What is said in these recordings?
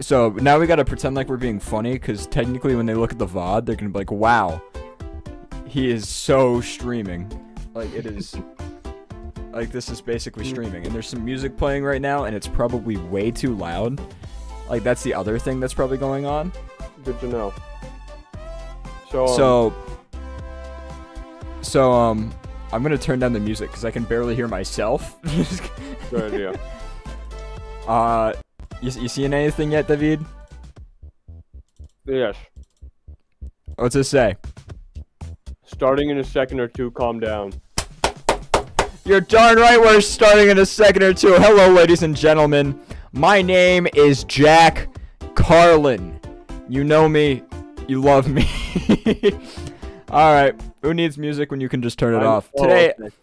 So now we gotta pretend like we're being funny, because technically when they look at the VOD, they're gonna be like, wow, he is so streaming. Like, it is... Like, this is basically streaming. And there's some music playing right now, and it's probably way too loud. Like, that's the other thing that's probably going on. Good to know. So, I'm gonna turn down the music, because I can barely hear myself. Good idea. You seeing anything yet, David? Yes. What's it say? Starting in a second or two, calm down. You're darn right we're starting in a second or two. Hello, ladies and gentlemen. My name is Jack Carlin. You know me. You love me. Alright. Who needs music when you can just turn it off? Today... Okay.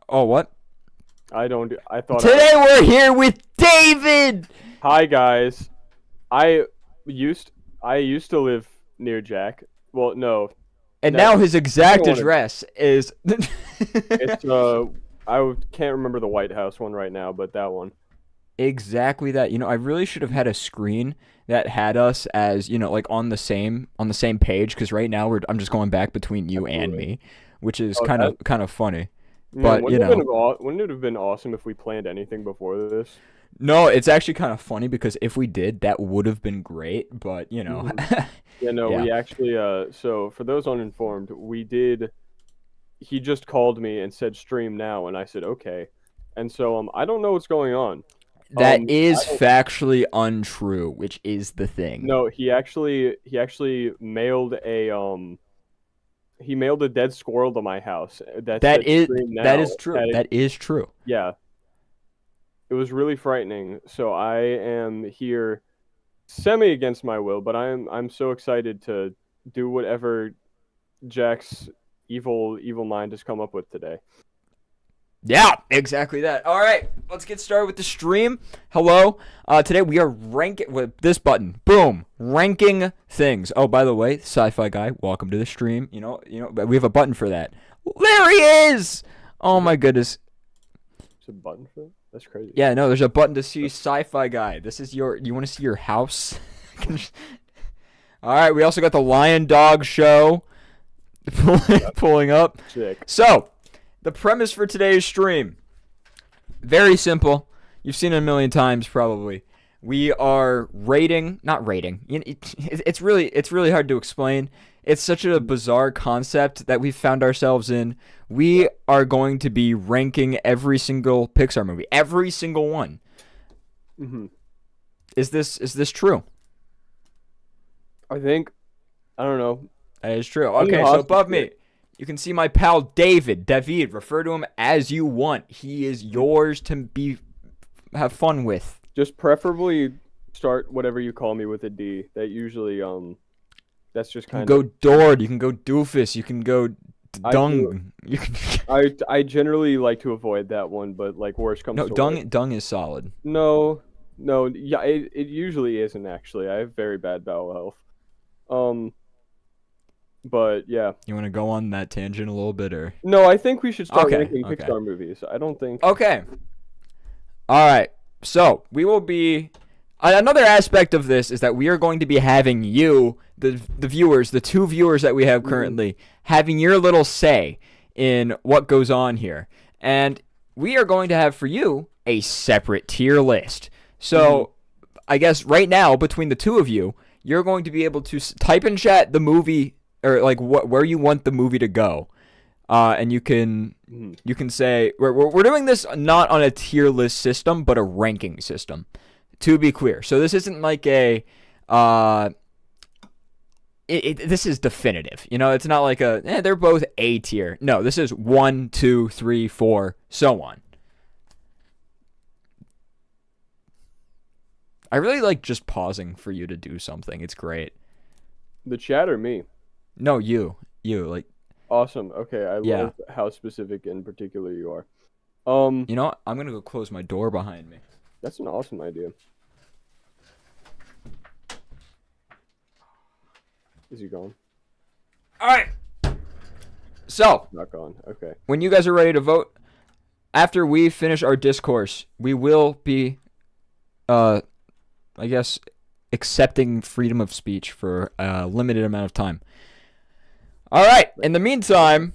Oh, what? I thought... Today we're here with David! Hi, guys. I used to live near Jack. Well, no. And now his exact address is... It's, I can't remember the White House one right now, but that one. Exactly that. You know, I really should have had a screen that had us as, you know, like on the same page, because right now I'm just going back between you and me, which is kind of funny. But you know, wouldn't it have been awesome if we planned anything before this? No, it's actually kind of funny, because if we did, that would have been great. But you know, yeah, no, we actually. So for those uninformed, we did. He just called me and said stream now, and I said okay. And so I don't know what's going on. That is factually untrue, which is the thing. No, he actually mailed a he mailed a dead squirrel to my house. That is true. That is true. Yeah. It was really frightening. So I am here semi against my will, but I'm so excited to do whatever Jack's evil mind has come up with today. Yeah, exactly that. All right, let's get started with the stream. Hello. Today we are ranking with this button. Boom, ranking things. Oh, by the way, sci-fi guy, welcome to the stream. You know, we have a button for that. There he is. Oh my goodness. There's a button for that? That's crazy. Yeah, no, there's a button to see sci-fi guy. This is you want to see your house? All right, we also got the Lion Dog Show pulling up. Sick. So, the premise for today's stream, very simple. You've seen it a million times probably. We are not rating. It's really hard to explain. It's such a bizarre concept that we've found ourselves in. We are going to be ranking every single Pixar movie, every single one. Mm-hmm. Is this true? I don't know. That is true. Okay, so above me, you can see my pal David. David, refer to him as you want. He is yours to have fun with. Just preferably start whatever you call me with a D. That usually that's just kind of. You can go Dord. You can go Doofus. You can go Dung. I generally like to avoid that one, but like worse comes to worse. Dung is solid. No, yeah, it usually isn't actually. I have very bad bowel health. But yeah. You want to go on that tangent a little bit, or? No, I think we should start ranking Pixar movies. I don't think. Okay. All right. So we will be. Another aspect of this is that we are going to be having you, the viewers, the two viewers that we have currently, having your little say in what goes on here, and we are going to have for you a separate tier list. So I guess right now between the two of you, you're going to be able to type in chat the movie. Or like where you want the movie to go, and you can say we're doing this not on a tier list system but a ranking system, to be clear. So this isn't like a this is definitive. You know, it's not like they're both A tier. No, this is 1, 2, 3, 4, so on. I really like just pausing for you to do something. It's great. The chat or me? No, you like. Awesome. Okay, I love how specific and particular you are. You know what? I'm gonna go close my door behind me. That's an awesome idea. Is he gone? All right. So. Not gone. Okay. When you guys are ready to vote, after we finish our discourse, we will be, I guess, accepting freedom of speech for a limited amount of time. All right. In the meantime,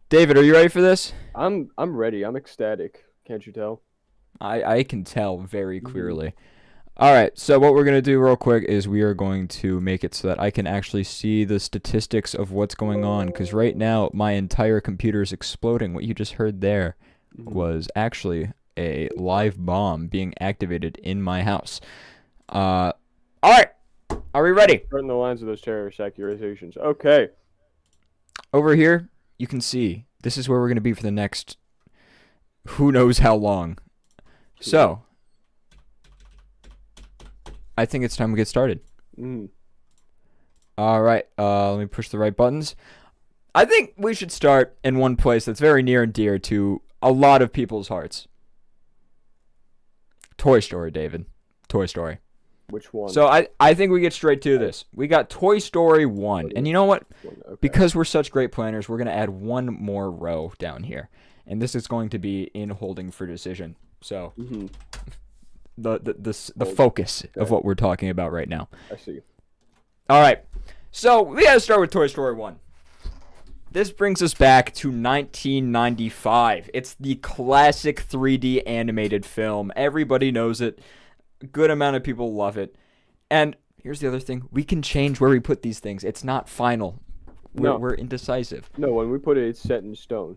David, are you ready for this? I'm ready. I'm ecstatic. Can't you tell? I can tell very clearly. All right, so what we're going to do real quick is we are going to make it so that I can actually see the statistics of what's going on, because right now my entire computer is exploding. What you just heard there was actually a live bomb being activated in my house. All right, are we ready? Right in the lines of those terrorist accusations. Okay. Over here, you can see this is where we're going to be for the next who knows how long. So, I think it's time we get started. All right, let me push the right buttons. I think we should start in one place that's very near and dear to a lot of people's hearts. Toy Story, David. Toy Story. Which one? So I think we get straight to this. We got Toy Story 1. And you know what? Okay. Because we're such great planners, we're going to add one more row down here. And this is going to be in holding for decision. So, the focus of what we're talking about right now. I see. All right. So, we got to start with Toy Story 1. This brings us back to 1995. It's the classic 3D animated film. Everybody knows it. A good amount of people love it. And here's the other thing. We can change where we put these things. It's not final. We're indecisive. No, when we put it, it's set in stone.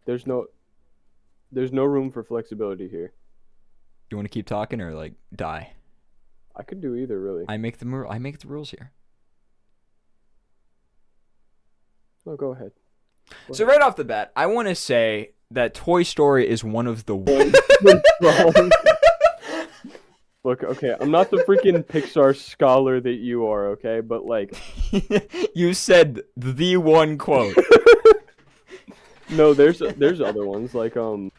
There's no room for flexibility here. You want to keep talking or like die? I could do either, really. I make the rules here. No, go ahead. So right off the bat, I want to say that Toy Story is one of the Look, okay, I'm not the freaking Pixar scholar that you are, okay? But like you said the one quote. No, there's other ones like when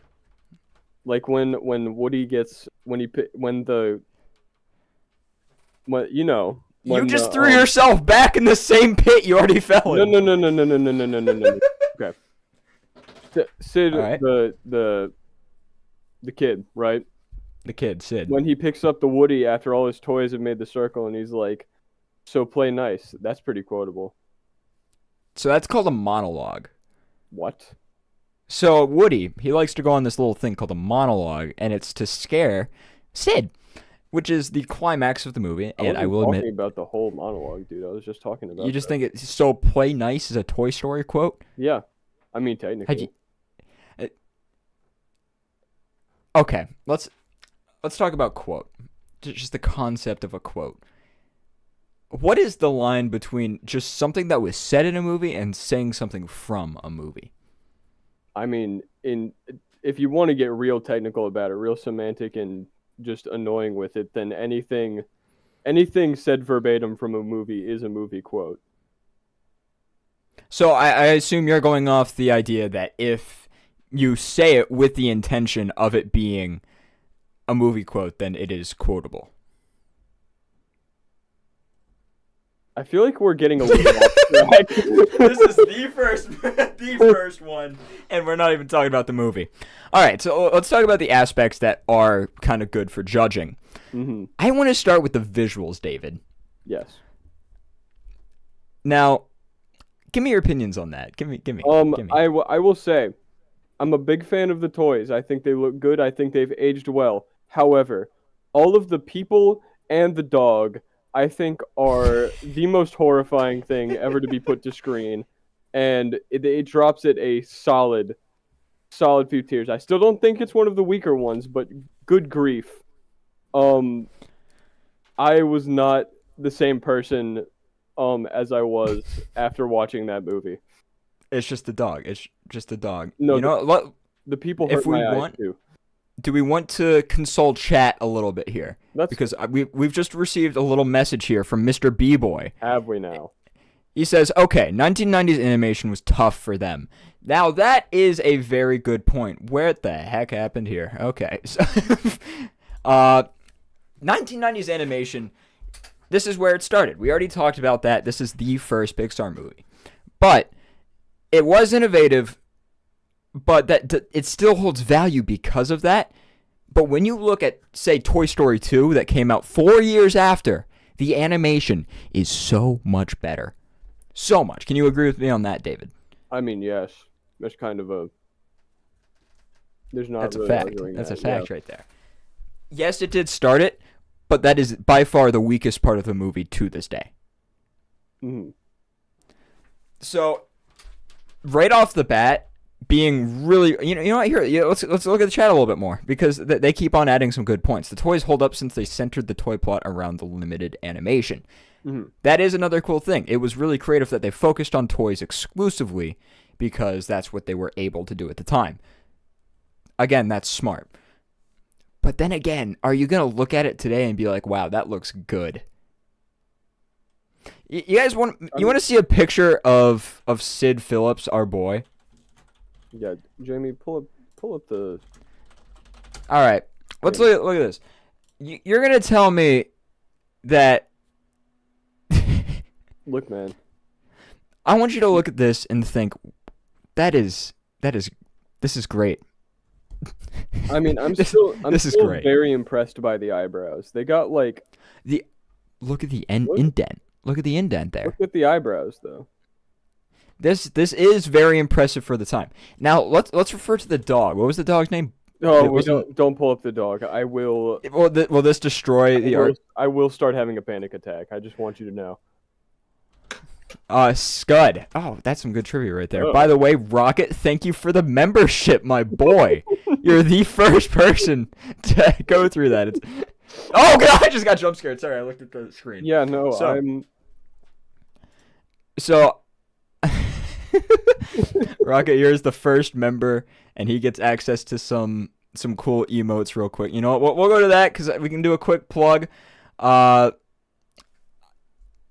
Woody gets when You just threw yourself back in the same pit you already fell in. No. Okay. Sid, All right. the kid, right? The kid, Sid. When he picks up the Woody after all his toys have made the circle, and he's like, "So play nice." That's pretty quotable. So that's called a monologue. What? So Woody, he likes to go on this little thing called a monologue, and it's to scare Sid, which is the climax of the movie. And I will admit, talking about the whole monologue, dude. I was just talking about. You just think it's so play nice is a Toy Story quote? Yeah, I mean technically. Okay, let's talk about quote. Just the concept of a quote. What is the line between just something that was said in a movie and saying something from a movie? I mean, if you want to get real technical about it, real semantic and just annoying with it, then anything said verbatim from a movie is a movie quote. So I assume you're going off the idea that if you say it with the intention of it being a movie quote, then it is quotable. I feel like we're getting a little off track. This is the first one, and we're not even talking about the movie. All right, so let's talk about the aspects that are kind of good for judging. Mm-hmm. I want to start with the visuals, David. Yes. Now, give me your opinions on that. Give me. I will say, I'm a big fan of the toys. I think they look good. I think they've aged well. However, all of the people and the dog, I think, are the most horrifying thing ever to be put to screen, and it drops it a solid few tiers. I still don't think it's one of the weaker ones, but good grief. I was not the same person as I was after watching that movie. It's just a dog. It's just a dog. No, you know, the people hurt my eyes too. Do we want to consult chat a little bit here? Because we've just received a little message here from Mr. B-Boy. Have we now? He says, okay, 1990s animation was tough for them. Now, that is a very good point. What the heck happened here? Okay. So, 1990s animation, this is where it started. We already talked about that. This is the first Pixar movie. But it was innovative, but it still holds value because of that. But when you look at, say, Toy Story 2 that came out 4 years after, The animation is so much better. So much. Can you agree with me on that, David? I mean, yes. That's kind of a. There's not That's a really fact. arguing That's a that. fact right there. Yes, it did start it, but that is by far the weakest part of the movie to this day. Hmm. So, right off the bat, being really, you know what? Here, let's look at the chat a little bit more because they keep on adding some good points. The toys hold up since they centered the toy plot around the limited animation. Hmm. That is another cool thing. It was really creative that they focused on toys exclusively because that's what they were able to do at the time. Again, that's smart. But then again, are you going to look at it today and be like, wow, that looks good? You guys want to see a picture of Sid Phillips, our boy? Yeah, Jamie, pull up the. All right, let's look at this. You're going to tell me that. Look, man. I want you to look at this and think, this is great. I mean, I'm This still is great. very impressed by the eyebrows. They got like. Look at the indent. Look at the indent there. Look at the eyebrows, though. This is very impressive for the time. Now let's refer to the dog. What was the dog's name? Oh, don't pull up the dog. I will. Will this destroy the art? I will start having a panic attack. I just want you to know. Scud. Oh, that's some good trivia right there. Oh. By the way, Rocket, thank you for the membership, my boy. You're the first person to go through that. Oh god, I just got jump scared. Sorry, I looked at the screen. Yeah, no, So, Rocket, here's the first member, and he gets access to some cool emotes real quick. You know what? We'll go to that because we can do a quick plug.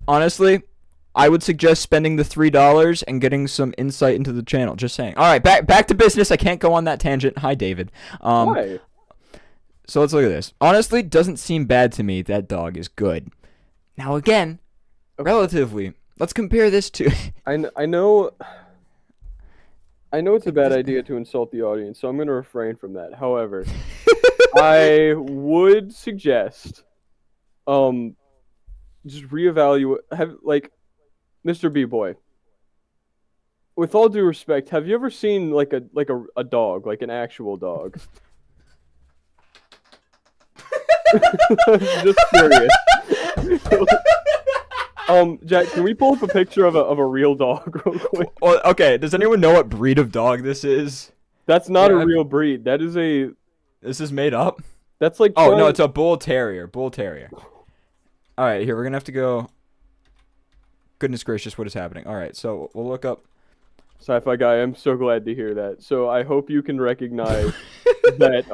Honestly, I would suggest spending the $3 and getting some insight into the channel. Just saying. All right, back to business. I can't go on that tangent. Hi, David. Why? So let's look at this. Honestly, doesn't seem bad to me. That dog is good. Now again, relatively. Let's compare this to. I know it's a bad idea to insult the audience, so I'm going to refrain from that. However, I would suggest, just reevaluate. Mr. B-Boy. With all due respect, have you ever seen like a dog, like an actual dog? Just curious. Jack, can we pull up a picture of a real dog real quick? Well, okay, does anyone know what breed of dog this is? That's not a real breed. That is a. This is made up? That's like. Oh, no, it's a bull terrier. Bull terrier. All right, here, we're going to have to go. Goodness gracious, what is happening? All right, so we'll look up. Sci-fi guy, I'm so glad to hear that. So I hope you can recognize that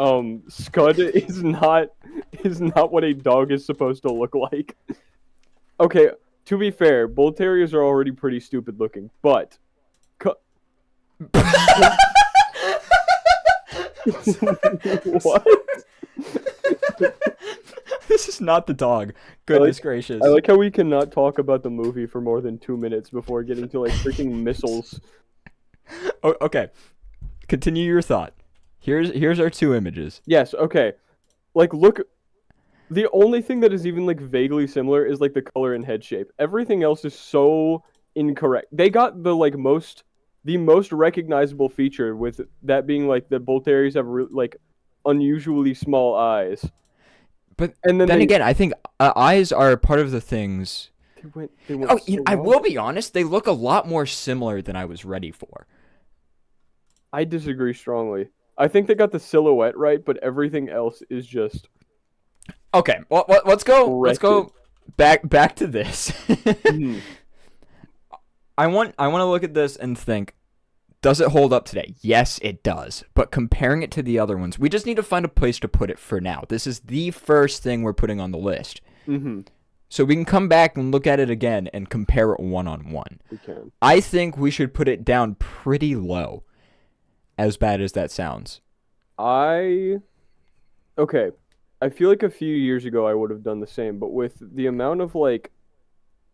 Scud is not what a dog is supposed to look like. Okay, to be fair, bull terriers are already pretty stupid looking, but what? This is not the dog. Goodness gracious. I like how we cannot talk about the movie for more than 2 minutes before getting to like freaking missiles. Oh, okay. Continue your thought. Here's our two images. Yes, okay. Like, look. The only thing that is even like vaguely similar is like the color and head shape. Everything else is so incorrect. They got the most recognizable feature, with that being like the bull terriers have like unusually small eyes. But then again, I think eyes are part of the things. They went I will be honest. They look a lot more similar than I was ready for. I disagree strongly. I think they got the silhouette right, but everything else is just. Okay, well, let's go. Let's go back to this. I want to look at this and think, does it hold up today? Yes, it does. But comparing it to the other ones, we just need to find a place to put it for now. This is the first thing we're putting on the list. Mm-hmm. So we can come back and look at it again and compare it one-on-one. We can. I think we should put it down pretty low, as bad as that sounds. Okay. I feel like a few years ago I would have done the same, but with the amount of like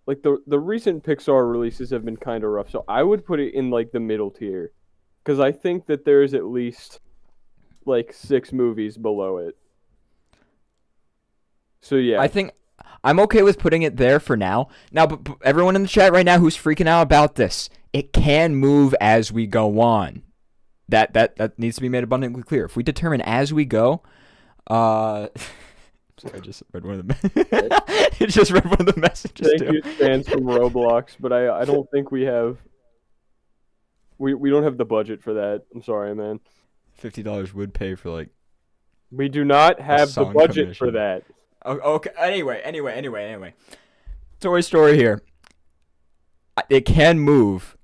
the recent Pixar releases have been kind of rough, so I would put it in like the middle tier, because I think that there's at least like 6 movies below it. So yeah, I'm okay with putting it there for now. Now, but everyone in the chat right now who's freaking out about this, it can move as we go on. That needs to be made abundantly clear. If we determine as we go, I just read one of the it just read one of the messages. Thank you, fans from Roblox, but I don't think we have. We don't have the budget for that. I'm sorry, man. $50 would pay for like. We do not have the budget for that. Okay. Anyway. Toy Story here. It can move,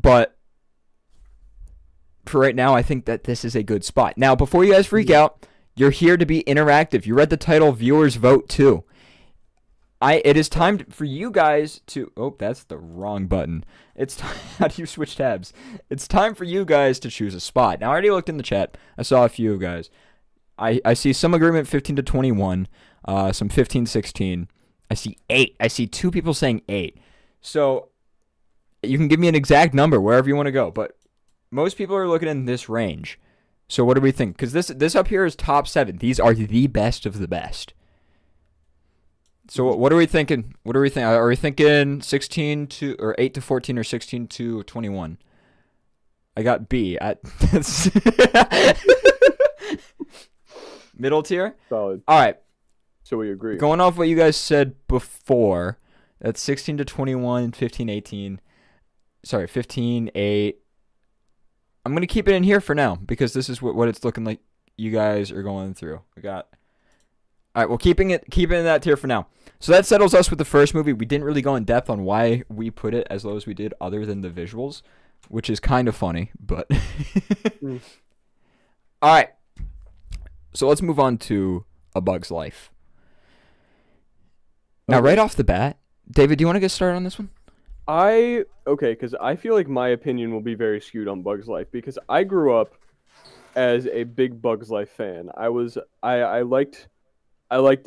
but for right now, I think that this is a good spot. Now, before you guys freak out, you're here to be interactive. You read the title, viewers vote too. It is time for you guys to. Oh, that's the wrong button. How do you switch tabs? It's time for you guys to choose a spot. Now, I already looked in the chat. I saw a few guys. I see some agreement 15 to 21, some 15-16. I see 8. I see 2 people saying 8. So you can give me an exact number wherever you want to go, but most people are looking in this range. So what do we think? Because this up here is top 7. These are the best of the best. So what are we thinking? Are we thinking 16 to or 8 to 14 or 16 to 21? I got B. Middle tier? Solid. All right. So we agree. Going off what you guys said before, that's 16 to 21, 15, 18. Sorry, 15, 8. I'm going to keep it in here for now because this is what it's looking like you guys are going through. All right, well, keeping it in that tier for now. So that settles us with the first movie. We didn't really go in depth on why we put it as low as we did other than the visuals, which is kind of funny, but... All right. So let's move on to A Bug's Life. Now, right off the bat, David, do you want to get started on this one? Because I feel like my opinion will be very skewed on Bug's Life because I grew up as a big Bug's Life fan. I liked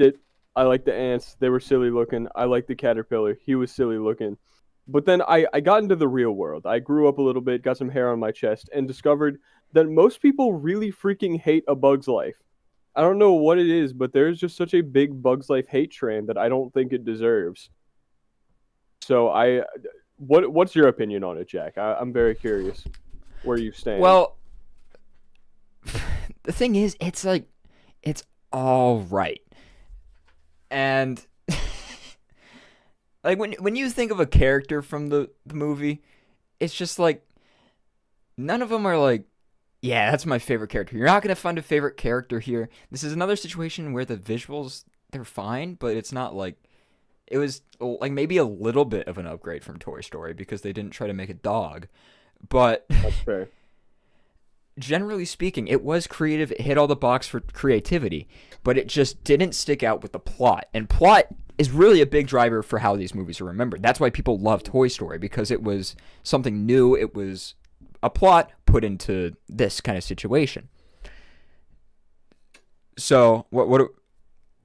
it. I liked the ants. They were silly looking. I liked the caterpillar. He was silly looking. But then I got into the real world. I grew up a little bit, got some hair on my chest, and discovered that most people really freaking hate A Bug's Life. I don't know what it is, but there's just such a big Bug's Life hate train that I don't think it deserves. So what's your opinion on it, Jack? I'm very curious where you stand. Well, the thing is, it's all right. And like when you think of a character from the movie, it's just like none of them are like, yeah, that's my favorite character. You're not going to find a favorite character here. This is another situation where the visuals, they're fine, but it's not like, it was like maybe a little bit of an upgrade from Toy Story because they didn't try to make a dog. But that's fair. Generally speaking, it was creative. It hit all the box for creativity, but it just didn't stick out with the plot. And plot is really a big driver for how these movies are remembered. That's why people love Toy Story, because it was something new. It was a plot put into this kind of situation. So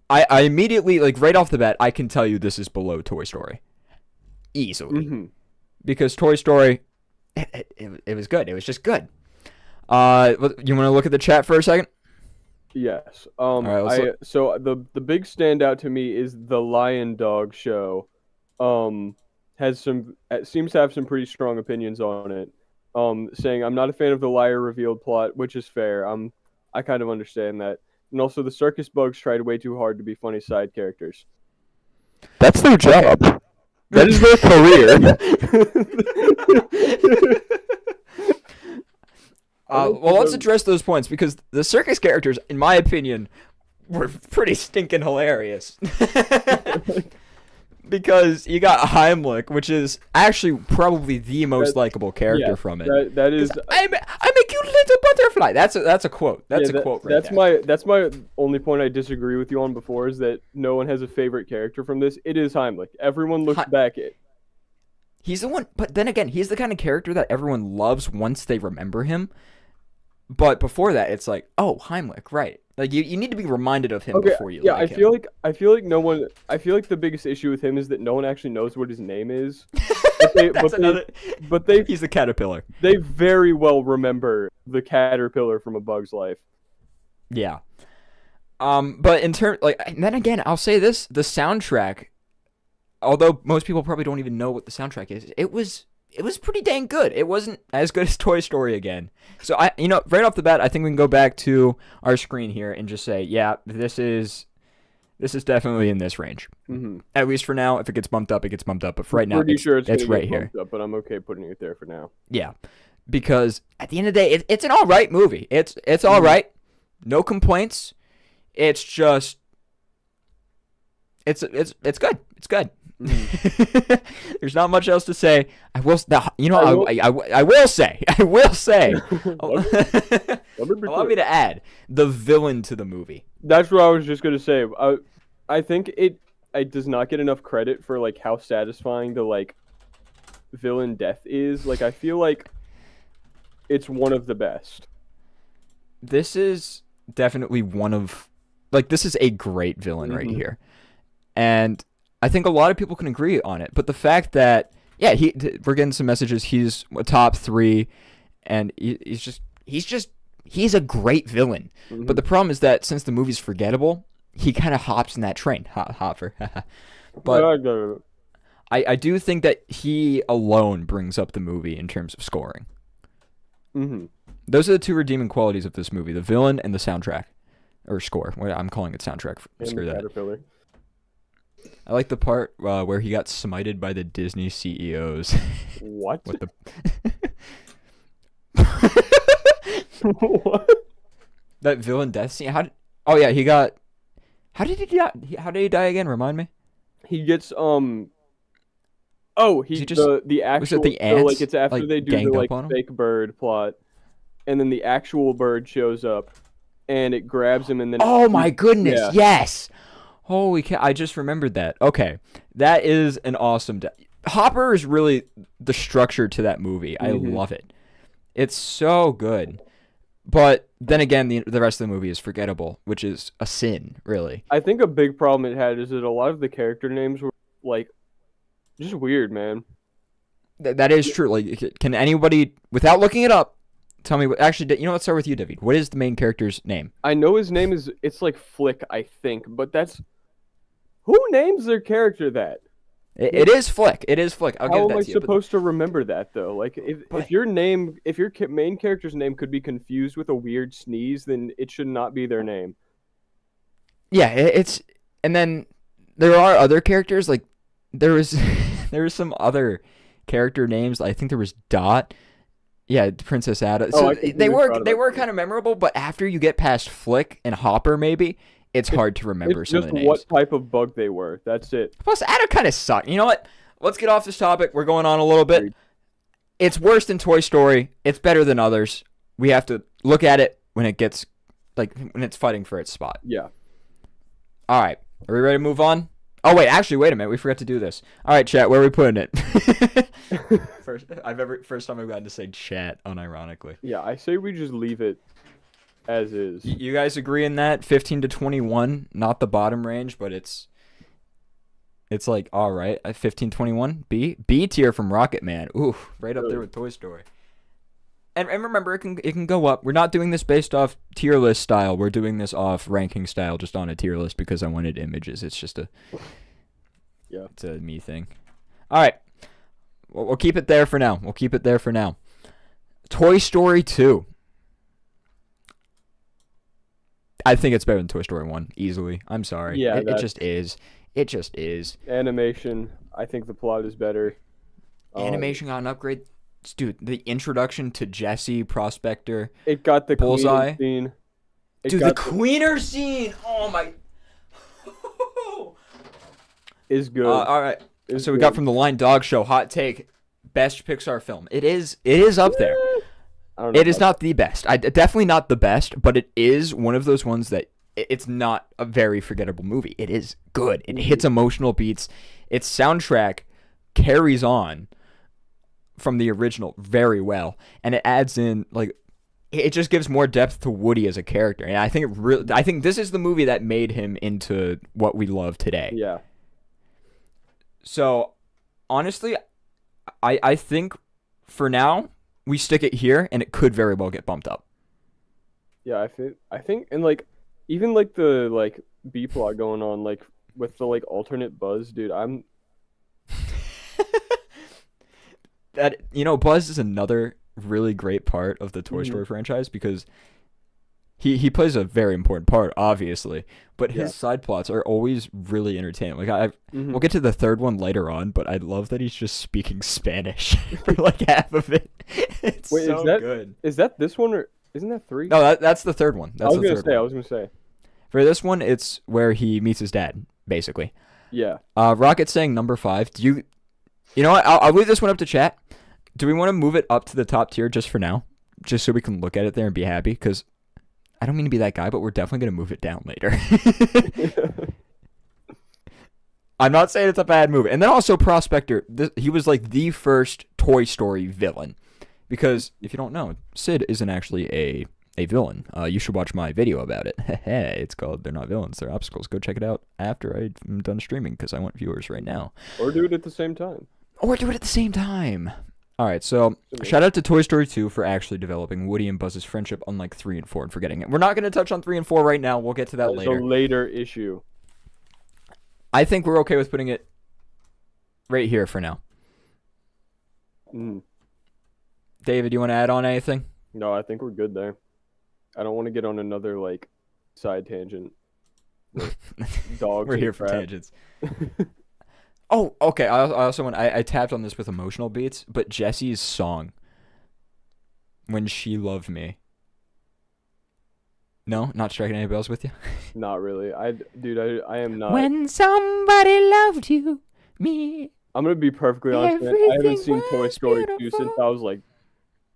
I immediately, like right off the bat, I can tell you this is below Toy Story. Easily. Mm-hmm. Because Toy Story, it was good. It was just good. You want to look at the chat for a second? Yes. Right, so the big standout to me is the Lion Dog show. Seems to have some pretty strong opinions on it. Saying I'm not a fan of the liar revealed plot, which is fair. I kind of understand that. And also the circus bugs tried way too hard to be funny side characters. That's their job. Okay. That is their career. Well, let's address those points, because the circus characters, in my opinion, were pretty stinking hilarious. Because you got Heimlich, which is actually probably the most likable character from it. That is. I'm a cute little butterfly. That's a quote. That's a quote. That's my only point I disagree with you on before, is that no one has a favorite character from this. It is Heimlich. Everyone looks back at. He's the one, but then again, he's the kind of character that everyone loves once they remember him. But before that, it's like, oh, Heimlich, right? Like you need to be reminded of him before you. Yeah, I feel like no one. I feel like the biggest issue with him is that no one actually knows what his name is. But he's the caterpillar. They very well remember the caterpillar from A Bug's Life. Yeah. But in turn, like, and then again, I'll say this: the soundtrack, although most people probably don't even know what the soundtrack is, it was pretty dang good. It wasn't as good as Toy Story again. So right off the bat, I think we can go back to our screen here and just say, yeah, this is definitely in this range. Mm-hmm. At least for now. If it gets bumped up, it gets bumped up. But for right now, Pretty sure it's gonna right get here. bumped up, but I'm okay putting it there for now. Yeah, because at the end of the day, it's an all right movie. It's all right. No complaints. It's just it's good. It's good. There's not much else to say. I will say. Allow me to add the villain to the movie. That's what I was just gonna say. I think it does not get enough credit for like how satisfying the like villain death is. Like I feel like it's one of the best. This is definitely this is a great villain right here, and I think a lot of people can agree on it. But the fact that we're getting some messages. He's a top 3, and he's a great villain. Mm-hmm. But the problem is that since the movie's forgettable, he kind of hops in that train. Hopper. But I do think that he alone brings up the movie in terms of scoring. Mm-hmm. Those are the 2 redeeming qualities of this movie: the villain and the soundtrack, or score. I'm calling it soundtrack. Screw that. Caterpillar. I like the part where he got smited by the Disney CEOs. What? What the? What? That villain death scene. How did he die? How did he die again? Remind me. He gets the actual was it the so, ants, like it's after like, they do ganged the up like on him? fake bird plot, and then the actual bird shows up, and it grabs him, and then Oh my goodness! Yeah. Yes. Holy cow! I just remembered that. Okay, that is an awesome death. Hopper is really the structure to that movie. I love it. It's so good. But then again, the rest of the movie is forgettable, which is a sin, really. I think a big problem it had is that a lot of the character names were like just weird, man. That is true. Like, can anybody, without looking it up, tell me? Actually, let's start with you, David. What is the main character's name? I know his name is it's like Flick, I think, but that's who names their character that? It is Flick. It is Flick. I'll How give am that I to you. supposed to remember that though? Like if your main character's name could be confused with a weird sneeze, then it should not be their name. Yeah, and then there are other characters. Like there was some other character names. I think there was Dot. Yeah, Princess Ada. So they were kind of memorable, but after you get past Flick and Hopper, maybe it's hard to remember it's some just of the names. what type of bug they were. That's it. Plus, Ada kind of sucked. You know what? Let's get off this topic. We're going on a little bit. It's worse than Toy Story. It's better than others. We have to look at it when it's fighting for its spot. Yeah. All right. Are we ready to move on? Oh, wait a minute. We forgot to do this. All right, chat, where are we putting it? First time I've gotten to say chat unironically. Yeah, I say we just leave it as is. You guys agree in that? 15 to 21, not the bottom range, but it's like, all right, 15, 21, B tier from Rocket Man. Ooh, right up there with Toy Story. And remember, it can go up. We're not doing this based off tier list style. We're doing this off ranking style, just on a tier list because I wanted images. It's just it's a me thing. All right, we'll keep it there for now. Toy Story 2. I think it's better than Toy Story 1, easily. I'm sorry. Yeah, it just is. It just is. Animation, I think the plot is better. Animation got an upgrade. Dude, the introduction to Jesse, Prospector. It got the Bullseye. Queener scene. Dude, the Queener scene. Oh my. Is good. All right. So we got from the Line Dog Show, hot take, best Pixar film. It is up there. I don't know It is not the best. Definitely not the best, but it is one of those ones that it's not a very forgettable movie. It is good. It hits emotional beats. Its soundtrack carries on from the original very well, and it adds in it just gives more depth to Woody as a character. And I think this is the movie that made him into what we love today. Yeah. So honestly, I think for now we stick it here, and it could very well get bumped up. Yeah, I think and like even like the like B plot going on, like with the like alternate Buzz, dude. That Buzz is another really great part of the Toy Mhm. Story franchise because he plays a very important part, obviously, but Yeah. his side plots are always really entertaining. Like Mhm. we'll get to the third one later on, but I love that he's just speaking Spanish for like half of it. It's Wait, so good. is that this one or isn't that 3? No, that's the third one. That's the third I one. was gonna say. For this one, it's where he meets his dad, basically. Yeah. Rocket's saying number 5. You know what? I'll leave this one up to chat. Do we want to move it up to the top tier just for now? Just so we can look at it there and be happy? Because I don't mean to be that guy, but we're definitely going to move it down later. I'm not saying it's a bad movie. And then also Prospector. He was like the first Toy Story villain. Because if you don't know, Sid isn't actually a villain. You should watch my video about it. It's called They're Not Villains, They're Obstacles. Go check it out after I'm done streaming because I want viewers right now. Or do it at the same time. Or do it at the same time. All right, so shout out to Toy Story 2 for actually developing Woody and Buzz's friendship, unlike 3 and 4 and forgetting it. We're not going to touch on 3 and 4 right now. We'll get to that It's later. a later issue. I think we're okay with putting it right here for now. Mm. David, you want to add on anything? No, I think we're good there. I don't want to get on another like side tangent. with Dogs. We're and here for crap. tangents. Oh, okay. I also want. I tapped on this with emotional beats, but Jessie's song, "When She Loved Me." No, not striking any bells with you. Not really. I am not. When somebody loved you, me. I'm gonna be perfectly honest, man. I haven't Everything seen Toy was Story 2 beautiful. since I was like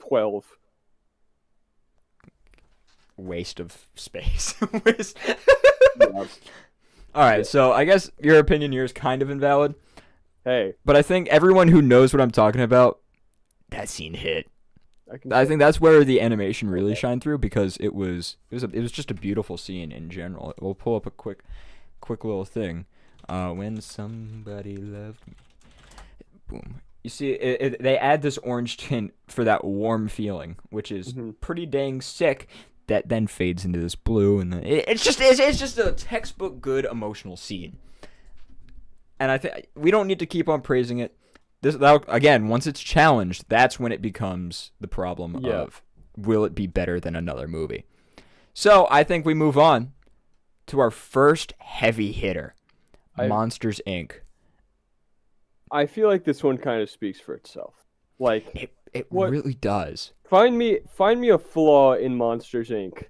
12. Waste of space. Yeah. All right, so I guess your opinion here is kind of invalid, Hey, but I think everyone who knows what I'm talking about, that scene hit. I think that's where the animation really shined through because it was just a beautiful scene in general. We'll pull up a quick little thing. When somebody loved me. Boom. You see, they add this orange tint for that warm feeling, which is pretty dang sick. That then fades into this blue, and it's just a textbook good emotional scene. And I think we don't need to keep on praising it. Again, once it's challenged, that's when it becomes the problem of will it be better than another movie. So I think we move on to our first heavy hitter, Monsters Inc. I feel like this one kind of speaks for itself. Like It What? really does. find me a flaw in Monsters Inc.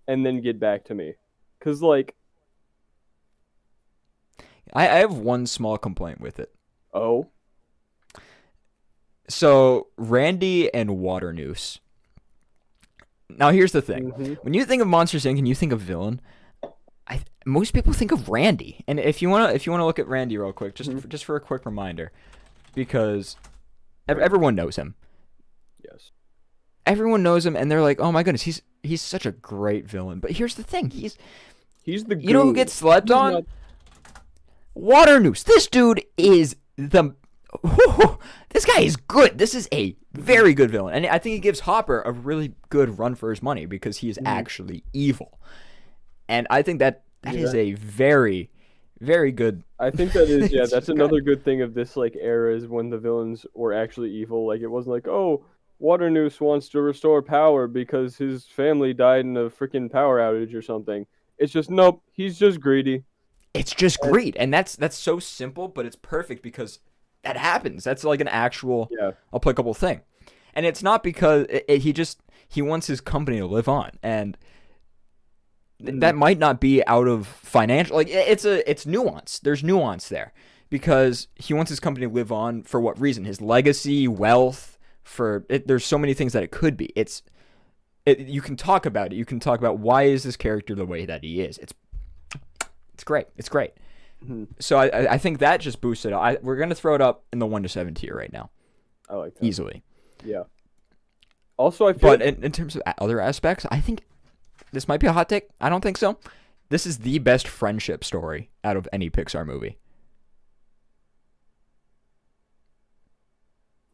and then get back to me. 'Cause like, I have one small complaint with it. oh, So Randy and Water Noose. Now here's the thing: when you think of Monsters Inc. and you think of villain, most people think of Randy. And if you wanna look at Randy real quick, just for a quick reminder, because everyone knows him. yes. Everyone knows him, and they're like, "Oh my goodness, he's such a great villain." But here's the thing: He's the you know who goon. gets slept He's on? not- Water Noose. This dude is this guy is good. This is a very good villain. And I think he gives Hopper a really good run for his money because he is actually evil. And I think that is a very, very good. I think that is It's that's good. another good thing of this like era is when the villains were actually evil. Like it wasn't like, oh, Water Noose wants to restore power because his family died in a freaking power outage or something. It's just nope, he's just greedy. It's just great. And that's so simple, but it's perfect because that happens. That's like an actual applicable thing. And it's not because he wants his company to live on. And that might not be out of financial, like it's nuance. There's nuance there because he wants his company to live on for what reason? His legacy, wealth, there's so many things that it could be. You can talk about it. You can talk about why is this character the way that he is. It's great. It's great. So I think that just boosts it. We're gonna throw it up in the 1 to 7 tier right now, I like that. easily. Yeah. Also, I feel But in terms of other aspects, I think this might be a hot take. I don't think so. This is the best friendship story out of any Pixar movie.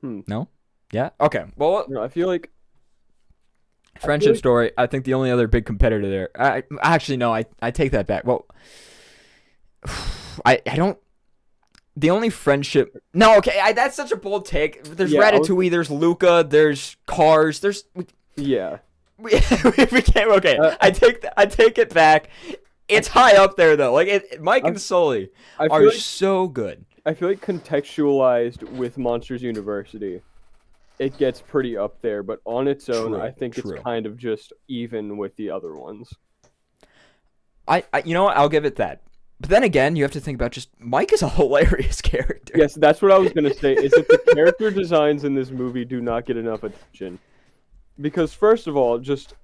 No? Yeah? Okay. Well, I feel like Friendship like- story. I think the only other big competitor there. Actually, no. I take that back. Well, I don't. The only friendship. No, okay. That's such a bold take. There's Yeah, Ratatouille. There's Luca. There's Cars. There's. Yeah. We can't. Okay. Uh, I take it back. It's high up there though. Like Mike and Sully I are feel like so good. contextualized with Monsters University, it gets pretty up there, but on its own, True, I think true. it's kind of just even with the other ones. I you know what? I'll give it that. But then again, you have to think about just Mike is a hilarious character. Yes, that's what I was gonna say. Is that the character designs in this movie do not get enough attention? Because first of all, just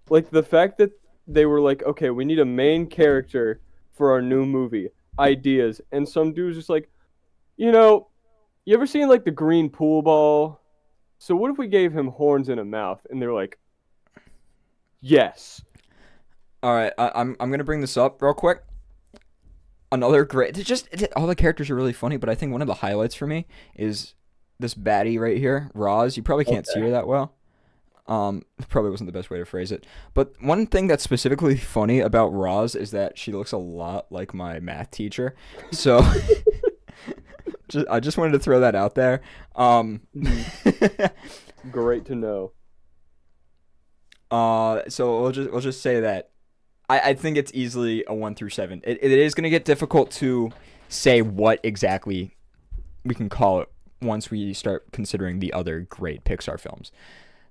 like the fact that they were like, okay, we need a main character for our new movie, ideas, and some dude's just like, you ever seen like the green pool ball? So what if we gave him horns and a mouth? And they're like, yes. All right, I'm gonna bring this up real quick. Another great. All the characters are really funny, but I think one of the highlights for me is this baddie right here, Roz. You probably can't see her that well. Probably wasn't the best way to phrase it. But one thing that's specifically funny about Roz is that she looks a lot like my math teacher. So I just wanted to throw that out there. Great to know. So we'll just say that I think it's easily a 1 through 7. It is going to get difficult to say what exactly we can call it once we start considering the other great Pixar films.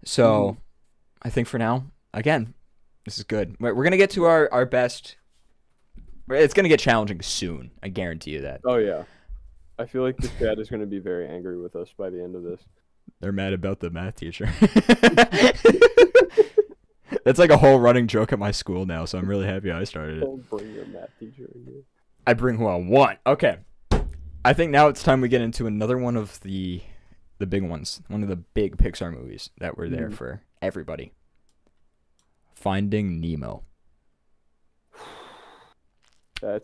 So I think for now, again, this is good. We're going to get to our best. It's going to get challenging soon. I guarantee you that. Oh yeah. I feel like this dad is going to be very angry with us by the end of this. They're mad about the math teacher. That's like a whole running joke at my school now, so I'm really happy I started it. Don't bring your math teacher in here. I bring who I want. Okay. I think now it's time we get into another one of the big ones. One of the big Pixar movies that were there for everybody. Finding Nemo. I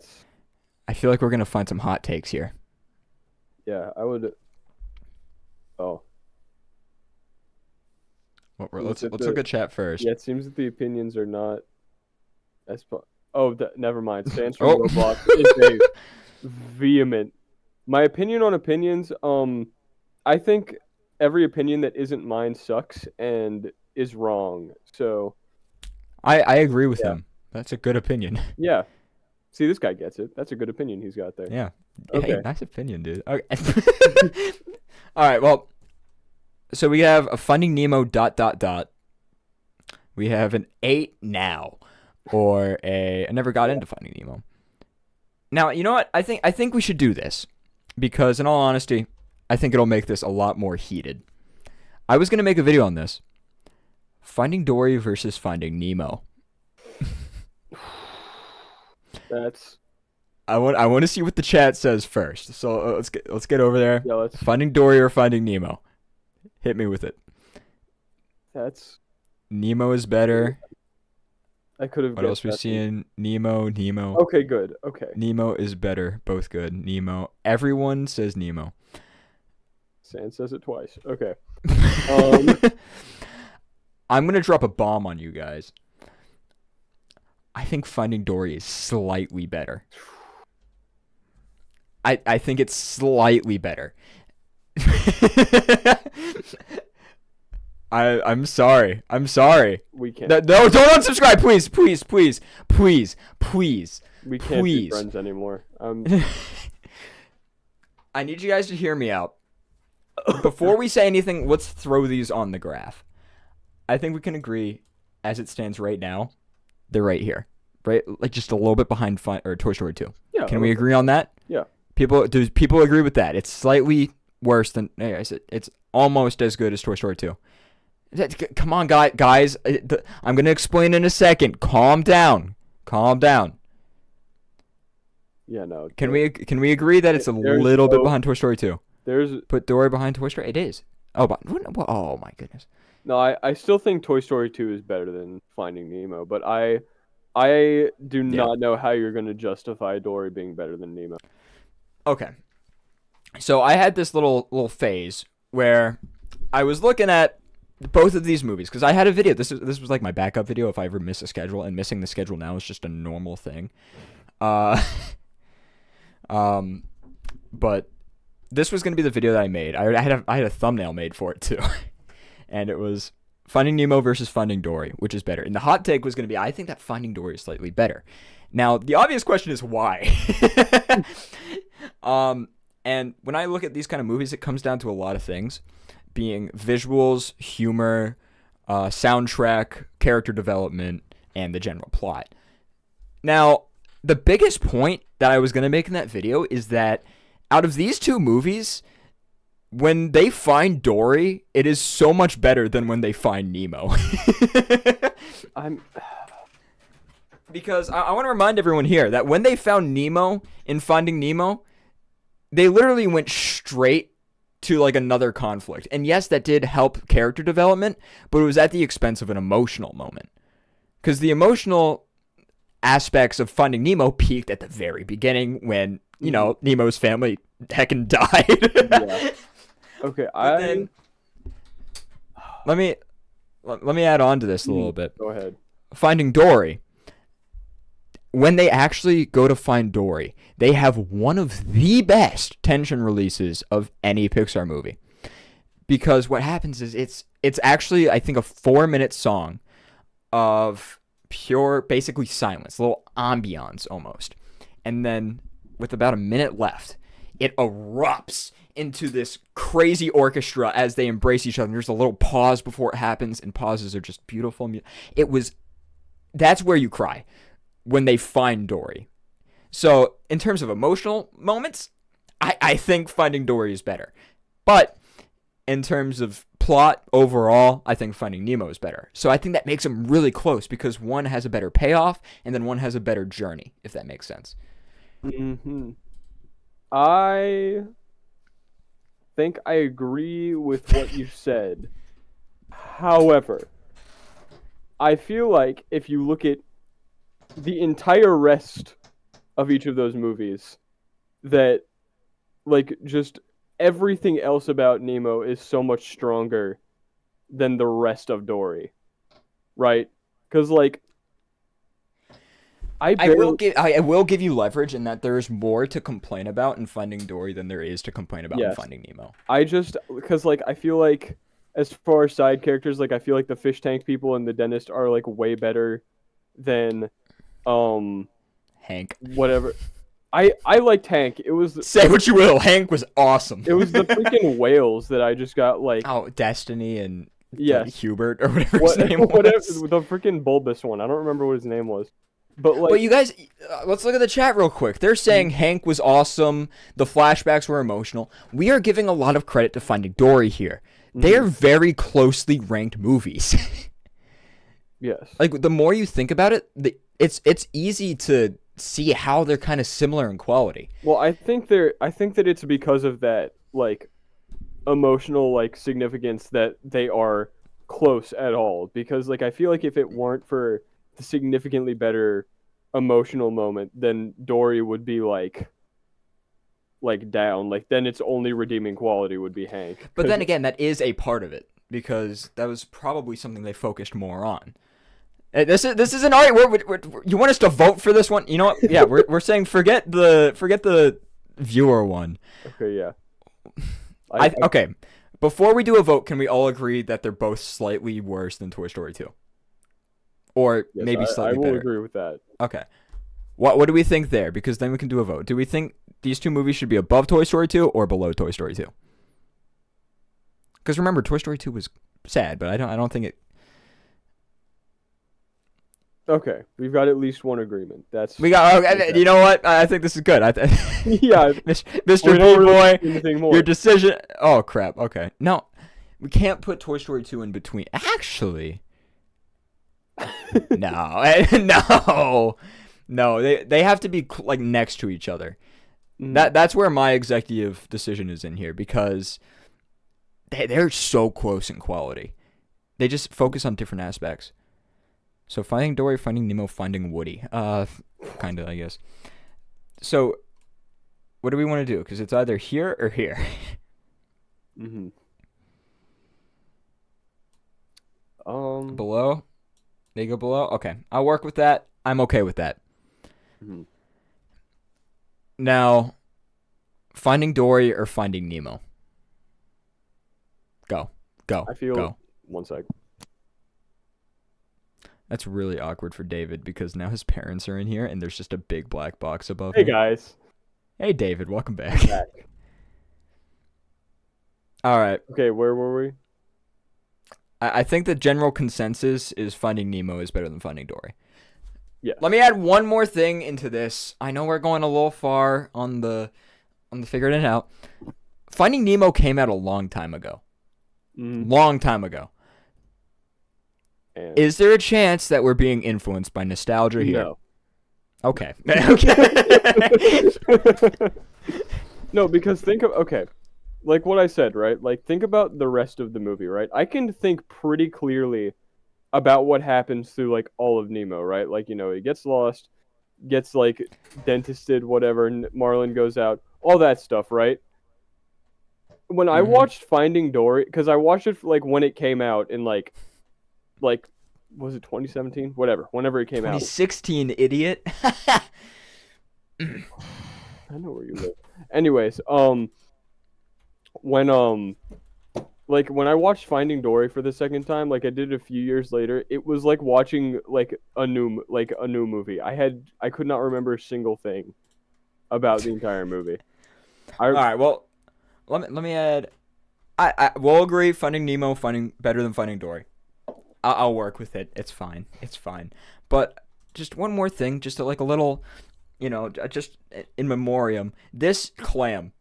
feel like we're going to find some hot takes here. Yeah, I would. Oh. Let's look at chat first. Yeah, it seems that the opinions are not as. Never mind. Sandstorm Oh. Roblox is a vehement. My opinion on opinions. I think every opinion that isn't mine sucks and is wrong. So. I agree with him. That's a good opinion. Yeah. See, this guy gets it. That's a good opinion he's got there. Yeah. Okay. Hey, nice opinion, dude. Okay. All right. Well, so we have a Finding Nemo ... We have an 8 now, or I never got into Finding Nemo. Now, you know what? I think we should do this because, in all honesty, I think it'll make this a lot more heated. I was gonna make a video on this. Finding Dory versus Finding Nemo. I want to see what the chat says first. So let's get over there. Yeah, Finding Dory or Finding Nemo. Hit me with it. Nemo is better. I could have. What else we seeing? Nemo. Okay, good. Okay. Nemo is better. Both good. Nemo. Everyone says Nemo. Sand says it twice. Okay. I'm gonna drop a bomb on you guys. I think Finding Dory is slightly better. I think it's slightly better. I'm sorry. We can't. No, don't unsubscribe, please. We can't be please. friends anymore. I need you guys to hear me out. Before we say anything, let's throw these on the graph. I think we can agree, as it stands right now, they're right here, right? Like just a little bit behind Toy Story 2. Yeah. Can we agree on that? Yeah. Do people agree with that? It's slightly worse than. Hey, I said it's almost as good as Toy Story 2. Come on, guys. I'm gonna explain in a second. Calm down. Yeah, no. Can we agree that it's a little bit behind Toy Story 2? Put Dory behind Toy Story. It is. Oh, but oh my goodness. No, I still think Toy Story 2 is better than Finding Nemo, but I do not know how you're gonna justify Dory being better than Nemo. Okay. So I had this little phase where I was looking at both of these movies, because I had a video. This was like my backup video if I ever miss a schedule, and missing the schedule now is just a normal thing. But this was gonna be the video that I made. I had a thumbnail made for it too, and it was Finding Nemo versus Finding Dory, which is better. And the hot take was gonna be, I think that Finding Dory is slightly better. Now the obvious question is why. And when I look at these kind of movies, it comes down to a lot of things, being visuals, humor, soundtrack, character development, and the general plot. Now, the biggest point that I was going to make in that video is that out of these two movies, when they find Dory, it is so much better than when they find Nemo. Because I want to remind everyone here that when they found Nemo in Finding Nemo, they literally went straight to like another conflict. And yes, that did help character development, but it was at the expense of an emotional moment. Because the emotional aspects of Finding Nemo peaked at the very beginning when, you know, Nemo's family heckin' died. Yeah. Okay, let me add on to this a little bit. Go ahead. Finding Dory. When they actually go to find Dory, they have one of the best tension releases of any Pixar movie. Because what happens is it's actually, I think, a 4-minute song of pure, basically silence, a little ambiance almost. And then with about a minute left, it erupts into this crazy orchestra as they embrace each other. And there's a little pause before it happens, and pauses are just beautiful. That's where you cry. When they find Dory. So, in terms of emotional moments, I think Finding Dory is better. But, in terms of plot overall, I think Finding Nemo is better. So, I think that makes them really close because one has a better payoff and then one has a better journey, if that makes sense. Mm-hmm. I think I agree with what you said. However, I feel like if you look at the entire rest of each of those movies, that like just everything else about Nemo is so much stronger than the rest of Dory, right? Because like I will give you leverage in that there's more to complain about in Finding Dory than there is to complain about in Finding Nemo. Because like I feel like as far as side characters, like I feel like the fish tank people and the dentist are like way better than Hank. Whatever. I liked Hank. It was Say what you will, Hank was awesome. It was the freaking whales that I just got like Destiny and Hubert or whatever his name was. The freaking bulbous one. I don't remember what his name was. But like, well, you guys, let's look at the chat real quick. They're saying Hank was awesome. The flashbacks were emotional. We are giving a lot of credit to Finding Dory here. They are very closely ranked movies. Yes. Like the more you think about it, it's easy to see how they're kind of similar in quality. Well, I think that it's because of that like emotional like significance that they are close at all. Because like I feel like if it weren't for the significantly better emotional moment, then Dory would be like down. Like then its only redeeming quality would be Hank. But then again, that is a part of it because that was probably something they focused more on. This is an alright. You want us to vote for this one? You know what? Yeah, we're saying forget the viewer one. Okay, yeah. Okay. Before we do a vote, can we all agree that they're both slightly worse than Toy Story 2? Or yes, maybe slightly better. I will agree with that. Okay. What do we think there? Because then we can do a vote. Do we think these two movies should be above Toy Story 2 or below Toy Story 2? Because remember, Toy Story 2 was sad, but I don't think it. Okay, we've got at least one agreement. We got. Okay. You know what? I think this is good. Yeah, Mr. B-Boy, your decision. Oh crap. Okay, no, we can't put Toy Story 2 in between. Actually, no. They have to be like next to each other. That's where my executive decision is in here because they're so close in quality. They just focus on different aspects. So Finding Dory, Finding Nemo, Finding Woody. Kind of, I guess. So, what do we want to do? Because it's either here or here. Below? They go below? Okay. I'll work with that. I'm okay with that. mhm. Now, Finding Dory or Finding Nemo? Go. Go. I feel Go. 1 sec. That's really awkward for David because now his parents are in here and there's just a big black box above Hey me. guys. Hey, David. Welcome back. Back. All right. Okay, where were we? I think the general consensus is Finding Nemo is better than Finding Dory. Yeah. Let me add one more thing into this. I know we're going a little far on the figuring it out. Finding Nemo came out a long time ago. Mhm. Long time ago. And Is there a chance that we're being influenced by nostalgia here? no. Okay. Okay. No, because okay, like what I said, right? Like think about the rest of the movie, right? I can think pretty clearly about what happens through like all of Nemo, right? Like, he gets lost, gets like dentisted, whatever, and Marlin goes out, all that stuff, right? When I Mhm. watched Finding Dory, because I watched it like when it came out in like was it 2017? Whatever, whenever it came out. 2016, idiot. I know where you live. Anyways, when when I watched Finding Dory for the second time, like I did a few years later, it was like watching like a new movie. I could not remember a single thing about the entire movie. All right. Well, let me add. I will agree. Finding Nemo, finding better than Finding Dory. I'll work with it. It's fine. It's fine. But just one more thing, just like a little, just in memoriam. This clam,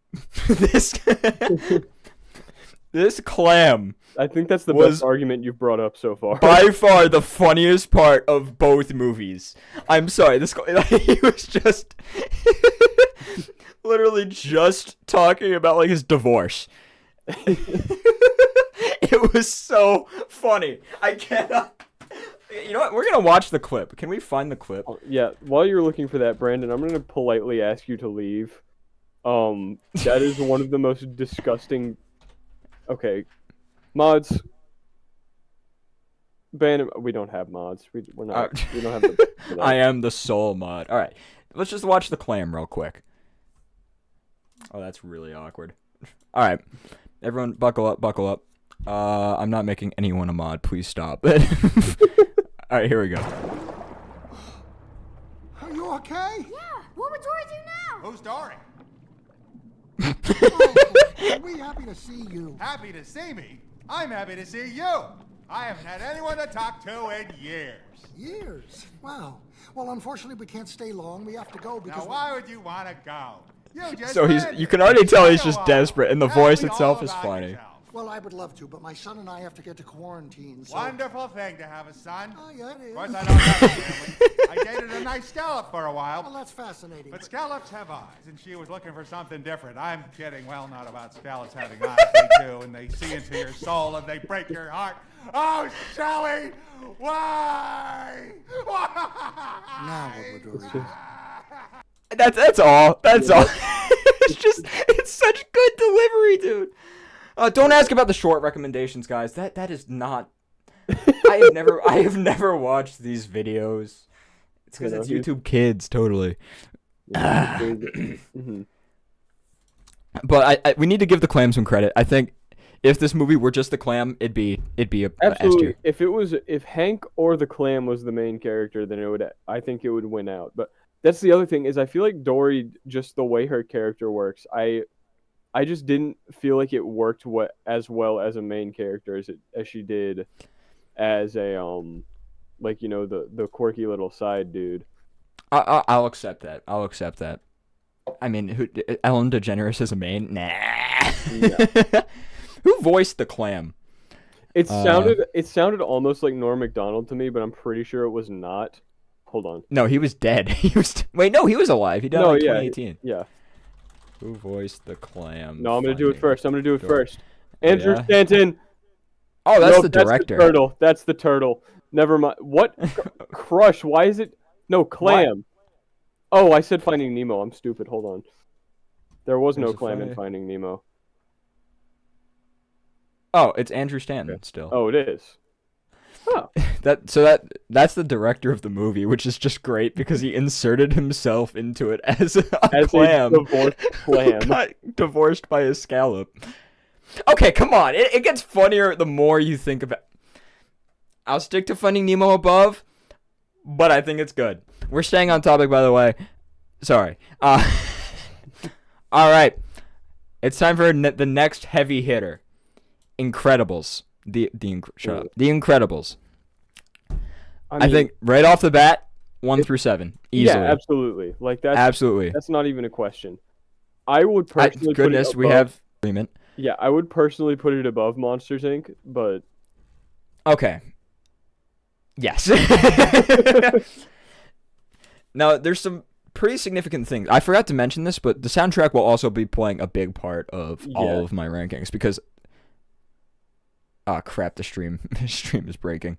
this this clam I think that's the was best argument you've brought up so far. by far the funniest part of both movies. I'm sorry. He was just literally just talking about like his divorce. It was so funny. I cannot. You know what? We're gonna watch the clip. Can we find the clip? Yeah, while you're looking for that, Brandon, I'm gonna politely ask you to leave. That is one of the most disgusting. Okay, mods. Ban. We don't have mods. We're not. We don't have. The, I am the soul mod. All right, let's just watch the clam real quick. Oh, that's really awkward. All right, everyone, buckle up, buckle up. I'm not making anyone a mod. Please stop. All right, here we go. Are you okay? Yeah, what would Dory do now? Who's Dory? Oh, are we happy to see you? Happy to see me? I'm happy to see you. I haven't had anyone to talk to in years. Years? Wow. Well, unfortunately, we can't stay long. We have to go because... Now, why would you want to go? You just So read you it. can already tell he's Say a just while. desperate, and the Tell voice me itself all is about funny. yourself. Well, I would love to, but my son and I have to get to quarantine, so... Wonderful thing to have a son. Oh, yeah, it Of course, is. I don't have a family. I dated a nice scallop for a Well, while. that's fascinating. But scallops have eyes, and she was looking for something different. I'm kidding. Well, not about scallops having eyes. They do, and they see into your soul, and they break your heart. Oh, Shelley! Why? Now what would Dory do? That's all. That's all. It's such good delivery, dude. Don't ask about the short recommendations, guys. That is not. I have never watched these videos. It's because it's YouTube Kids, totally. Mhm. But we need to give the clam some credit. I think if this movie were just the clam, it'd be a S Absolutely. tier. If Hank or the clam was the main character, then I think it would win out. But that's the other thing is I feel like Dory, just the way her character works, I just didn't feel like it worked as well as a main character as she did as a the quirky little side dude. I'll accept that. I'll accept that. I mean, Ellen DeGeneres is a main? Nah. Yeah. Who voiced the clam? It sounded almost like Norm Macdonald to me, but I'm pretty sure it was not. Hold on. No, he was dead. He was alive. He died in 2018. Yeah. Who voiced the clam? No, I'm gonna do it first. Dory. First. Andrew yeah? Stanton. Oh, that's Nope, the director. That's the turtle. Never mind. What? Crush. Why is it? No, clam. Oh, I said Finding Nemo. I'm stupid. Hold on. There was no There's a clam in fire. Finding Nemo. Oh, it's Andrew Stanton still. Oh, it is. Oh. That's the director of the movie, which is just great because he inserted himself into it as a clam. A divorced clam. Got divorced by a scallop. Okay, come on. It gets funnier the more you think about. I'll stick to Finding Nemo above, but I think it's good. We're staying on topic, by the way. Sorry. All right. It's time for the next heavy hitter. Incredibles. Shut up. The Incredibles. I think right off the bat, 1 through 7, easily. Yeah, absolutely. Like that's Absolutely. That's not even a question. I would personally. Goodness, we have agreement. Yeah, I would personally put it above Monsters Inc. But Okay. Yes. Now, there's some pretty significant things. I forgot to mention this, but the soundtrack will also be playing a big part of all of my rankings because. Ah, crap! The stream is breaking.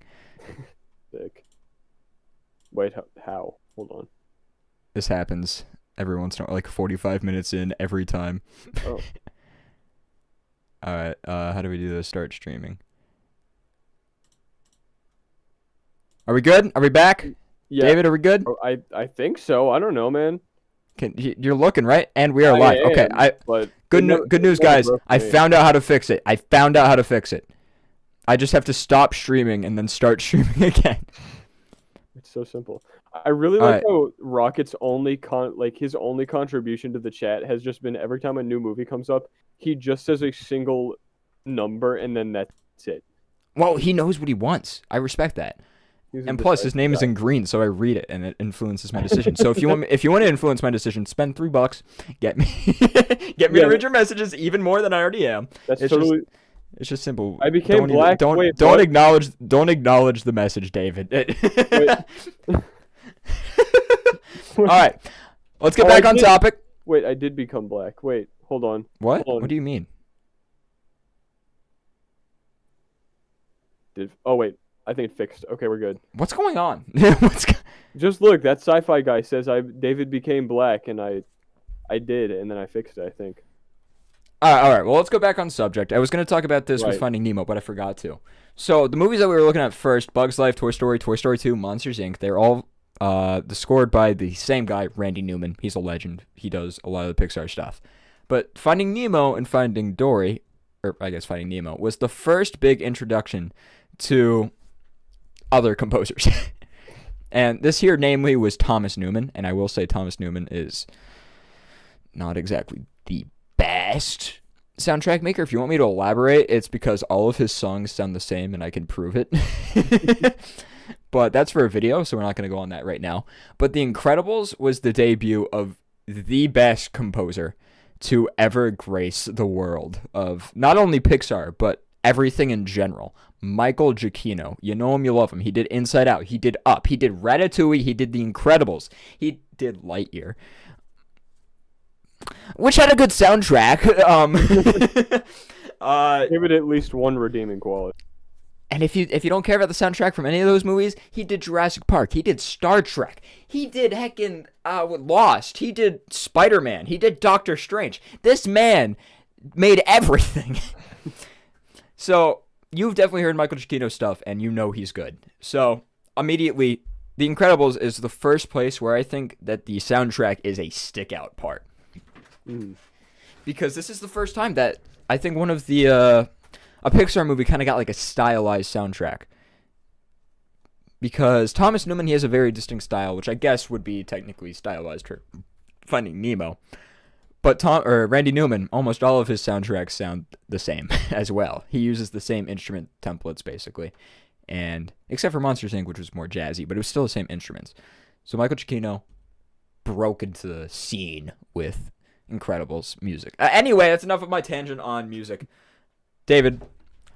Sick. Wait, how? Hold on. This happens every once in a while, like 45 minutes in every time. Oh. All right. How do we do this? Start streaming. Are we good? Are we back? Yeah. David, are we good? I think so. I don't know, man. You're looking, right? And we are live. Okay. But Good news, guys. I found out how to fix it. I just have to stop streaming and then start streaming again. It's so simple. I really like how Rocket's his only contribution to the chat has just been every time a new movie comes up, he just says a single number and then that's it. Well, he knows what he wants. I respect that. And plus, his name is in green, so I read it, and it influences my decision. So if you want to influence my decision, spend $3. Get me to read your messages even more than I already am. It's just simple. I became black. Don't acknowledge the message, David. All right, let's get back on topic. Wait, I did become black. Wait, hold on. What? Hold on. What do you mean? Oh wait, I think it fixed. Okay, we're good. What's going on? Just look, that sci-fi guy says David became black, and I did, and then I fixed it. I think. All right. Well, let's go back on subject. I was going to talk about this with Right. Finding Nemo, but I forgot to. So the movies that we were looking at first: Bugs Life, Toy Story, Toy Story 2, Monsters Inc. They're all scored by the same guy, Randy Newman. He's a legend. He does a lot of the Pixar stuff. But Finding Nemo and Finding Dory, or I guess Finding Nemo, was the first big introduction to other composers. And this here, namely, was Thomas Newman. And I will say Thomas Newman is not exactly the best soundtrack maker. If you want me to elaborate, it's because all of his songs sound the same and I can prove it. But that's for a video, so we're not going to go on that right now. But The Incredibles was the debut of the best composer to ever grace the world of not only Pixar, but everything in general. Michael Giacchino. You know him, you love him. He did Inside Out. He did Up. He did Ratatouille. He did The Incredibles. He did Lightyear, which had a good soundtrack. Give it at least one redeeming quality. And if you don't care about the soundtrack from any of those movies, he did Jurassic Park. He did Star Trek. He did heckin' Lost. He did Spider-Man. He did Doctor Strange. This man made everything. So you've definitely heard Michael Giacchino stuff, and you know he's good. So immediately, The Incredibles is the first place where I think that the soundtrack is a stick-out part. Because this is the first time that I think one of the a Pixar movie kind of got like a stylized soundtrack. Because Thomas Newman, he has a very distinct style, which I guess would be technically stylized for Finding Nemo. But Randy Newman, almost all of his soundtracks sound the same as well. He uses the same instrument templates basically, and except for Monsters Inc., which was more jazzy, but it was still the same instruments. So Michael Giacchino broke into the scene with Incredibles music. Anyway, that's enough of my tangent on music. David,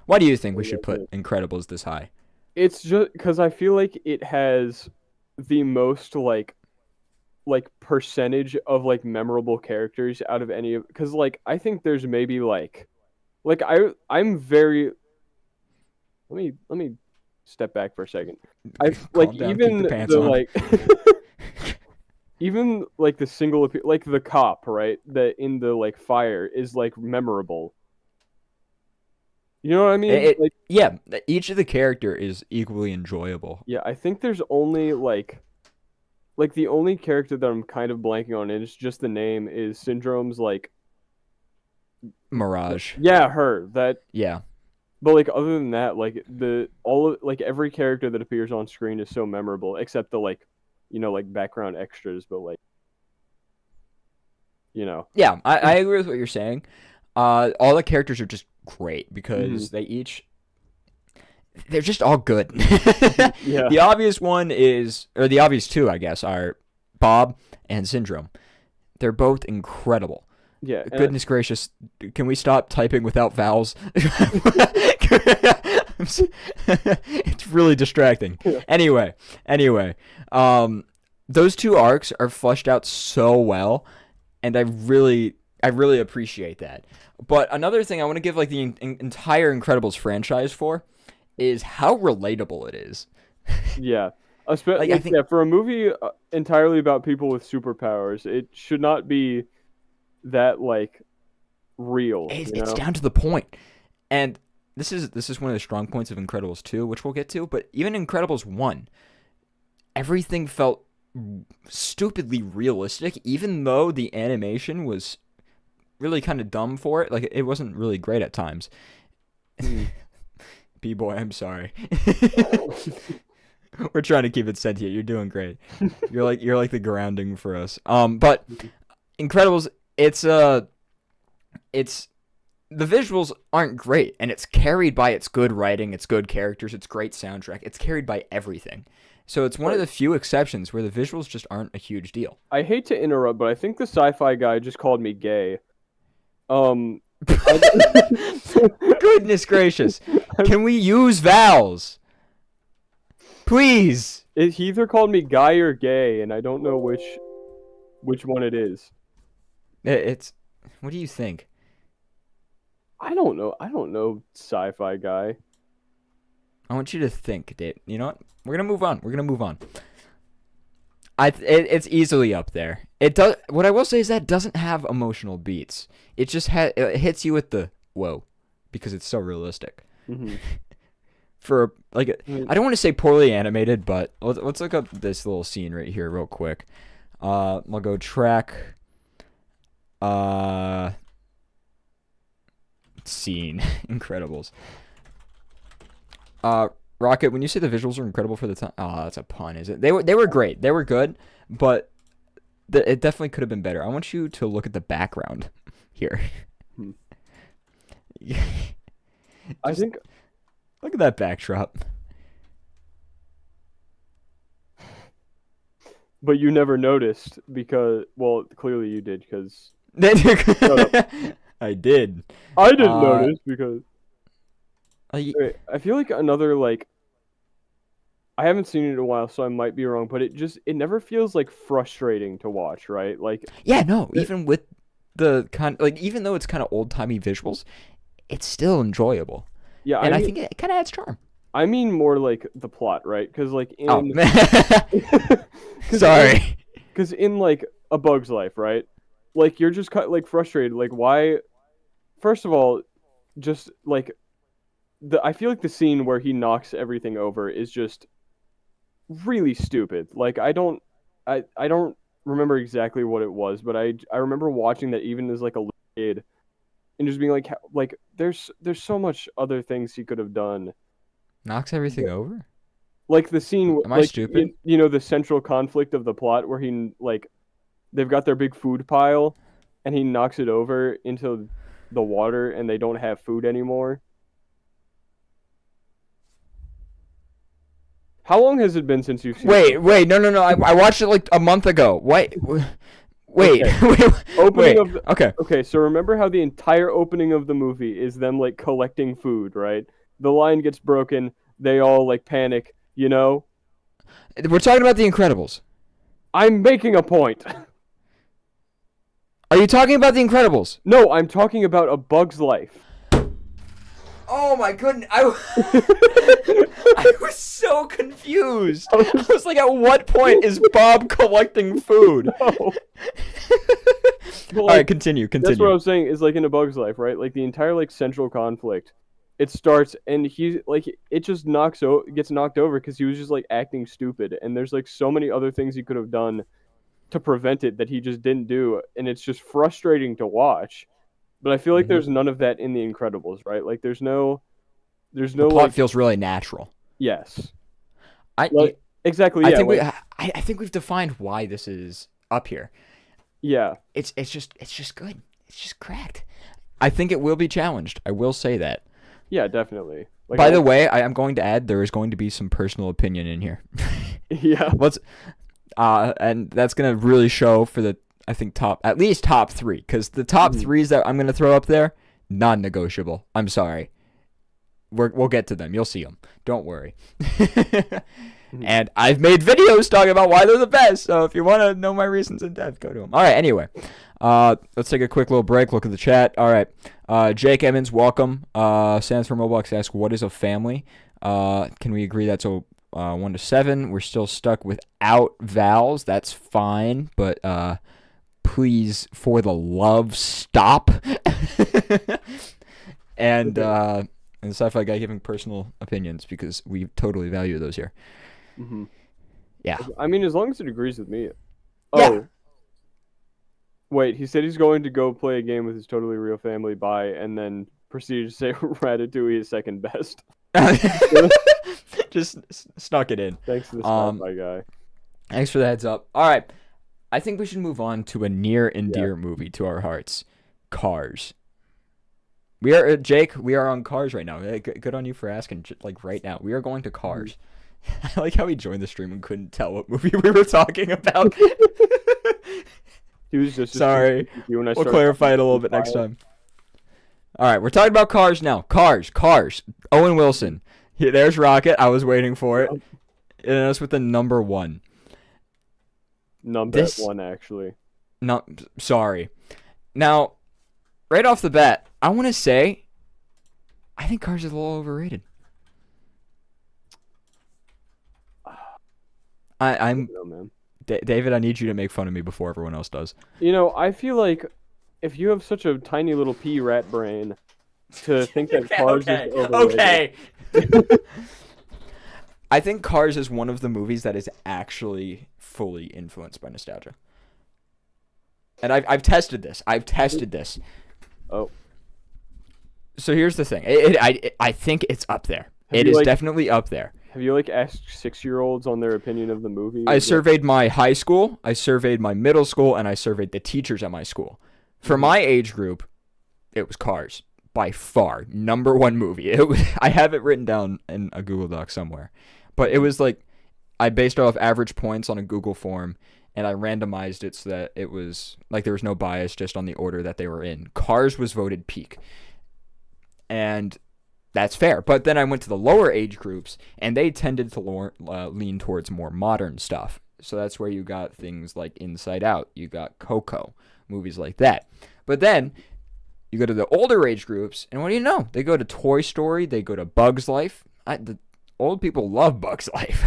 why do you think we should put Incredibles this high? It's just because I feel like it has the most like percentage of like memorable characters out of any of, because like I think there's maybe I'm very let me step back for a second. I like down, even keep the pants the on. like even like the single like the cop, right, that in the like fire is like memorable. You know what I mean? It, Like, yeah, each of the character is equally enjoyable. yeah, I think there's only like the only character that I'm kind of blanking on, and it's just the name, is Syndrome's like, Mirage. yeah, her. That, Yeah. but like other than that, like like every character that appears on screen is so memorable, except the like, like background extras, but like, Yeah, I agree with what you're saying. All the characters are just great because they're just all good. Yeah. The obvious one is, or the obvious two, I guess, are Bob and Syndrome. They're both incredible. Yeah. And Goodness gracious, can we stop typing without vowels? It's really distracting. Yeah. Anyway, those two arcs are fleshed out so well, and I really appreciate that. But another thing I want to give like the entire Incredibles franchise for is how relatable it is. yeah. I think- Yeah, for a movie entirely about people with superpowers, it should not be that like real. It's down to the point. And this is one of the strong points of Incredibles 2, which we'll get to, but even Incredibles 1, everything felt stupidly realistic, even though the animation was really kind of dumb for it. Like, it wasn't really great at times. B-boy, I'm sorry. We're trying to keep it sentient. You're doing great. You're like the grounding for us. But Incredibles, it's the visuals aren't great, and it's carried by its good writing, its good characters, its great soundtrack. It's carried by everything. So it's one of the few exceptions where the visuals just aren't a huge deal. I hate to interrupt, but I think the sci-fi guy just called me gay. Goodness gracious. Can we use vowels? Please. He either called me guy or gay, and I don't know which one it is. It's what do you think? I don't know, sci-fi guy. I want you to think, Dave. You know what? We're gonna move on. It's easily up there. It does. What I will say is that it doesn't have emotional beats. It just it hits you with the whoa, because it's so realistic. Mm-hmm. For like, I don't want to say poorly animated, but let's look up this little scene right here real quick. I'll go track. Scene Incredibles. Rocket, when you say the visuals are incredible for the time, that's a pun, is it? They were great. They were good, but it definitely could have been better. I want you to look at the background here. I think. Look at that backdrop. But you never noticed because, well, clearly you did because I did. I didn't notice because. Wait, Wait, I feel like another like. I haven't seen it in a while, so I might be wrong, but it never feels like frustrating to watch, right? Like, yeah, no, even with the even though it's kind of old-timey visuals, it's still enjoyable. yeah, And I mean, think it kind of adds charm. I mean more like the plot, right? Because like in Oh, sorry. Because in like A Bug's Life, right? Like you're just like frustrated. Like why? First of all, just like I feel like the scene where he knocks everything over is just really stupid. Like I don't remember exactly what it was, but I remember watching that even as like a little kid, and just being like there's so much other things he could have done. Knocks everything over? Like the scene, Am I like, stupid? The central conflict of the plot where he like, they've got their big food pile, and he knocks it over into the water, and they don't have food anymore. How long has it been since you've seen? Wait, no. I watched it like a month ago. Wait. Opening of the, Okay. Okay, so remember how the entire opening of the movie is them like collecting food, right? The line gets broken, they all like panic, you know? We're talking about The Incredibles. I'm making a point. Are you talking about The Incredibles? No, I'm talking about A Bug's Life. Oh my goodness. I was so confused. I was like, at what point is Bob collecting food? No. But, All right, continue. That's what I was saying is like in A Bug's Life, right? Like the entire like central conflict it starts and he like it just gets knocked over because he was just like acting stupid, and there's like so many other things he could have done to prevent it that he just didn't do, and it's just frustrating to watch. But I feel like there's none of that in The Incredibles, right? Like there's no The plot like feels really natural. yes. I Like, exactly, I yeah. think like, I think we've defined why this is up here. yeah. It's just good. It's just cracked. I think it will be challenged. I will say that. Yeah, definitely. Like, By the way, I am going to add there is going to be some personal opinion in here. yeah. Let's and that's gonna really show for the I think at least top 3, because the top 3s that I'm gonna throw up there, non-negotiable. I'm sorry. We'll get to them. You'll see them. Don't worry. And I've made videos talking about why they're the best. So if you want to know my reasons in depth, go to them. All right. Anyway, let's take a quick little break. Look at the chat. All right. Jake Emmons, welcome. Sans for Mobox asks, what is a family? Can we agree that's a 1 to 7? We're still stuck without vowels. That's fine, but please, for the love, stop. And the sci-fi guy giving personal opinions because we totally value those here. Mm-hmm. Yeah. I mean, as long as it agrees with me. Yeah. Oh. Wait, he said he's going to go play a game with his totally real family. Bye, and then proceeded to say Ratatouille is second best. Just snuck it in. Thanks to the sci-fi guy. Thanks for the heads up. All right. I think we should move on to a near and dear movie to our hearts. Cars. We are, Jake, we are on Cars right now. Good on you for asking, like right now. We are going to Cars. I like how he joined the stream and couldn't tell what movie we were talking about. He was just sorry. We'll clarify it a little bit next time. All right, we're talking about Cars now. Cars. Owen Wilson. There's Rocket. I was waiting for it. And us with the number 1. Number 1, actually. No, sorry. Now, right off the bat, I want to say, I think Cars is a little overrated. I'm No, man. David, I need you to make fun of me before everyone else does. You know, I feel like if you have such a tiny little pea rat brain to think that Cars is overrated. Okay. I think Cars is one of the movies that is actually fully influenced by nostalgia. And I've tested this. Oh. So here's the thing. I think it's up there. It you, is like- definitely up there. Have you like asked 6-year-olds on their opinion of the movie? I surveyed my high school, I surveyed my middle school, and I surveyed the teachers at my school. For my age group, it was Cars. By far. Number 1 movie. I have it written down in a Google Doc somewhere. But it was like, I based it off average points on a Google form, and I randomized it so that it was, like there was no bias just on the order that they were in. Cars was voted peak. And that's fair. But then I went to the lower age groups, and they tended to lean towards more modern stuff. So that's where you got things like Inside Out. You got Coco, movies like that. But then you go to the older age groups, and what do you know? They go to Toy Story. They go to Bug's Life. The old people love Bug's Life.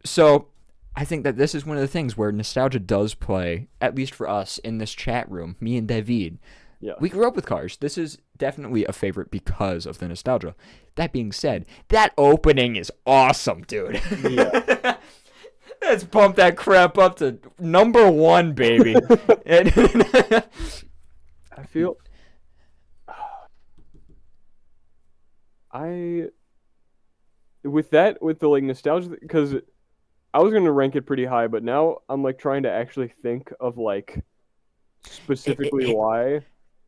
So I think that this is one of the things where nostalgia does play, at least for us in this chat room, me and David. Yeah. We grew up with Cars. This is definitely a favorite because of the nostalgia. That being said, that opening is awesome, dude. Yeah. Let's bump that crap up to number 1, baby. I feel with the like nostalgia, because I was gonna rank it pretty high, but now I'm like trying to actually think of like specifically why.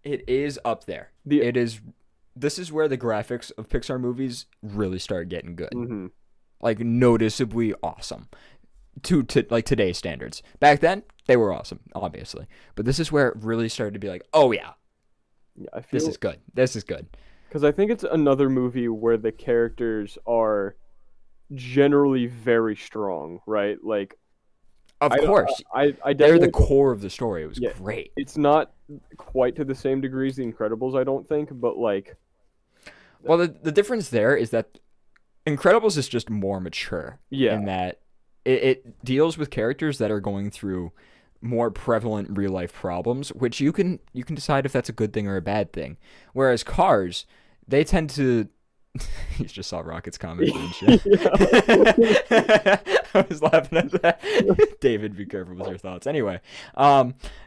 It is up there. This is where the graphics of Pixar movies really start getting good. Mm-hmm. Like noticeably awesome to like today's standards. Back then, they were awesome, obviously. But this is where it really started to be like, oh yeah, I feel this is good. This is good. Because I think it's another movie where the characters are generally very strong, right? Like, Of course. I They're definitely, the core of the story. It was great. It's not quite to the same degree as The Incredibles, I don't think, but like, Well, the difference there is that Incredibles is just more mature. Yeah. In that it deals with characters that are going through more prevalent real life problems, which you can decide if that's a good thing or a bad thing. Whereas Cars, they tend to. You just saw Rocket's comment. Didn't you? I was laughing at that. David, be careful with your thoughts. Anyway,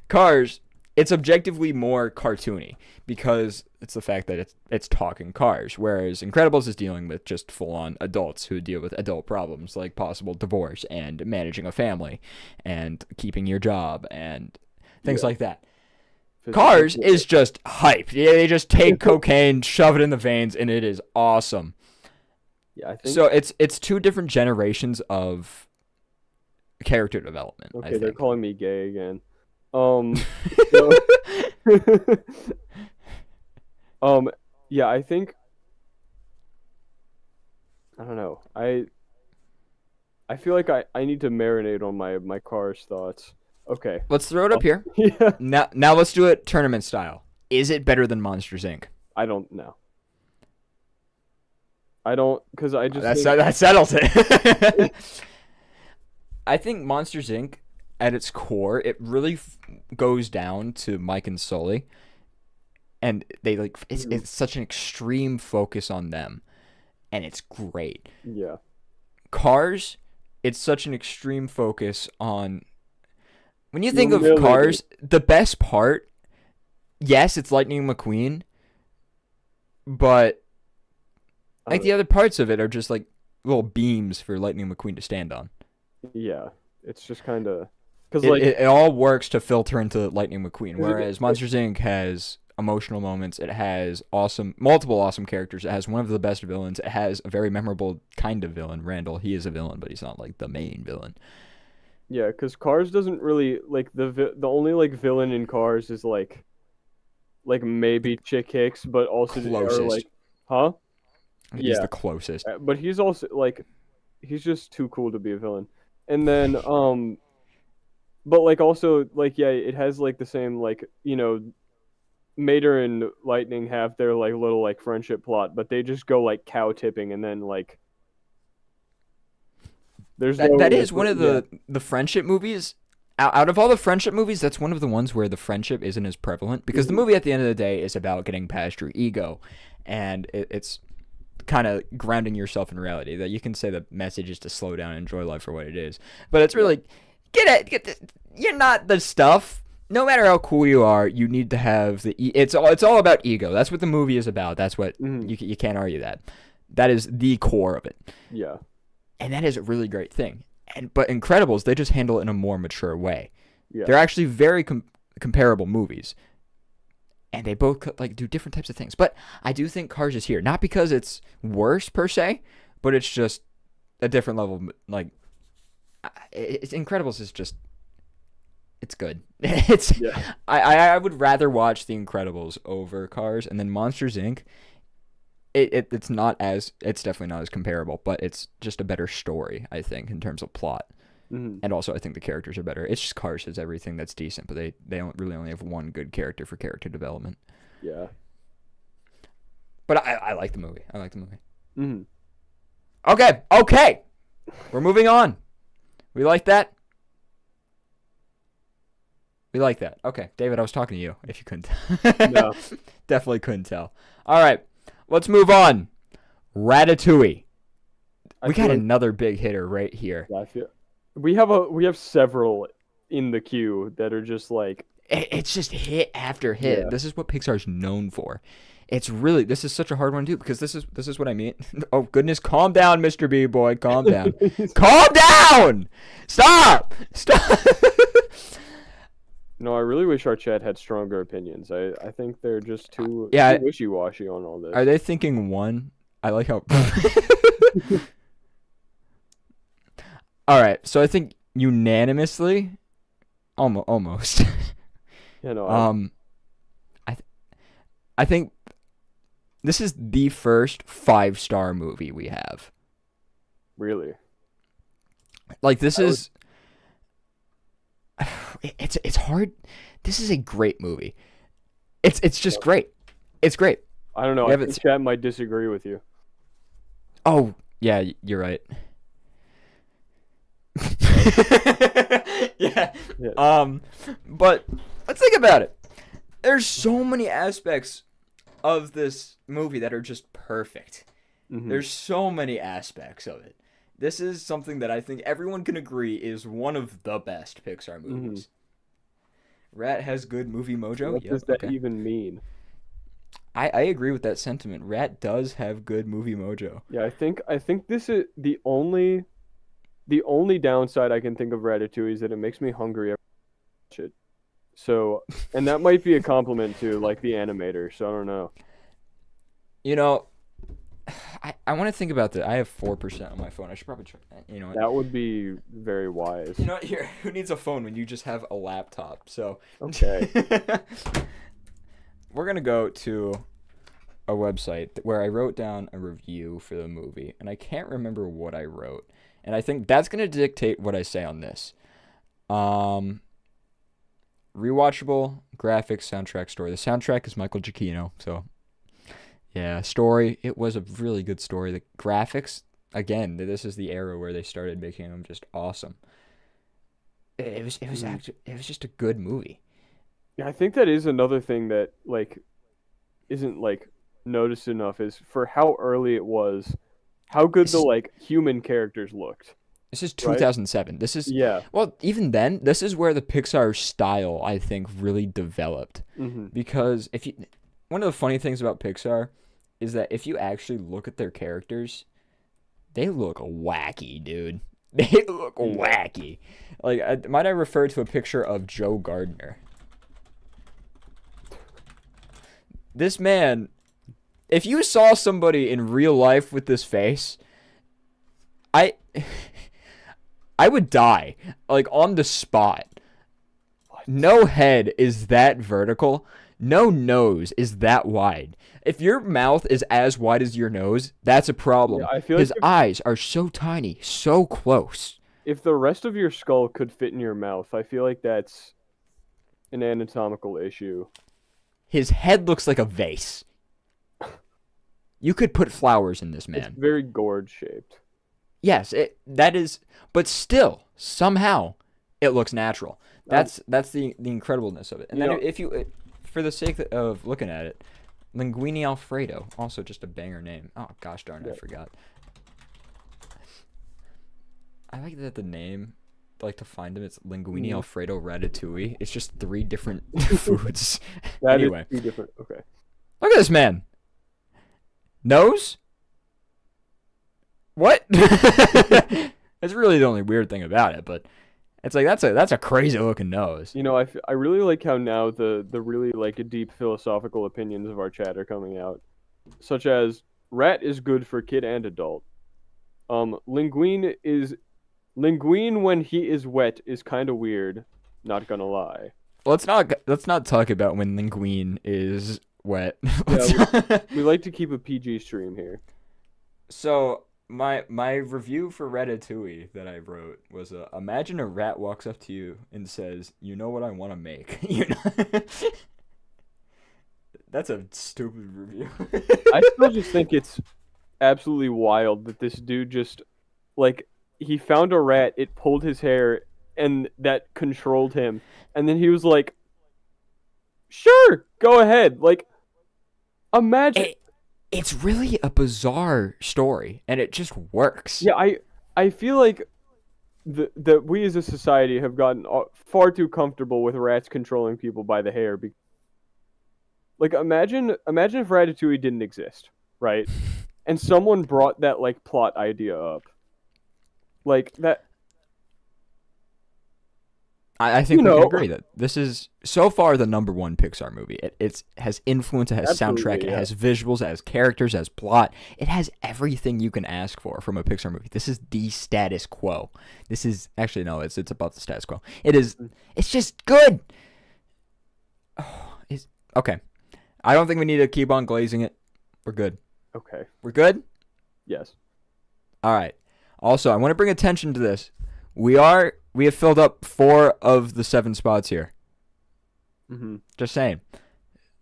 Cars. It's objectively more cartoony because it's the fact that it's talking cars, whereas Incredibles is dealing with just full-on adults who deal with adult problems like possible divorce and managing a family and keeping your job and things like that. Cars is just hype. Yeah, they just take cocaine, shove it in the veins, and it is awesome. Yeah, I think so. It's two different generations of character development. I Okay, think. they're calling me gay again. Yeah, I think I don't know. I feel like I need to marinate on my Cars thoughts. Okay. Let's throw it up here. Yeah. Now let's do it tournament style. Is it better than Monsters Inc? I don't know. I don't, because I just That settles it. I think Monsters Inc. at its core, it really goes down to Mike and Sully, and they it's such an extreme focus on them, and it's great. Yeah. Cars, it's such an extreme focus on. When you think of Humility. Cars, the best part, yes, it's Lightning McQueen, but like the other parts of it are just like little beams for Lightning McQueen to stand on. Yeah, it's just kind of because It all works to filter into Lightning McQueen, whereas Monsters Inc. has emotional moments. It has multiple awesome characters. It has one of the best villains. It has a very memorable kind of villain, Randall. He is a villain, but he's not like the main villain. Yeah, because Cars doesn't really like the only like villain in Cars is like maybe Chick Hicks, but also Closest. or, like, huh? I think He's Yeah. the closest. But he's also like he's just too cool to be a villain. And then but like also like yeah, it has like the same like Mater and Lightning have their like little like friendship plot, but they just go like cow tipping and then like there's That is one of the friendship movies. Out of all the friendship movies, that's one of the ones where the friendship isn't as prevalent because the movie at the end of the day is about getting past your ego, and it's kind of grounding yourself in reality. That you can say the message is to slow down and enjoy life for what it is, but it's really you're not the stuff. No matter how cool you are, you need to have it's all about ego. That's what the movie is about. That's what you can't argue that. That is the core of it. Yeah. And that is a really great thing. But Incredibles, they just handle it in a more mature way. Yeah. They're actually very comparable movies. And they both do different types of things. But I do think Cars is here. Not because it's worse per se, but it's just a different level. Like, it's Incredibles is just, it's good. I would rather watch The Incredibles over Cars. And then Monsters Inc., it's definitely not as comparable, but it's just a better story, I think, in terms of plot. Mm-hmm. And also I think the characters are better. It's just Cars has everything that's decent, but they don't really only have one good character for character development. Yeah. But I like the movie. Mm-hmm. Okay. We're moving on. We like that? We like that. Okay, David, I was talking to you, if you couldn't tell. No. Definitely couldn't tell. All right. Let's move on. Ratatouille. We got another big hitter right here. Yeah, we have several in the queue that are just like It's just hit after hit. Yeah. This is what Pixar's known for. This is such a hard one to do because this is what I mean. Oh goodness, calm down, Mr. B boy, calm down. Calm down. Stop. No, I really wish our chat had stronger opinions. I think they're just too wishy-washy on all this. Are they thinking one? I like how. All right, so I think unanimously, almost. Yeah, no. I think this is the first 5-star movie we have. Really? Like this is. It's hard. This is a great movie. It's just great. It's great. I don't know. I think chat might disagree with you. Oh, yeah, you're right. Yeah. But let's think about it. There's so many aspects of this movie that are just perfect. Mhm. There's so many aspects of it. This is something that I think everyone can agree is one of the best Pixar movies. Rat has good movie mojo. What Yep, does that okay. even mean? I agree with that sentiment. Rat does have good movie mojo. Yeah, I think this is the only downside I can think of Ratatouille is that it makes me hungry every time I watch it. So, and that might be a compliment to like the animator. So I don't know. You know, I want to think about that. I have 4% on my phone. I should probably try. You know what? That would be very wise. You know what? Here, who needs a phone when you just have a laptop? So Okay. we're gonna go to a website where I wrote down a review for the movie, and I can't remember what I wrote, and I think that's gonna dictate what I say on this. Rewatchable graphics, soundtrack, story. The soundtrack is Michael Giacchino, so yeah. Story, it was a really good story. The graphics, again, this is the era where they started making them just awesome. It was actually, it was just a good movie. Yeah, I think that is another thing that like isn't like noticed enough is for how early it was, how good the like human characters looked. This is 2007. This is Yeah. well, even then, this is where the Pixar style I think really developed. Mm-hmm. Because if you, one of the funny things about Pixar is that if you actually look at their characters, they look wacky, dude. They look wacky. Like, might I refer to a picture of Joe Gardner? This man, if you saw somebody in real life with this face, I would die, like, on the spot. No head is that vertical. No nose is that wide. If your mouth is as wide as your nose, that's a problem. Yeah, I feel His like eyes are so tiny, so close. if the rest of your skull could fit in your mouth, I feel like that's an anatomical issue. His head looks like a vase. You could put flowers in this man. It's very gourd shaped. Yes, that is, but still, somehow, it looks natural. That's the incredibleness of it. And then if you, for the sake of looking at it, Linguini Alfredo, also just a banger name. Oh gosh darn it, I forgot. I like that the name, like to find them, it's Linguini Alfredo Ratatouille. It's just 3 different foods. That Anyway, is 2 different. Okay. look at this man. Nose? What? That's really the only weird thing about it, but it's like that's a crazy looking nose. You know, I really like how now the really like deep philosophical opinions of our chat are coming out, such as rat is good for kid and adult. Linguine when he is wet is kind of weird. Not gonna lie. Let's not talk about when Linguine is wet. Yeah, we like to keep a PG stream here. So my review for Ratatouille that I wrote was imagine a rat walks up to you and says, "You know what I want to make." You know? That's a stupid review. I still just think it's absolutely wild that this dude just like he found a rat, it pulled his hair, and that controlled him, and then he was like, "Sure, go ahead." Like, imagine. It's really a bizarre story, and it just works. Yeah, I feel like that we as a society have gotten far too comfortable with rats controlling people by the hair. Like, imagine if Ratatouille didn't exist, right? And someone brought that like plot idea up, like that. I think we can agree that this is so far the #1 Pixar movie. It has influence, it has Absolutely, soundtrack, it has visuals, it has characters, it has plot. It has everything you can ask for from a Pixar movie. This is the status quo. This is actually no, it's above the status quo. It is. It's just good. Oh, okay. I don't think we need to keep on glazing it. We're good. Okay. We're good. Yes. All right. Also, I want to bring attention to this. We have filled up 4 of the 7 spots here. Mm-hmm. Just saying.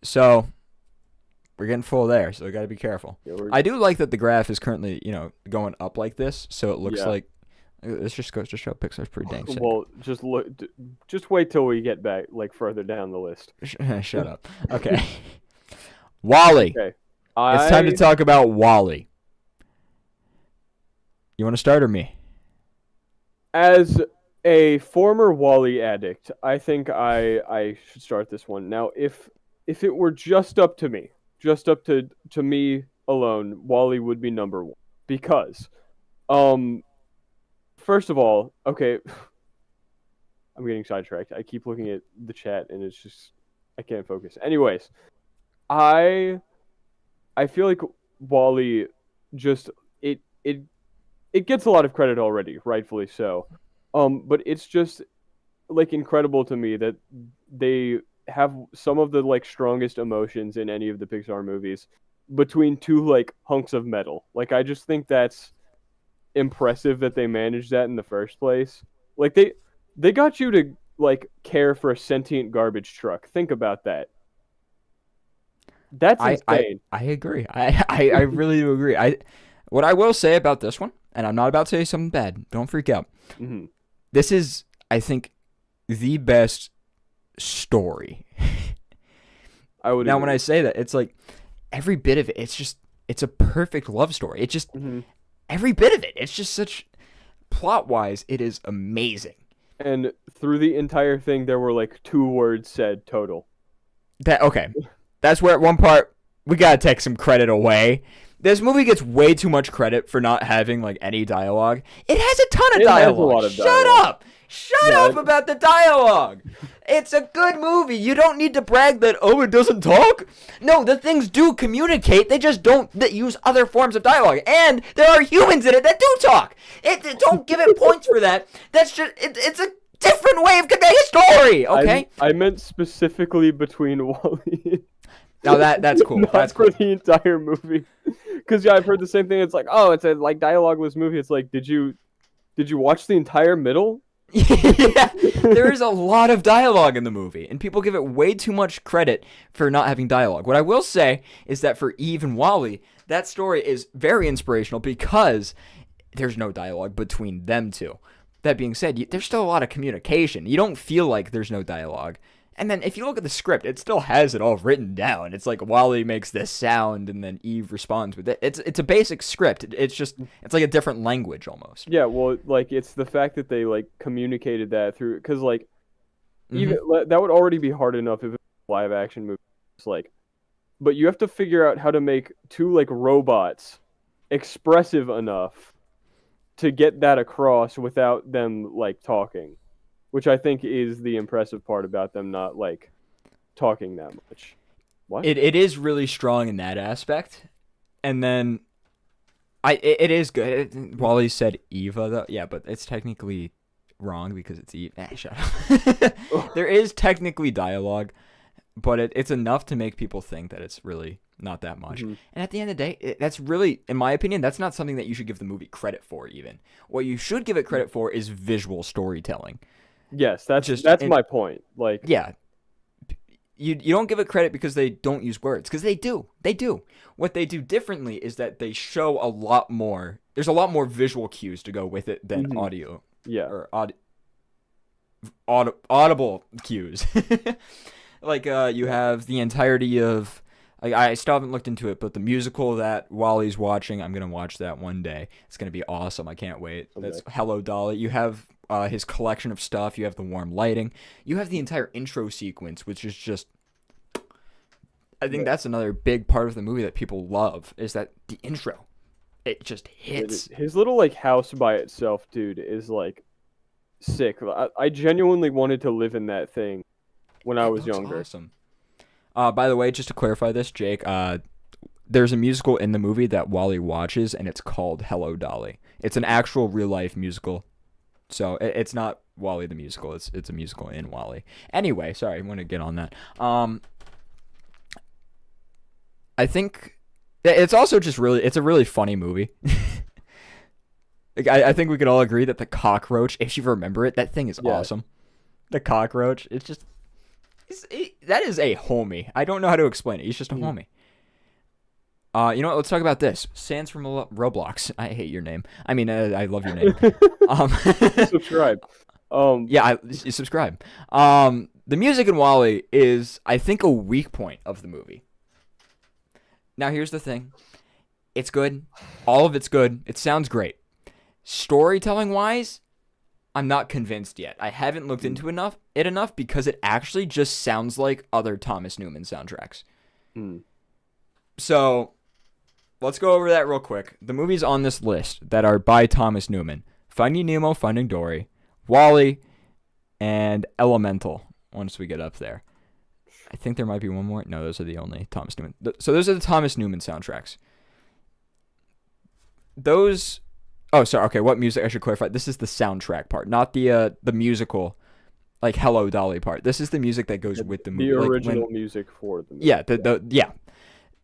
So we're getting full there, so we got to be careful. Yeah, I do like that the graph is currently, going up like this, so it looks like this just goes to show Pixar's pretty dang sick. Well, just wait till we get back like further down the list. Shut up. Okay. Wally. Okay. It's time to talk about Wally. You want to start or me? As a former Wally addict, I think I should start this one. Now, if it were just up to me, just up to me alone, Wally would be number one. Because, first of all, okay, I'm getting sidetracked. I keep looking at the chat and it's just, I can't focus. Anyways, I feel like Wally just, it gets a lot of credit already, rightfully so. But it's just like incredible to me that they have some of the like strongest emotions in any of the Pixar movies between two like hunks of metal. Like I just think that's impressive that they managed that in the first place. Like they got you to like care for a sentient garbage truck. Think about that. That's insane. I agree. I really do agree. What I will say about this one, and I'm not about to say something bad. Don't freak out. Mm-hmm. This is, I think, the best story. I would. Now, agree. when I say that, it's like every bit of it. It's a perfect love story. It just every bit of it. It's just such plot wise. It is amazing. And through the entire thing, there were like 2 words said total. That's where at one part we gotta take some credit away. This movie gets way too much credit for not having like any dialogue. It has a ton of dialogue. Has a lot of Shut dialogue. up! Shut up about the dialogue. It's a good movie. You don't need to brag that it doesn't talk. No, the things do communicate. They just don't use other forms of dialogue. And there are humans in it that do talk. Don't give it points for that. That's just it's a different way of conveying a story. Okay. I meant specifically between Wally. Now that's cool. Not That's for cool. the entire movie. Because I've heard the same thing. It's like, oh, it's a like dialogueless movie. It's like, did you watch the entire middle? Yeah, there is a lot of dialogue in the movie, and people give it way too much credit for not having dialogue. What I will say is that for Eve and Wally, that story is very inspirational because there's no dialogue between them two. That being said, there's still a lot of communication. You don't feel like there's no dialogue. And then if you look at the script, it still has it all written down. It's like Wally makes this sound and then Eve responds with it. It's a basic script. It's like a different language almost. Yeah, well, like it's the fact that they like communicated that through, because like even that would already be hard enough if it was a live action movie. It's like, but you have to figure out how to make 2 like robots expressive enough to get that across without them like talking. Which I think is the impressive part about them not like talking that much. What? It is really strong in that aspect, and then it is good. Wally said Eva though, yeah, but it's technically wrong because it's Eve. Shut up. There is technically dialogue, but it's enough to make people think that it's really not that much. And at the end of the day, that's really, in my opinion, that's not something that you should give the movie credit for. Even what you should give it credit for is visual storytelling. Yes, that's my point. Like, yeah, you don't give it credit because they don't use words, because they do. They do. What they do differently is that they show a lot more. There's a lot more visual cues to go with it than audio. Yeah. Or audible cues. Like you have the entirety of. Like, I still haven't looked into it, but the musical that Wally's watching, I'm gonna watch that one day. It's gonna be awesome. I can't wait. Okay. That's Hello Dolly. You have his collection of stuff. You have the warm lighting. You have the entire intro sequence, which is just. I think that's another big part of the movie that people love is that the intro. It just hits. His little like house by itself, dude, is like sick. I genuinely wanted to live in that thing when I was younger. Awesome. By the way, just to clarify this, Jake, there's a musical in the movie that Wally watches, and it's called Hello Dolly. It's an actual real-life musical. So it's not Wally the musical. It's a musical in Wally. Anyway, sorry, I want to get on that. I think it's also just it's a really funny movie. Like, I think we could all agree that the cockroach, if you remember it, that thing is awesome. The cockroach, it's just... that is a homie. I don't know how to explain it. He's just a homie. You know what? Let's talk about this. Sans from Roblox. I hate your name. I mean, I love your name. Subscribe. Yeah, subscribe. The music in Wall-E is, I think, a weak point of the movie. Now, here's the thing. It's good. All of it's good. It sounds great. Storytelling-wise, I'm not convinced yet. I haven't looked into it enough because it actually just sounds like other Thomas Newman soundtracks. So, let's go over that real quick. The movies on this list that are by Thomas Newman: Finding Nemo, Finding Dory, WALL-E, and Elemental, once we get up there. I think there might be one more. No, those are the only Thomas Newman. So those are the Thomas Newman soundtracks. Those... Oh, sorry. Okay, what music? I should clarify. This is the soundtrack part, not the musical, like Hello Dolly part. This is the music that goes with the movie. The original music for the movie. Yeah.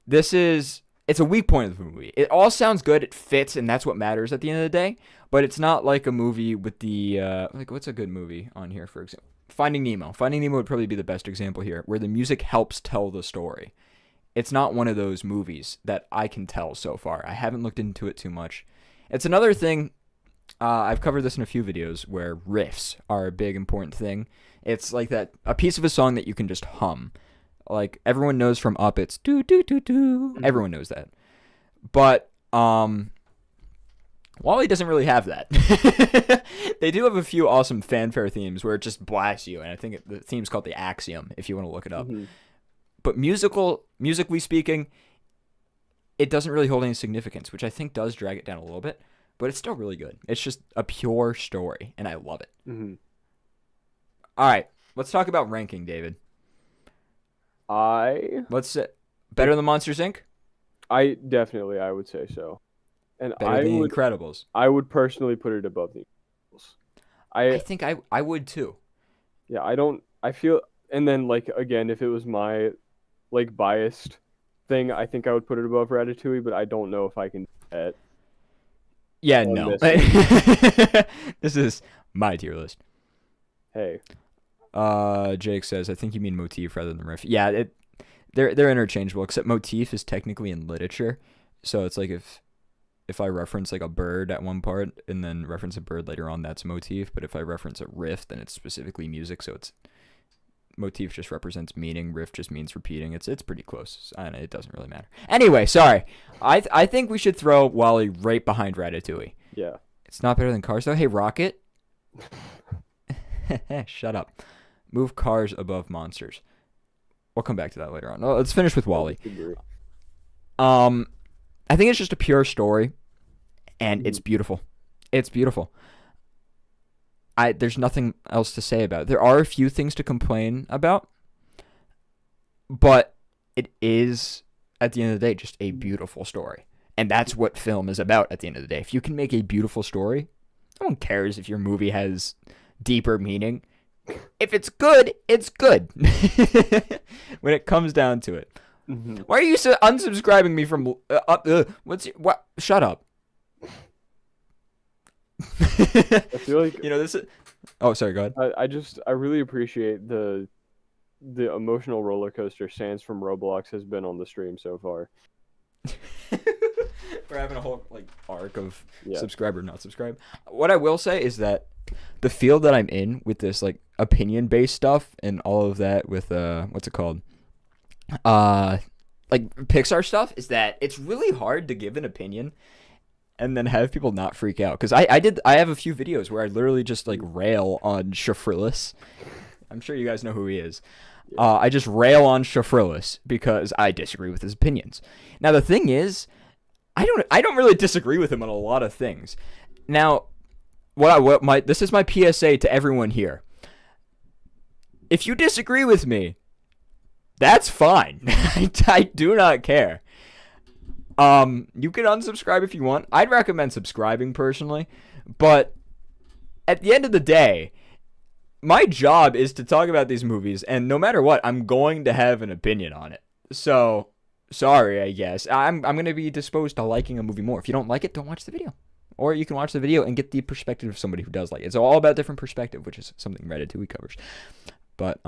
This is... It's a weak point of the movie. It all sounds good. It fits, and that's what matters at the end of the day. But it's not like a movie with the... like, what's a good movie on here, for example? Finding Nemo. Finding Nemo would probably be the best example here, where the music helps tell the story. It's not one of those movies that I can tell so far. I haven't looked into it too much. It's another thing, I've covered this in a few videos, where riffs are a big important thing. It's like that, a piece of a song that you can just hum. Like, everyone knows from Up, it's do do do do. Everyone knows that. But, WALL-E doesn't really have that. They do have a few awesome fanfare themes where it just blasts you, and I think the theme's called The Axiom, if you want to look it up. But musically speaking, it doesn't really hold any significance, which I think does drag it down a little bit, but it's still really good. It's just a pure story, and I love it. All right, let's talk about ranking, David. Let's better than Monsters, Inc.? I would say so. And Better than The Incredibles. I would personally put it above The Incredibles. I think I would too. Yeah, I feel, and then, like, again, if it was my, like, biased thing, I think I would put it above Ratatouille, but I don't know if I can do that. Yeah, no. This is my tier list. Hey. Jake says, I think you mean motif rather than riff. Yeah, they're interchangeable, except motif is technically in literature. So it's like if I reference like a bird at one part and then reference a bird later on, that's motif. But if I reference a riff, then it's specifically music. So it's motif just represents meaning. Riff just means repeating. It's pretty close. I don't know, it doesn't really matter. Anyway, sorry. I think we should throw WALL-E right behind Ratatouille. Yeah. It's not better than Cars though. Hey, Rocket. Shut up. Move Cars above Monsters. We'll come back to that later on. Let's finish with WALL-E. I think it's just a pure story, and it's beautiful. It's beautiful. There's nothing else to say about it. There are a few things to complain about, but it is, at the end of the day, just a beautiful story. And that's what film is about at the end of the day. If you can make a beautiful story, no one cares if your movie has deeper meaning. If it's good, it's good. When it comes down to it. Why are you unsubscribing me from what? Shut up. I feel like this is... Oh, sorry, go ahead. I really appreciate the emotional roller coaster Sans from Roblox has been on the stream so far. We're having a whole arc of subscribe or not subscribe. What I will say is that the field that I'm in with this opinion based stuff and all of that with what's it called? Pixar stuff is that it's really hard to give an opinion and then have people not freak out. Because I have a few videos where I literally just rail on Shafrillis. I'm sure you guys know who he is. I just rail on Shafrillis because I disagree with his opinions. Now the thing is, I don't really disagree with him on a lot of things. Now, this is my PSA to everyone here. If you disagree with me, that's fine. I do not care. You can unsubscribe if you want. I'd recommend subscribing personally, but at the end of the day, my job is to talk about these movies, and no matter what, I'm going to have an opinion on it. So, sorry, I guess. I'm going to be disposed to liking a movie more. If you don't like it, don't watch the video. Or you can watch the video and get the perspective of somebody who does like it. It's all about different perspective, which is something Ratatouille covers. But,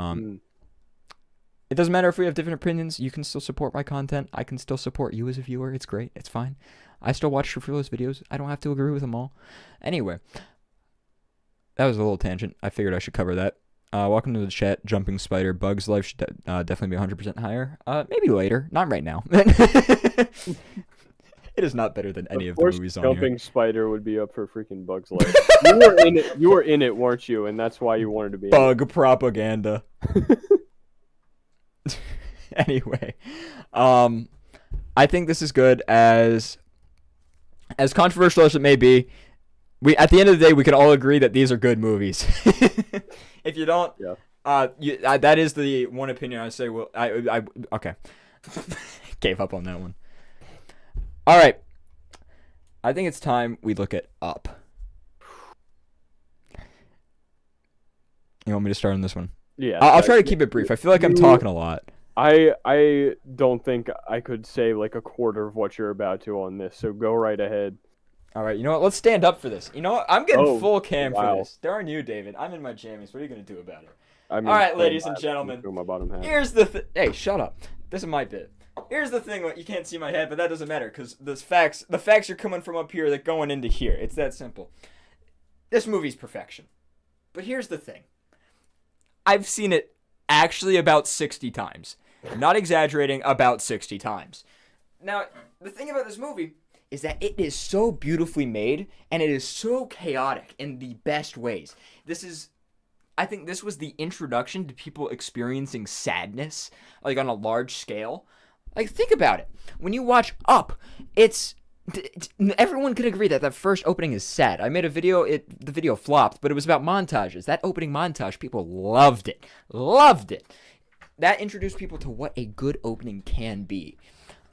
it doesn't matter if we have different opinions. You can still support my content. I can still support you as a viewer. It's great. It's fine. I still watch Shafrillo's videos. I don't have to agree with them all. Anyway, that was a little tangent. I figured I should cover that. Welcome to the chat, Jumping Spider. Bug's life should definitely be 100% higher. Maybe later, not right now. It is not better than any of the movies on Jumping here. Spider would be up for freaking Bug's Life. You were in it. You were in it, weren't you? And that's why you wanted to be. Bug propaganda. Anyway, I think this is good as controversial as it may be. We at the end of the day we can all agree that these are good movies. If you don't, Yeah. that is the one opinion I say. Well, I okay, gave up on that one. All right, I think it's time we look at Up. You want me to start on this one? Yeah. I'll try to keep it brief. I feel like I'm talking a lot. I don't think I could say like a quarter of what you're about to on this. So go right ahead. All right, you know what? Let's stand up for this. You know what? I'm getting full cam wow. for this. Darn you, David. I'm in my jammies. What are you going to do about it? I mean, All right, ladies and gentlemen. My bottom half. Here's the Hey, shut up. This is my bit. Here's the thing. You can't see my head, but that doesn't matter because the facts are coming from up here. They're going into here. It's that simple. This movie's perfection. But here's the thing. I've seen it actually about 60 times. I'm not exaggerating, about 60 times. Now, the thing about this movie is that it is so beautifully made and it is so chaotic in the best ways. I think this was the introduction to people experiencing sadness, like on a large scale. Like, think about it. When you watch Up, everyone can agree that that first opening is sad. I made a video, the video flopped, but it was about montages. That opening montage, people loved it. Loved it. That introduced people to what a good opening can be.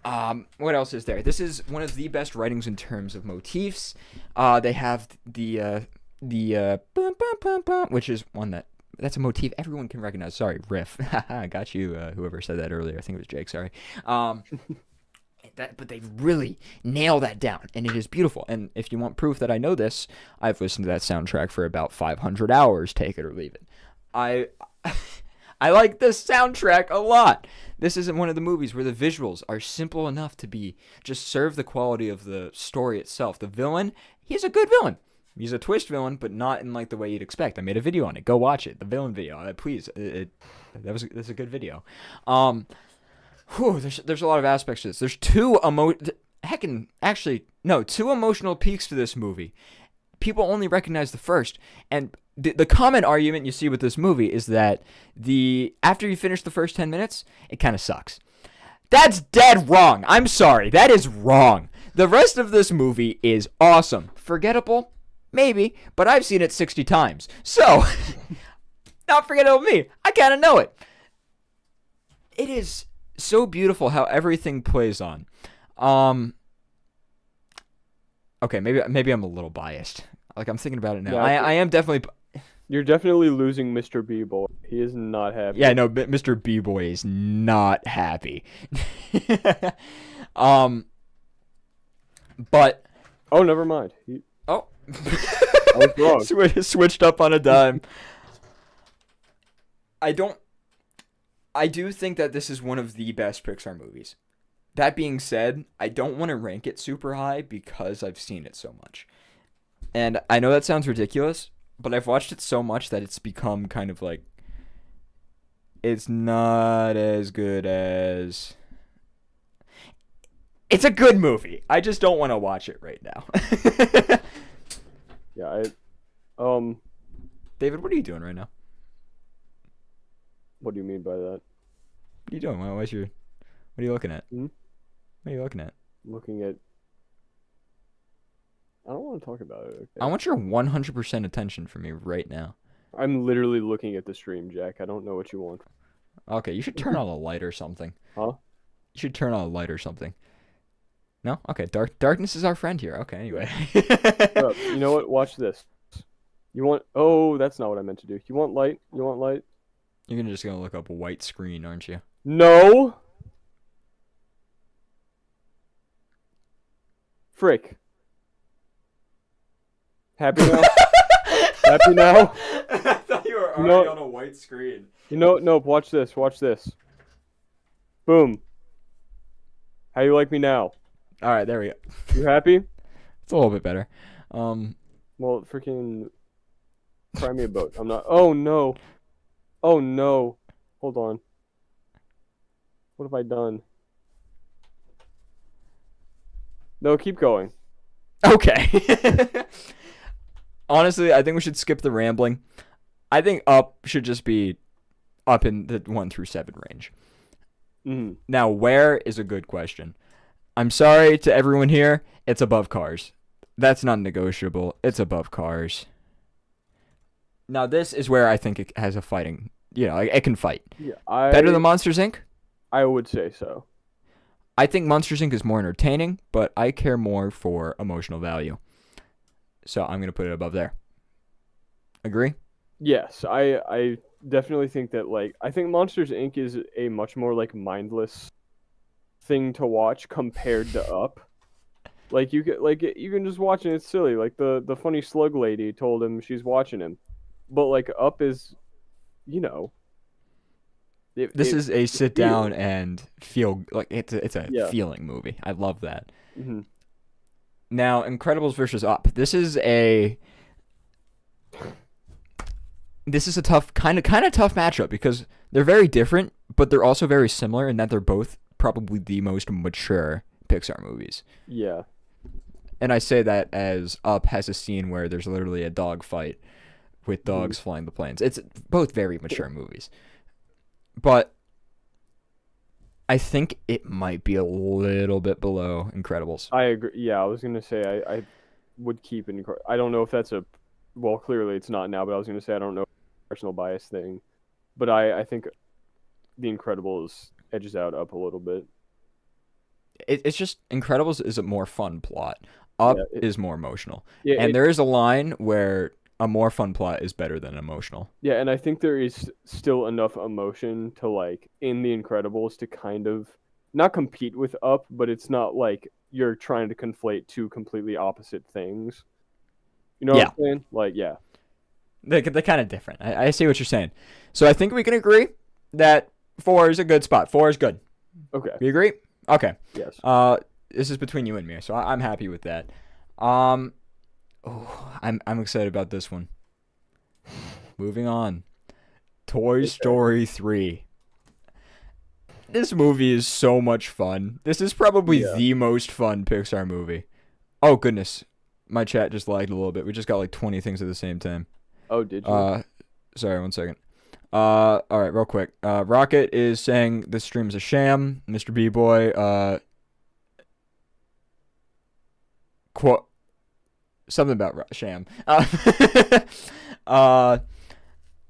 What else is there? This is one of the best writings in terms of motifs. They have the bum, bum, bum, bum, which is one that's a motif everyone can recognize. Sorry, riff. I got you. Whoever said that earlier, I think it was Jake. Sorry. But they really nail that down, and it is beautiful. And if you want proof that I know this, I've listened to that soundtrack for about 500 hours. Take it or leave it. I like this soundtrack a lot. This isn't one of the movies where the visuals are simple enough to just serve the quality of the story itself. The villain, he's a good villain. He's a twist villain, but not in like the way you'd expect. I made a video on it. Go watch it. The villain video. Please. That's a good video. There's a lot of aspects to this. There's two emotional peaks to this movie. People only recognize the first, and the common argument you see with this movie is that after you finish the first 10 minutes, it kind of sucks. That's dead wrong. I'm sorry. That is wrong. The rest of this movie is awesome. Forgettable? Maybe, but I've seen it 60 times. So, not forgettable me. I kind of know it. It is so beautiful how everything plays on. Okay, maybe I'm a little biased. Like, I'm thinking about it now. Yeah, I am definitely... You're definitely losing Mr. B-Boy. He is not happy. Yeah, no, Mr. B-Boy is not happy. But... Oh, never mind. Oh. I was wrong. Switched up on a dime. I do think that this is one of the best Pixar movies. That being said, I don't want to rank it super high because I've seen it so much. And I know that sounds ridiculous, but I've watched it so much that it's become kind of like, it's not as good as... It's a good movie. I just don't want to watch it right now. Yeah, David, what are you doing right now? What do you mean by that? What are you doing? What are you looking at? Hmm? What are you looking at? Looking at... I don't want to talk about it. Okay? I want your 100% attention from me right now. I'm literally looking at the stream, Jack. I don't know what you want. Okay, you should turn on a light or something. Huh? You should turn on a light or something. No? Okay, darkness is our friend here. Okay, anyway. You know what? Watch this. You want... Oh, that's not what I meant to do. You want light? You want light? You're just going to look up a white screen, aren't you? No! Frick. Happy now? Happy now? I thought you were already on a white screen. You know, nope, watch this, watch this. Boom. How you like me now? Alright, there we go. You happy? It's a little bit better. Well, freaking cry me a boat. I'm not... Oh, no. Oh no. Hold on. What have I done? No, keep going. Okay. Honestly, I think we should skip the rambling. I think Up should just be up in the 1 through 7 range. Mm. Now, where is a good question. I'm sorry to everyone here. It's above Cars. That's not negotiable. It's above Cars. Now, this is where I think it has a fighting. It can fight. Yeah, Better than Monsters, Inc.? I would say so. I think Monsters, Inc. is more entertaining, but I care more for emotional value. So I'm going to put it above there. Agree? Yes, I definitely think that, like, I think Monsters Inc. is a much more, like, mindless thing to watch compared to Up. Like, you can just watch it, it's silly. Like, the funny slug lady told him she's watching him. But, like, Up is, This is a sit feels. down and feel like it's a Yeah. feeling movie. I love that. Mm-hmm. Now, Incredibles versus Up. This is a tough kind of tough matchup because they're very different, but they're also very similar in that they're both probably the most mature Pixar movies. Yeah. And I say that as Up has a scene where there's literally a dog fight with dogs flying the planes. It's both very mature movies. But I think it might be a little bit below Incredibles. I agree. Yeah, I was gonna say I would keep it. I don't know if that's well, clearly it's not now, but I was gonna say I don't know if it's a personal bias thing, but I think The Incredibles edges out Up a little bit. It's just Incredibles is a more fun plot. Up Yeah, is more emotional. Yeah, And there is a line where a more fun plot is better than emotional. yeah, and I think there is still enough emotion to, like, in The Incredibles to kind of not compete with Up, but it's not like you're trying to conflate two completely opposite things. You know what I'm saying? Like, yeah. They're kind of different. I see what you're saying. So I think we can agree that 4 is a good spot. 4 is good. Okay. We agree? Okay. Yes. This is between you and me, so I'm happy with that. I'm excited about this one. Moving on. Toy Story 3. This movie is so much fun. This is probably the most fun Pixar movie. Oh, goodness. My chat just lagged a little bit. We just got like 20 things at the same time. Oh, did you? Sorry, 1 second. All right, real quick. Rocket is saying this stream is a sham. Mr. B-Boy, quote, something about sham.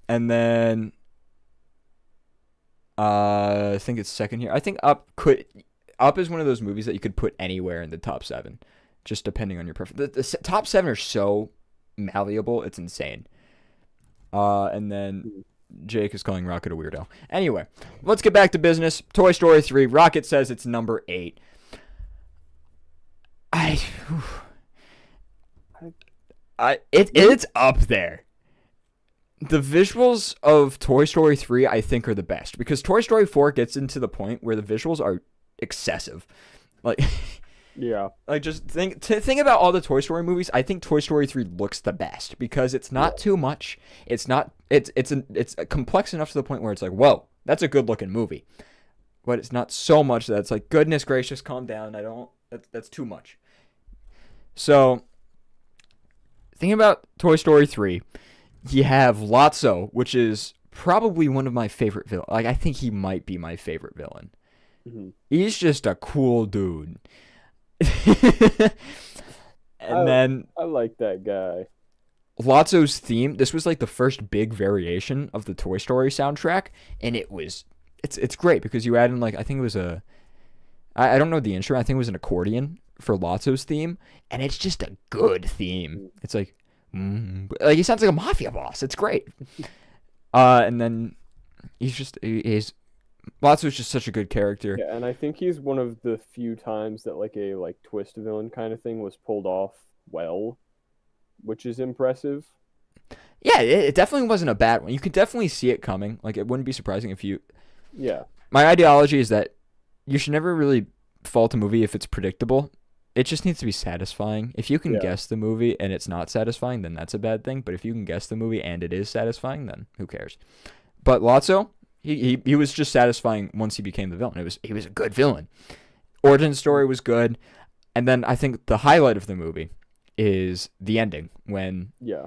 And then I think it's second here. I think Up is one of those movies that you could put anywhere in the top 7, just depending on your preference. The top 7 are so malleable, it's insane. And then Jake is calling Rocket a weirdo. Anyway, let's get back to business. Toy Story 3. Rocket says it's number 8. It's up there. The visuals of Toy Story 3, I think, are the best because Toy Story 4 gets into the point where the visuals are excessive. Like, yeah. Like, just think about all the Toy Story movies. I think Toy Story 3 looks the best because it's not too much. It's complex enough to the point where it's like, whoa, that's a good looking movie. But it's not so much that it's like, goodness gracious, calm down. That's too much. So, thinking about Toy Story 3, you have Lotso, which is probably one of my favorite villains. Like, I think he might be my favorite villain. Mm-hmm. He's just a cool dude. Then I like that guy. Lotso's theme, this was like the first big variation of the Toy Story soundtrack, and it's great because you add in, like, I think it was I don't know the instrument, I think it was an accordion for Lotso's theme, and it's just a good theme. It's like he sounds like a mafia boss. It's great. And then he's Lotso's just such a good character. Yeah, and I think he's one of the few times that like a twist villain kind of thing was pulled off well, which is impressive. Yeah, it definitely wasn't a bad one. You could definitely see it coming. Like, it wouldn't be surprising if you... Yeah. My ideology is that you should never really fault a movie if it's predictable. It just needs to be satisfying. If you can guess the movie and it's not satisfying, then that's a bad thing. But if you can guess the movie and it is satisfying, then who cares? But Lotso, he was just satisfying once he became the villain. He was a good villain. Origin story was good, and then I think the highlight of the movie is the ending when, Yeah.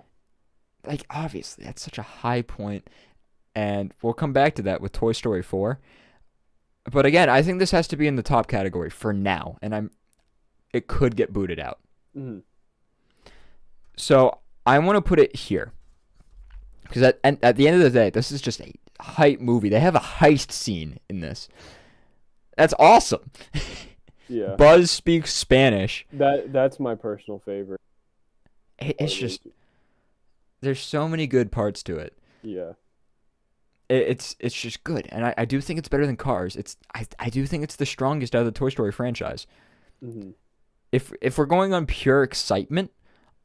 like, obviously that's such a high point, and we'll come back to that with Toy Story 4. But again, I think this has to be in the top category for now, and it could get booted out. Mm-hmm. So I want to put it here because at the end of the day, this is just a hype movie. They have a heist scene in this. That's awesome. Yeah. Buzz speaks Spanish. That's my personal favorite. It's just there's so many good parts to it. Yeah. It's just good, and I do think it's better than Cars. I do think it's the strongest out of the Toy Story franchise. Mm-hmm. If we're going on pure excitement,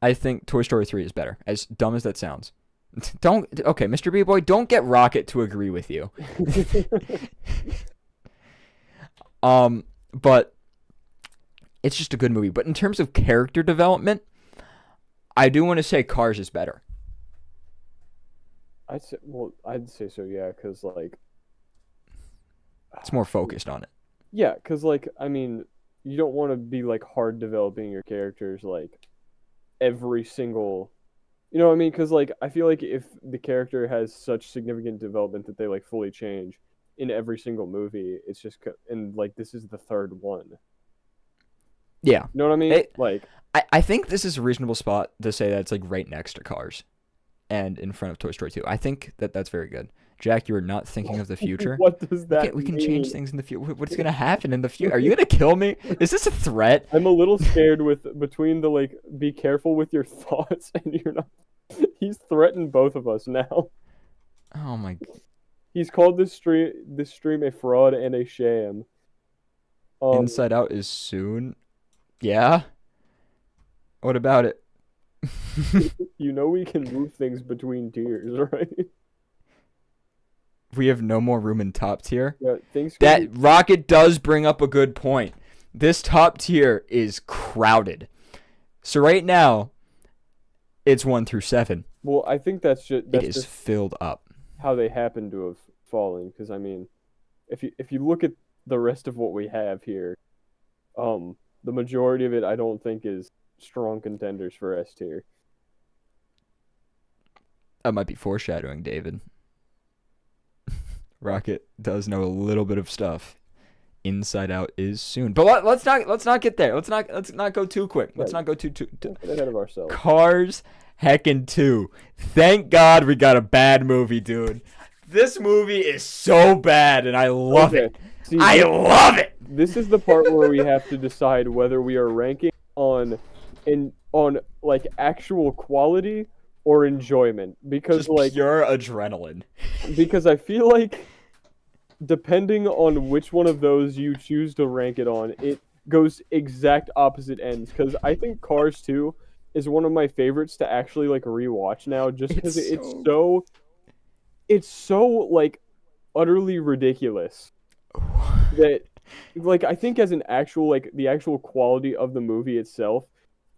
I think Toy Story 3 is better. As dumb as that sounds. Okay, Mr. B-Boy, don't get Rocket to agree with you. But it's just a good movie. But in terms of character development, I do want to say Cars is better. I'd say so, yeah, because, like... It's more focused on it. Yeah, because, like, I mean, you don't want to be, like, hard developing your characters, like, every single... You know what I mean? Because, like, I feel like if the character has such significant development that they, like, fully change in every single movie, it's just... And, like, this is the third one. Yeah. You know what I mean? I think this is a reasonable spot to say that it's, like, right next to Cars and in front of Toy Story 2. I think that's very good. Jack, you are not thinking of the future. What does that We can mean? change things in the future. What's going to happen in the future? Are you going to kill me? Is this a threat? I'm a little scared between the, like, be careful with your thoughts and you're not... He's threatened both of us now. Oh, my... He's called this stream a fraud and a sham. Inside Out is soon? Yeah? What about it? You know we can move things between tiers, right? We have no more room in top tier? Yeah, things That Rocket does bring up a good point. This top tier is crowded. So right now, it's 1 through 7. Well, I think that's just filled up. how they happen to have fallen. Because I mean, if you look at the rest of what we have here, the majority of it I don't think is strong contenders for S tier. That might be foreshadowing, David. Rocket does know a little bit of stuff. Inside Out is soon, but let's not get there. Let's not go too quick. Let's not go too Get ahead of ourselves. Cars heckin' 2. Thank God we got a bad movie, dude. This movie is so bad, and I love it. See, I love it. This is the part where we have to decide whether we are ranking on like actual quality or enjoyment, because Just like pure adrenaline. because I feel like depending on which one of those you choose to rank it on, it goes exact opposite ends. Because I think Cars 2 is one of my favorites to actually like rewatch now, just because it's so like utterly ridiculous that like I think as an actual like the actual quality of the movie itself,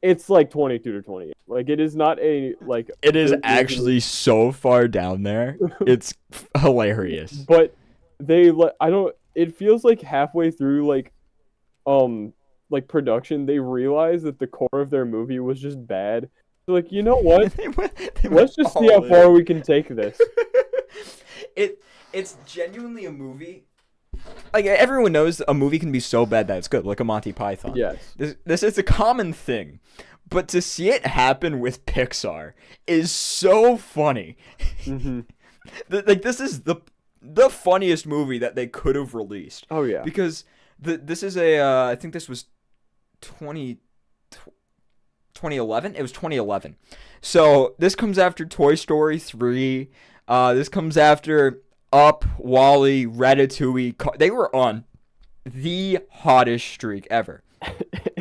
it's like 22 to 28. Like it is not a like It is actually so far down there. It's hilarious. But it feels like halfway through like production they realized that the core of their movie was just bad. So like, you know what? Let's just see how far we can take this. It's genuinely a movie. Like everyone knows a movie can be so bad that it's good, like a Monty Python. Yes. This is a common thing. But to see it happen with Pixar is so funny. Mm-hmm. Like this is the funniest movie that they could have released. Oh yeah. Because this is I think this was 2011. It was 2011. So this comes after Toy Story 3. This comes after Up, Wall-E, Ratatouille. They were on the hottest streak ever.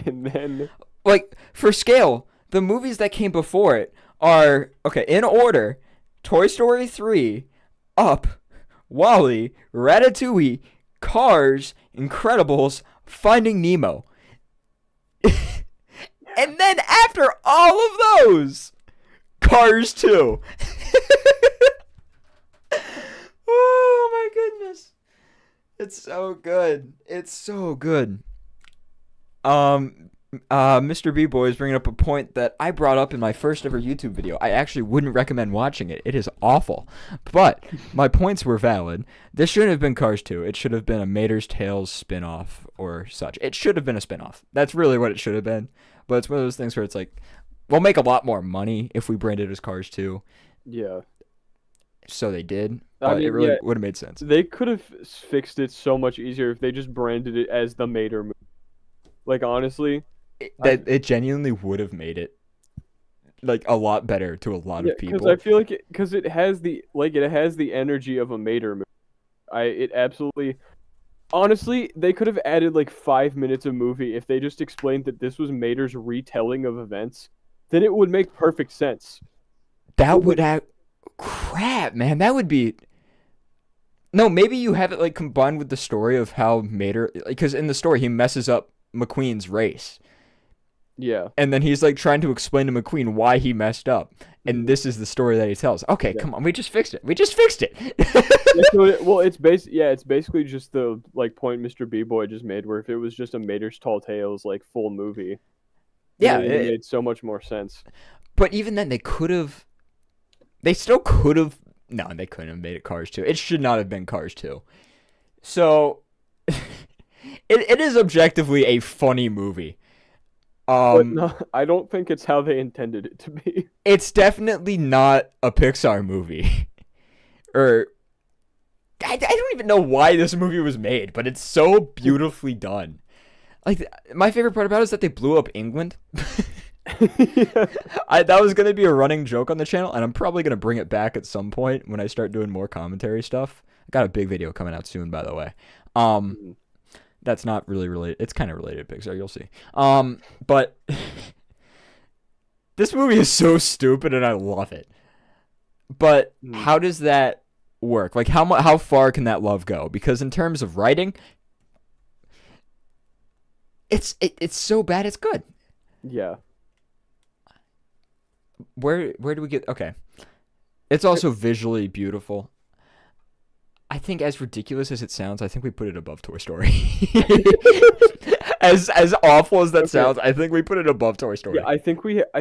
And then like for scale, the movies that came before it are okay in order: Toy Story 3, Up, Wall-E, Ratatouille, Cars, Incredibles, Finding Nemo. And then after all of those, Cars 2. goodness. It's so good. It's so good. Mr. B-Boy is bringing up a point that I brought up in my first ever YouTube video. I actually wouldn't recommend watching it. It is awful. But my points were valid. This shouldn't have been Cars 2. It should have been a Mater's Tales spin-off or such. It should have been a spin-off. That's really what it should have been. But it's one of those things where it's like, we'll make a lot more money if we brand it as Cars 2. Yeah. So they did. I But mean, it really yeah, would have made sense. They could have fixed it so much easier if they just branded it as the Mater movie. Like, honestly. It genuinely would have made it like a lot better to a lot of people. Because I feel like it has the energy of a Mater movie. It absolutely. Honestly, they could have added like 5 minutes of movie if they just explained that this was Mater's retelling of events. Then it would make perfect sense. That would have crap, man. That would be. No, maybe you have it like combined with the story of how Mater, because in the story he messes up McQueen's race. Yeah. And then he's like trying to explain to McQueen why he messed up. And this is the story that he tells. Okay, come on, we just fixed it. Well, it's basically just the like point Mr. B-Boy just made, where if it was just a Mater's Tall Tales like full movie, Yeah, it made so much more sense. But even then, they still could have. No, they couldn't have made it Cars 2. It should not have been Cars 2. So, it is objectively a funny movie. But no, I don't think it's how they intended it to be. It's definitely not a Pixar movie. Or, I don't even know why this movie was made, but it's so beautifully done. Like, my favorite part about it is that they blew up England. That was going to be a running joke on the channel, and I'm probably going to bring it back at some point when I start doing more commentary stuff. I got a big video coming out soon, by the way. That's not really related. It's kind of related to Pixar. You'll see. But this movie is so stupid, and I love it. But how does that work? Like, how far can that love go? Because in terms of writing, it's so bad it's good. Yeah. Where do we get? Okay, it's also visually beautiful. I think, as ridiculous as it sounds, I think we put it above Toy Story. as awful as that sounds, I think we put it above Toy Story. Yeah, I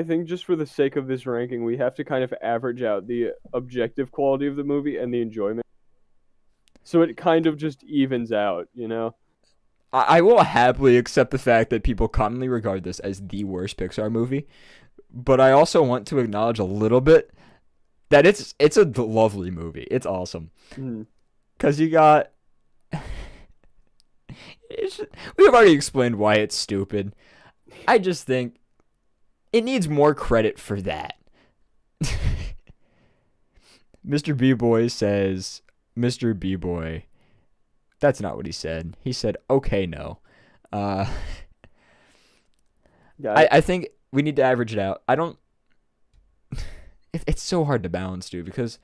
think just for the sake of this ranking, we have to kind of average out the objective quality of the movie and the enjoyment, so it kind of just evens out, you know. I will happily accept the fact that people commonly regard this as the worst Pixar movie, but I also want to acknowledge a little bit that it's a lovely movie. It's awesome. Because you got... We've already explained why it's stupid. I just think it needs more credit for that. Mr. B-Boy says, Mr. B-Boy... That's not what he said. He said, okay, no. I think we need to average it out. I don't... It's so hard to balance, dude, because...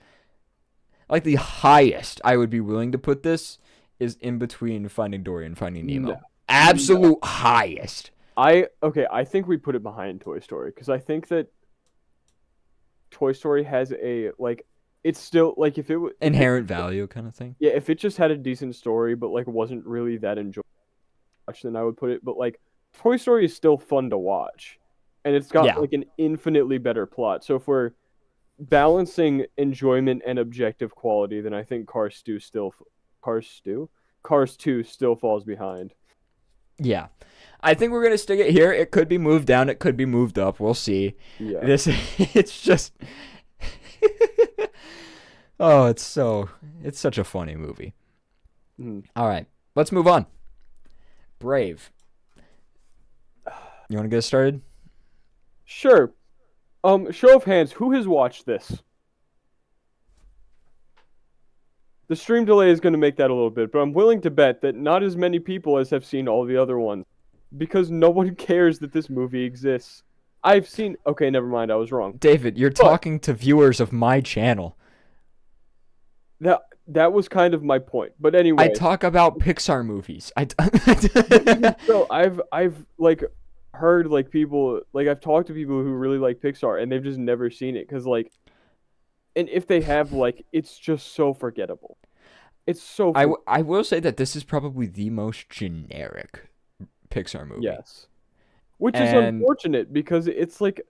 Like, the highest I would be willing to put this is in between Finding Dory and Finding Nemo. No. Absolute highest. I think we put it behind Toy Story, because I think that Toy Story has a, like, it's still, like, if it was... Inherent value kind of thing. Yeah, if it just had a decent story, but, like, wasn't really that enjoyable to watch, then I would put it, but, like, Toy Story is still fun to watch, and it's got, like, an infinitely better plot, so if we're balancing enjoyment and objective quality, then I think Cars 2 still falls behind. Yeah. I think we're going to stick it here. It could be moved down. It could be moved up. We'll see. Yeah. It's just... Oh, it's such a funny movie. All right. Let's move on. Brave. You want to get us started? Sure. Show of hands, who has watched this? The stream delay is going to make that a little bit, but I'm willing to bet that not as many people as have seen all the other ones, because no one cares that this movie exists. Okay, never mind, I was wrong. David, you're talking to viewers of my channel. That was kind of my point, but anyway. I talk about Pixar movies. So I've like heard like people, like I've talked to people who really like Pixar and they've just never seen it, because like, and if they have, like, it's just so forgettable. It's so. I will say that this is probably the most generic Pixar movie. Yes. Which is And- unfortunate because it's like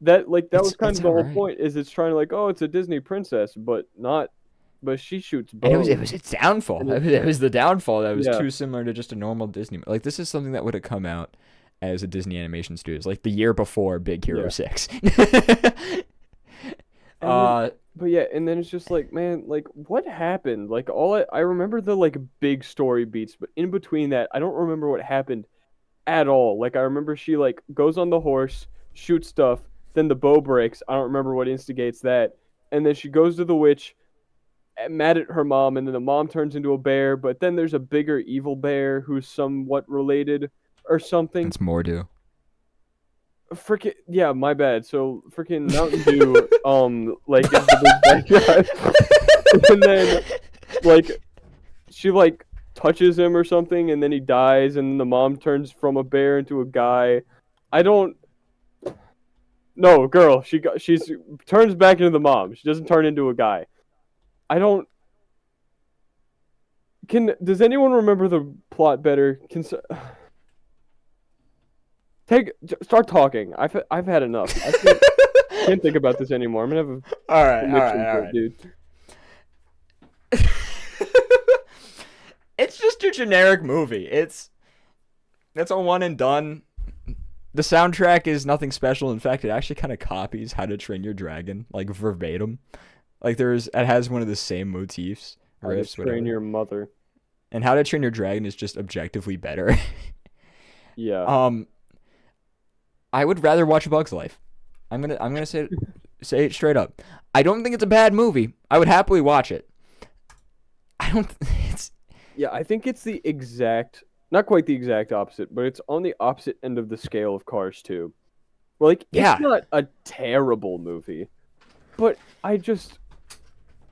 that was kind It's of the whole alright. point, is it's trying to like, oh, it's a Disney princess, but she shoots And bows. it was its downfall. And It was the downfall that was Yeah. too similar to just a normal Disney. Like this is something that would have come out as a Disney Animation Studios, like the year before Big Hero Yeah. 6. But yeah, and then it's just like, man, like what happened? Like I remember the like big story beats, but in between that, I don't remember what happened at all. Like I remember she like goes on the horse, shoots stuff, then the bow breaks. I don't remember what instigates that. And then she goes to the witch, mad at her mom, and then the mom turns into a bear, but then there's a bigger evil bear who's somewhat related or something. It's Mordu. Freaking yeah, my bad. So freaking Mountain Dew, like is the big bad guy, and then like she like touches him or something, and then he dies, and the mom turns from a bear into a guy. I don't. No, girl, she's turns back into the mom. She doesn't turn into a guy. I don't. Does anyone remember the plot better? Start talking. I've had enough. Can't think about this anymore. I'm gonna have a All right, connection fit, dude. It's just a generic movie. It's a one and done. The soundtrack is nothing special. In fact, it actually kind of copies How to Train Your Dragon, like verbatim. Like it has one of the same motifs, How to riffs, Train whatever. Your Mother. And How to Train Your Dragon is just objectively better. Yeah. I would rather watch A Bug's Life. I'm gonna say it straight up. I don't think it's a bad movie. I would happily watch it. I don't. Yeah, I think it's the exact, not quite the exact opposite, but it's on the opposite end of the scale of Cars 2. Like, Yeah. it's not a terrible movie, but I would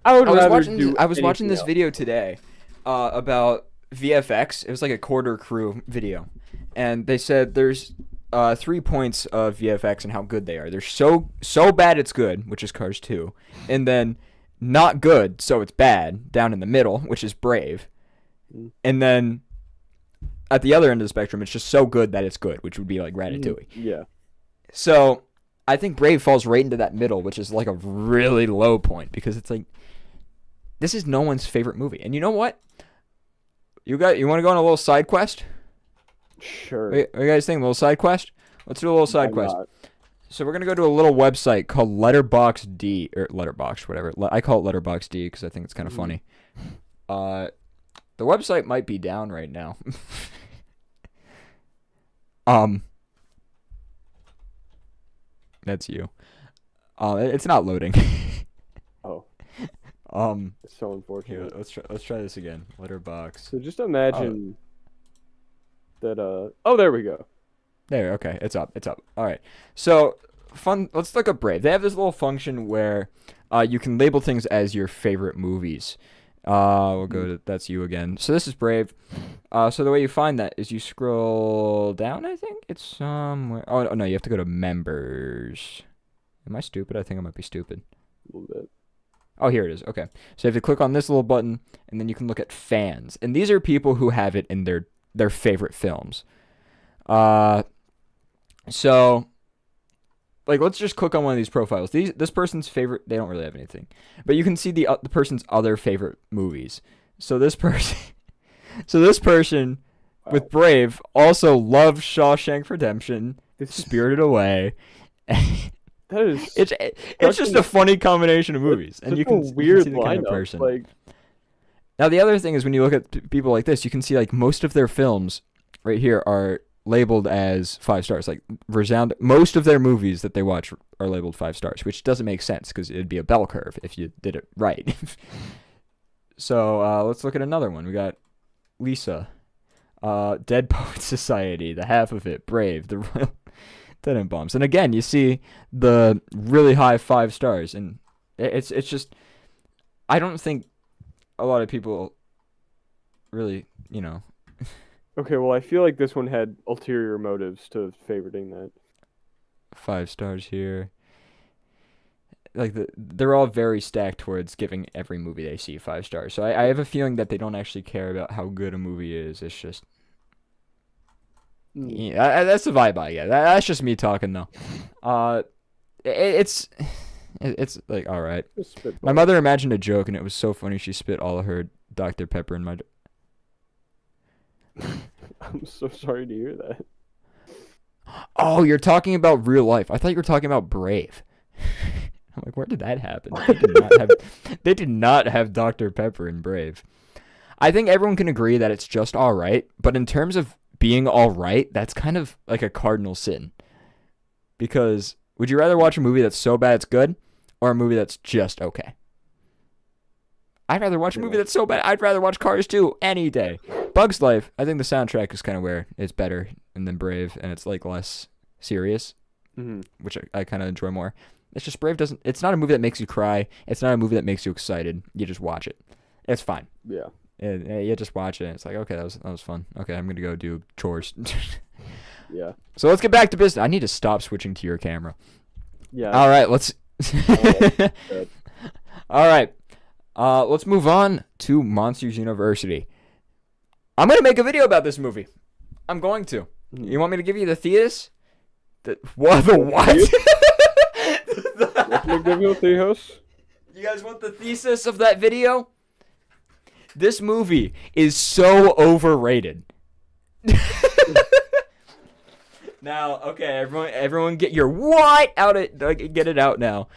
I was rather watching. do I was watching anything this else. video today, about VFX. It was like a quarter crew video, and they said there's 3 points of VFX and how good they are. They're so bad it's good, which is Cars 2, and then not good, so it's bad, down in the middle, which is Brave, and then at the other end of the spectrum, it's just so good that it's good, which would be like Ratatouille. Yeah. So I think Brave falls right into that middle, which is like a really low point, because it's like, this is no one's favorite movie. And you know what? You want to go on a little side quest? Sure. What do you guys think? A little side quest? Let's do a little side Why quest. not? So we're gonna go to a little website called Letterboxd, or Letterboxd, whatever. I call it Letterboxd because I think it's kind of funny. The website might be down right now. That's you. It's not loading. Oh, it's so Here, unfortunate. let's try this again. Letterbox. So just imagine that. Oh, there we go. There, okay, it's up. All right. So, let's look up Brave. They have this little function where you can label things as your favorite movies. We'll go to, that's you again. So this is Brave. So the way you find that is you scroll down, I think. It's somewhere. Oh, no, you have to go to members. Am I stupid? I think I might be stupid. A little bit. Oh, here it is. Okay. So you have to click on this little button, and then you can look at fans. And these are people who have it in their favorite films. So, like, let's just click on one of these profiles. This person's favorite, they don't really have anything, but you can see the person's other favorite movies. So this person, with Brave also loves Shawshank Redemption, Spirited Away. That is It's just a funny combination of movies, and such you a can weird see the lineup. kind of person. Like, Now, the other thing is when you look at people like this, you can see like most of their films right here are labeled as 5 stars. Like most of their movies that they watch are labeled 5 stars, which doesn't make sense because it'd be a bell curve if you did it right. So let's look at another one. We got Lisa, Dead Poets Society, the half of it, Brave, the Royal Tenenbaums, and again you see the really high 5 stars, and it's just, I don't think a lot of people really, okay, well, I feel like this one had ulterior motives to favoriting that. 5 stars here. they're all very stacked towards giving every movie they see 5 stars. So I have a feeling that they don't actually care about how good a movie is. It's just that's the vibe I get. That's just me talking though. It's like all right. My mother imagined a joke and it was so funny. She spit all of her Dr. Pepper in my. I'm so sorry to hear that. Oh, you're talking about real life. I thought you were talking about Brave. I'm like, where did that happen? They did not have Dr. Pepper in Brave. I think everyone can agree that it's just all right, but in terms of being all right, that's kind of like a cardinal sin. Because would you rather watch a movie that's so bad it's good, or a movie that's just okay? I'd rather watch a movie that's so bad. I'd rather watch Cars 2 any day. Bug's Life, I think the soundtrack is kind of where it's better than Brave, and it's like less serious, which I kind of enjoy more. It's just Brave doesn't. It's not a movie that makes you cry. It's not a movie that makes you excited. You just watch it. It's fine. Yeah. You just watch it. And it's like, okay, that was fun. Okay, I'm gonna go do chores. Yeah. So let's get back to business. I need to stop switching to your camera. Yeah. All right, let's. All right. Let's move on to Monsters University. I'm going to make a video about this movie. I'm going to. You want me to give you the thesis? What? The what? Let me give you a thesis. You guys want the thesis of that video? This movie is so overrated. Now, okay, everyone get your what out it. Get it out now.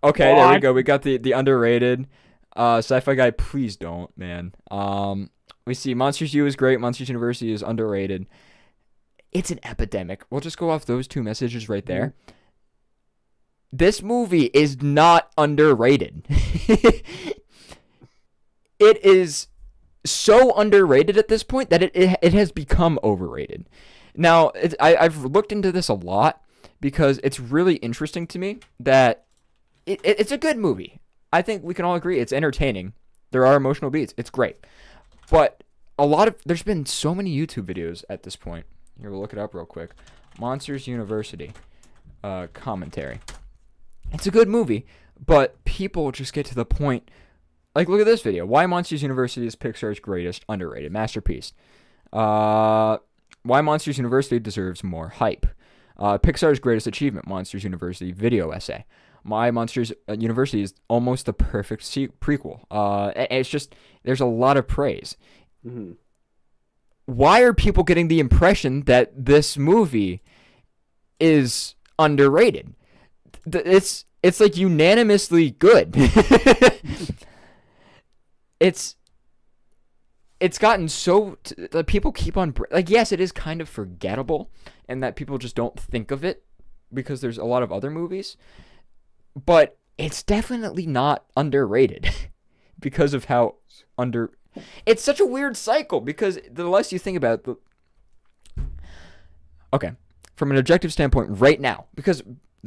Okay, there we go. We got the underrated. Sci-Fi Guy, please don't, man. We see Monsters U is great. Monsters University is underrated. It's an epidemic. We'll just go off those 2 messages right there. This movie is not underrated. It is so underrated at this point that it has become overrated. Now, I've looked into this a lot because it's really interesting to me that it's a good movie. I think we can all agree it's entertaining. There are emotional beats. It's great. But there's been so many YouTube videos at this point. Here, we'll look it up real quick. Monsters University commentary. It's a good movie, but people just get to the point. Like, look at this video. Why Monsters University is Pixar's greatest underrated masterpiece. Why Monsters University deserves more hype. Pixar's greatest achievement, Monsters University video essay. My Monsters University is almost the perfect prequel. It's just, there's a lot of praise. Mm-hmm. Why are people getting the impression that this movie is underrated? It's like unanimously good. It's gotten so that people keep on like, yes, it is kind of forgettable, and that people just don't think of it because there's a lot of other movies. But it's definitely not underrated because of how it's such a weird cycle, because the less you think about it, okay, from an objective standpoint right now, because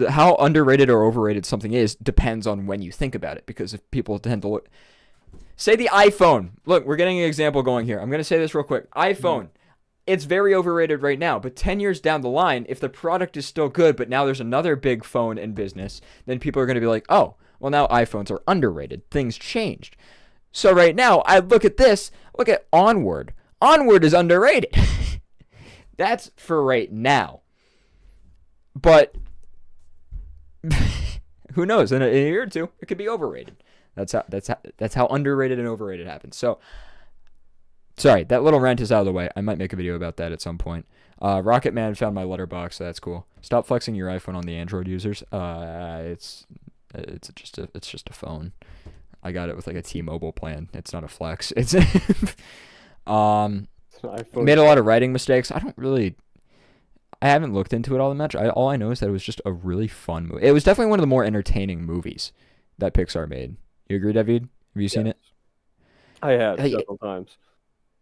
how underrated or overrated something is depends on when you think about it, because if people tend to look, say the iPhone, look, we're getting an example going here. I'm going to say this real quick. iPhone. It's very overrated right now, but 10 years down the line, if the product is still good, but now there's another big phone in business, then people are going to be like, oh, well, now iPhones are underrated. Things changed. So right now, I look at this, look at Onward. Onward is underrated. That's for right now. But who knows? In a year or two, it could be overrated. That's how underrated and overrated happens. So, sorry, that little rant is out of the way. I might make a video about that at some point. Rocket Man found my letterbox. So that's cool. Stop flexing your iPhone on the Android users. It's just a phone. I got it with like a T-Mobile plan. It's not a flex. It's made a lot of writing mistakes. I haven't looked into it all that much. All I know is that it was just a really fun movie. It was definitely one of the more entertaining movies that Pixar made. You agree, David? Have you seen it? I have several times.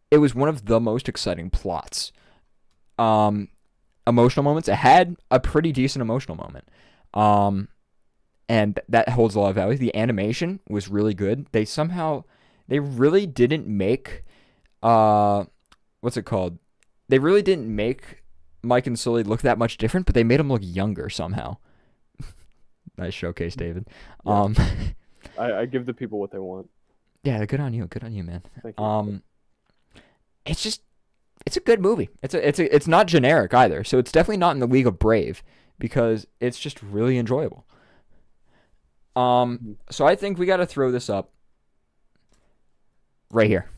It was one of the most exciting plots. Emotional moments. It had a pretty decent emotional moment. And that holds a lot of value. The animation was really good. They really didn't make, what's it called? They really didn't make Mike and Sully look that much different, but they made them look younger somehow. Nice showcase, David. Yeah. Um, I give the people what they want. yeah, good on you. Good on you, man. Thank you. It's a good movie. It's not generic either. So it's definitely not in the league of Brave because it's just really enjoyable. So I think we got to throw this up right here.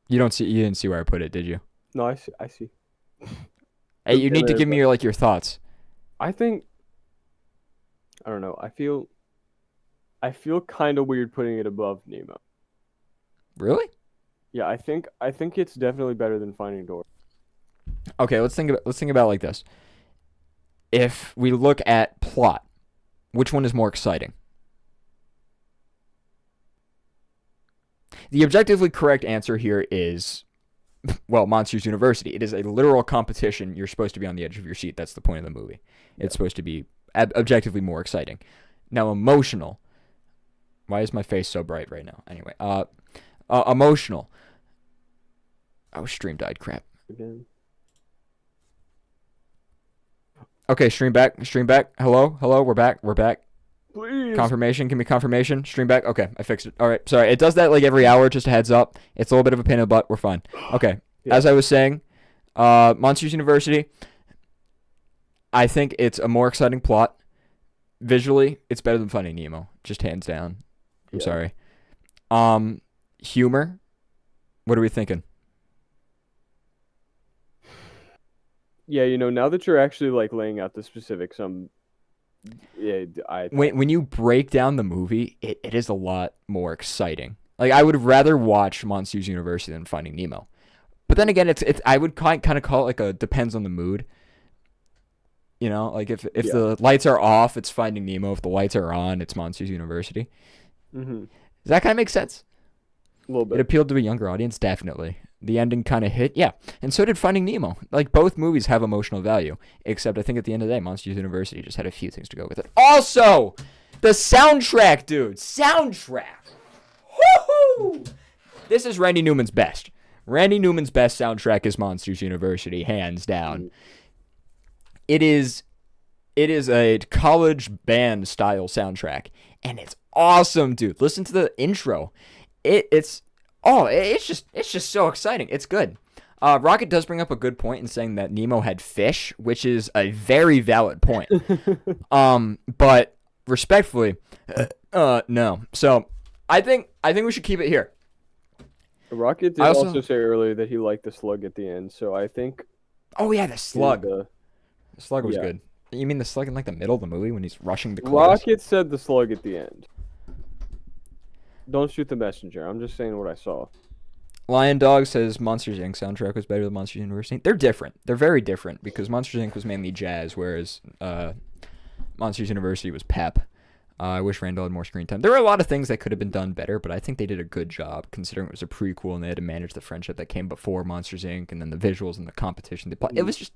You didn't see where I put it, did you? No, I see. I see. Hey, you need to give me your thoughts. I think. I don't know. I feel kind of weird putting it above Nemo. Really? Yeah, I think it's definitely better than Finding Dory. Okay, let's think about it like this. If we look at plot, which one is more exciting? The objectively correct answer here is, well, Monsters University. It is a literal competition. You're supposed to be on the edge of your seat. That's the point of the movie. It's supposed to be objectively more exciting. Now, emotional. Why is my face so bright right now? Anyway, emotional. Oh, stream died. Crap. Again. Okay, stream back. Hello, we're back. Please. Confirmation. Give me confirmation. Stream back. Okay, I fixed it. All right, sorry. It does that like every hour. Just a heads up. It's a little bit of a pain in the butt. We're fine. Okay. Yeah. As I was saying, Monsters University. I think it's a more exciting plot. Visually, it's better than Finding Nemo. Just hands down. I'm sorry. Humor. What are we thinking? Yeah, now that you're actually like laying out the specifics, When you break down the movie, it is a lot more exciting. Like I would rather watch Monsters University than Finding Nemo. But then again, it's I would kind of call it like a depends on the mood. Like if the lights are off, it's Finding Nemo. If the lights are on, it's Monsters University. Mm-hmm. Does that kind of make sense? A little bit. It appealed to a younger audience, definitely. The ending kind of hit, yeah. And so did Finding Nemo. Like, both movies have emotional value. Except I think at the end of the day, Monsters University just had a few things to go with it. Also, the soundtrack, dude. Soundtrack. Woohoo! This is Randy Newman's best. Randy Newman's best soundtrack is Monsters University, hands down. It is a college band style soundtrack. And it's awesome, dude. Listen to the intro. It's just so exciting. It's good. Rocket does bring up a good point in saying that Nemo had fish, which is a very valid point. But respectfully, no. So I think we should keep it here. Rocket did also say earlier that he liked the slug at the end, so I think. Oh yeah, the slug. The slug was good. You mean the slug in like the middle of the movie when he's rushing the cars? Rocket said the slug at the end. Don't shoot the messenger. I'm just saying what I saw. Lion Dog says Monsters Inc. soundtrack was better than Monsters University. They're different. They're very different because Monsters Inc. was mainly jazz, whereas Monsters University was pep. I wish Randall had more screen time. There were a lot of things that could have been done better, but I think they did a good job considering it was a prequel and they had to manage the friendship that came before Monsters Inc. and then the visuals and the competition. It was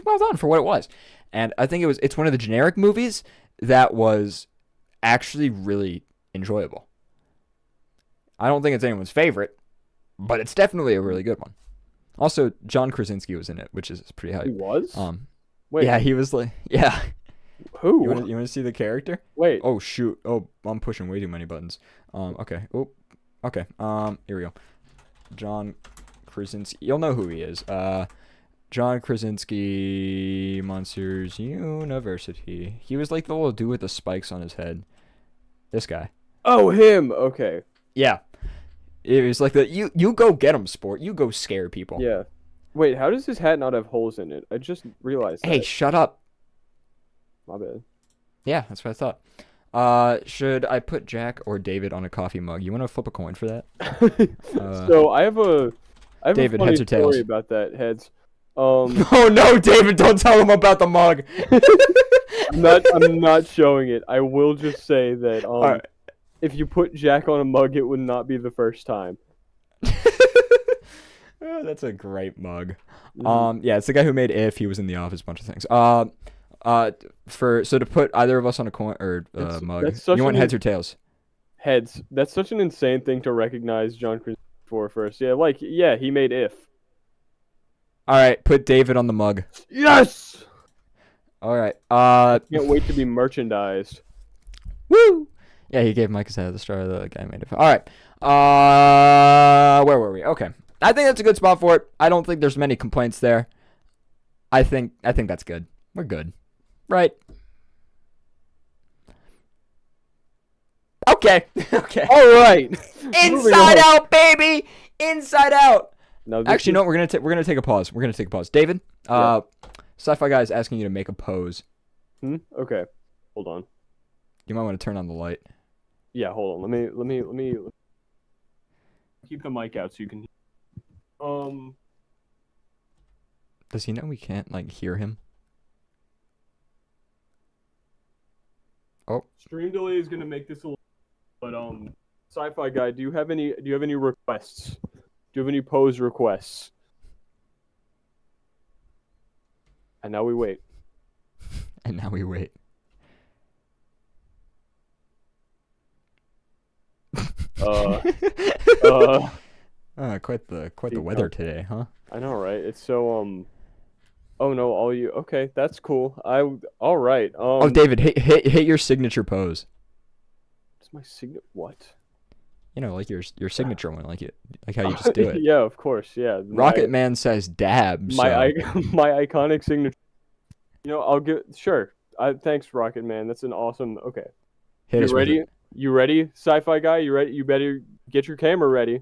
well done for what it was, and I think it's one of the generic movies that was actually really enjoyable. I don't think it's anyone's favorite, but it's definitely a really good one. Also, John Krasinski was in it, which is pretty hype. He was? Wait. Yeah, he was like, yeah. Who? You want to see the character? Wait. Oh, shoot. Oh, I'm pushing way too many buttons. Okay. Oh, okay. Here we go. John Krasinski. You'll know who he is. John Krasinski, Monsters University. He was like the little dude with the spikes on his head. This guy. Oh, him. Okay. Yeah. It was like you go get him, sport. You go scare people. Yeah. Wait, how does his hat not have holes in it? I just realized that. Hey, shut up. My bad. Yeah, that's what I thought. Should I put Jack or David on a coffee mug? You want to flip a coin for that? So I have a David, funny heads or tails? story about that. Heads. Oh no, David! Don't tell him about the mug. I'm not showing it. I will just say that right. If you put Jack on a mug, it would not be the first time. Oh, that's a great mug. Yeah, it's the guy who made If. He was in The Office, a bunch of things. To put either of us on a coin or mug, you want heads or tails? Heads. That's such an insane thing to recognize John Krasinski for first. Yeah, he made If. All right, put David on the mug. Yes. All right. Can't wait to be merchandised. Woo! Yeah, he gave Mike a set of the star. The guy made it. All right. Where were we? Okay. I think that's a good spot for it. I don't think there's many complaints there. I think that's good. We're good. Right. Okay. Okay. All right. Inside Out, baby. Inside Out. Now, this Actually, is- no. We're gonna take a pause. We're gonna take a pause. David, Yeah. Sci-Fi Guy is asking you to make a pose. Okay. Hold on. You might want to turn on the light. Yeah, hold on. Let me keep the mic out so you can. Does he know we can't like hear him? Oh, Stream delay is gonna make this a little, but Sci-Fi Guy, do you have any requests? Do you have any pose requests? And now we wait. and now we wait. Quite the weather today, huh? I know, right? It's so Oh no, all you. Okay, that's cool. All right. Oh, David, hit your signature pose. What's my signature? What? You know, like your signature one, like how you just do it. Yeah, of course. Yeah. Rocket Man says dab. My so. my iconic signature. You know, I'll give. Sure. Thanks, Rocket Man. That's an awesome. Okay. Hit us You with ready? it. You ready, Sci-Fi Guy? You ready? You better get your camera ready.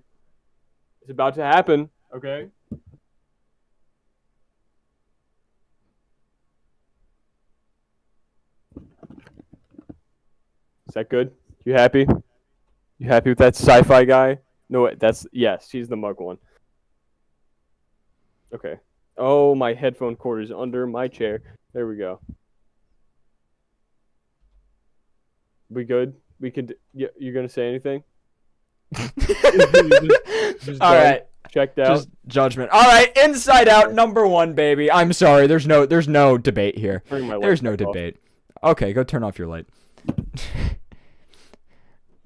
It's about to happen. Okay. Is that good? You happy? You happy with that Sci-Fi Guy? No, wait, yes. He's the mug one. Okay. Oh, my headphone cord is under my chair. There we go. We good? We could. You gonna say anything? Just All done? right. Checked out. Just judgment. All right, Inside Out #1, baby. I'm sorry. There's no debate here. Turning my There's light no back off. debate. Okay, go turn off your light.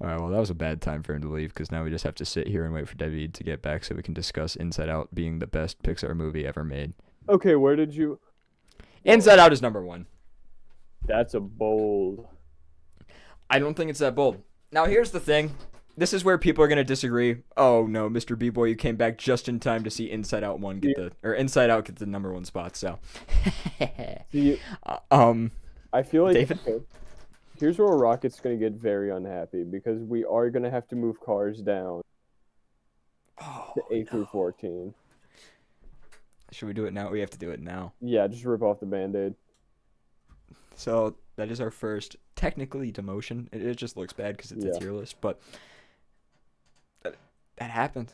All right, well, that was a bad time for him to leave because now we just have to sit here and wait for David to get back so we can discuss Inside Out being the best Pixar movie ever made. Okay, where did you? Inside Out is #1. That's a bold. I don't think it's that bold. Now, here's the thing. This is where people are going to disagree. Oh, no, Mr. B-Boy, you came back just in time to see Inside Out Inside Out get the #1 spot, so. See, I feel like David? okay, here's where Rocket's gonna get very unhappy because we are gonna have to move cars down to 8 through 14. Should we do it now? We have to do it now. Yeah, just rip off the Band-Aid. So that is our first technically demotion. It just looks bad because it's Yeah. a tier list, but that happened.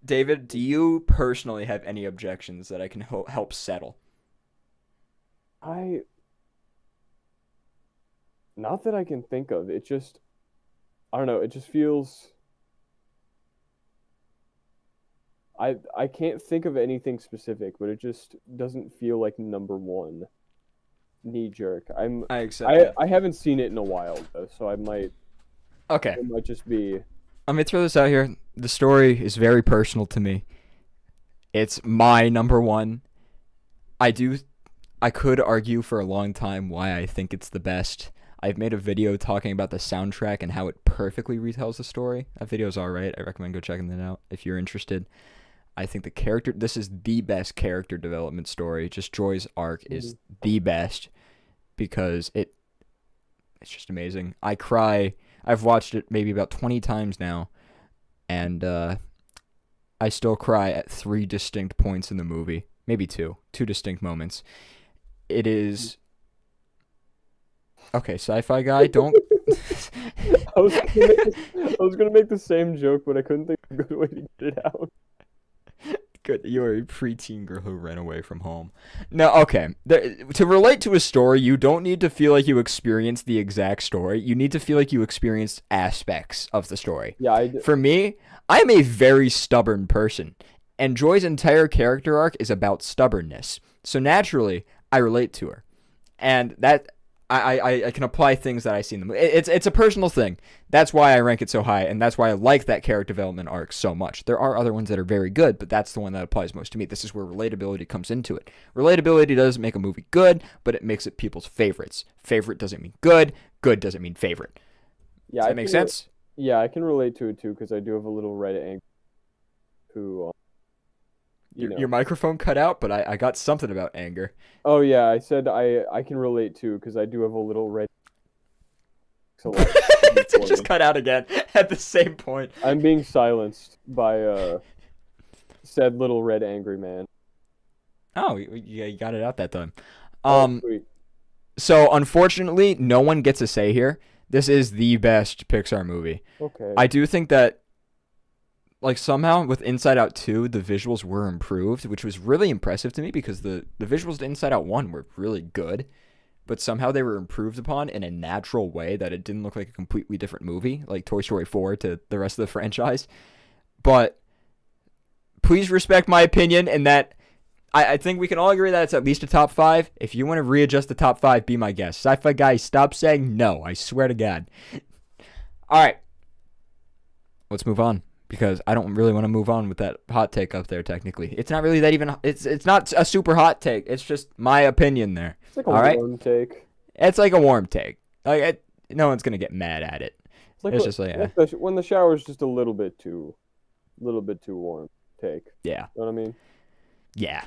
David, do you personally have any objections that I can help settle? Not that I can think of. It just, I don't know. It just feels. I can't think of anything specific, but it just doesn't feel like #1. Knee jerk. I accept that. I haven't seen it in a while though, so I might. Okay. It might just be. I'm going to throw this out here. The story is very personal to me. It's my #1. I could argue for a long time why I think it's the best. I've made a video talking about the soundtrack and how it perfectly retells the story. That video's alright. I recommend go checking that out if you're interested. I think this is the best character development story. Just Joy's arc is the best because it's just amazing. I cry. I've watched it maybe about 20 times now, and I still cry at 3 distinct points in the movie. Maybe 2 distinct moments. It is... Okay, Sci-Fi Guy, don't... I was gonna make the same joke, but I couldn't think of a good way to get it out. Good. You're a preteen girl who ran away from home. No, okay. To relate to a story, you don't need to feel like you experienced the exact story. You need to feel like you experienced aspects of the story. Yeah, For me, I'm a very stubborn person, and Joy's entire character arc is about stubbornness. So naturally, I relate to her. And I can apply things that I see in the movie. It's a personal thing. That's why I rank it so high, and that's why I like that character development arc so much. There are other ones that are very good, but that's the one that applies most to me. This is where relatability comes into it. Relatability doesn't make a movie good, but it makes it people's favorites. Favorite doesn't mean good. Good doesn't mean favorite. Yeah, Does that make sense? Yeah, I can relate to it too because I do have a little red ink who, Your microphone cut out, but I got something about anger. Oh yeah, I said I can relate too because I do have a little red. So It just cut out again at the same point. I'm being silenced by said little red angry man. Oh, yeah, you got it out that time. Sweet. So unfortunately, no one gets a say here. This is the best Pixar movie. Okay. I do think that, like, somehow with Inside Out 2, the visuals were improved, which was really impressive to me because the visuals to Inside Out 1 were really good, but somehow they were improved upon in a natural way that it didn't look like a completely different movie, like Toy Story 4 to the rest of the franchise. But please respect my opinion in that I think we can all agree that it's at least a top 5. If you want to readjust the top 5, be my guest. Sci-fi guy, stop saying no. I swear to God. All right. Let's move on because I don't really want to move on with that hot take up there technically. It's not really that even it's not a super hot take. It's just my opinion there. It's like a warm take. It's like a warm take. Like no one's going to get mad at it. It's just like when the shower's just a little bit too warm take. Yeah. You know what I mean? Yeah.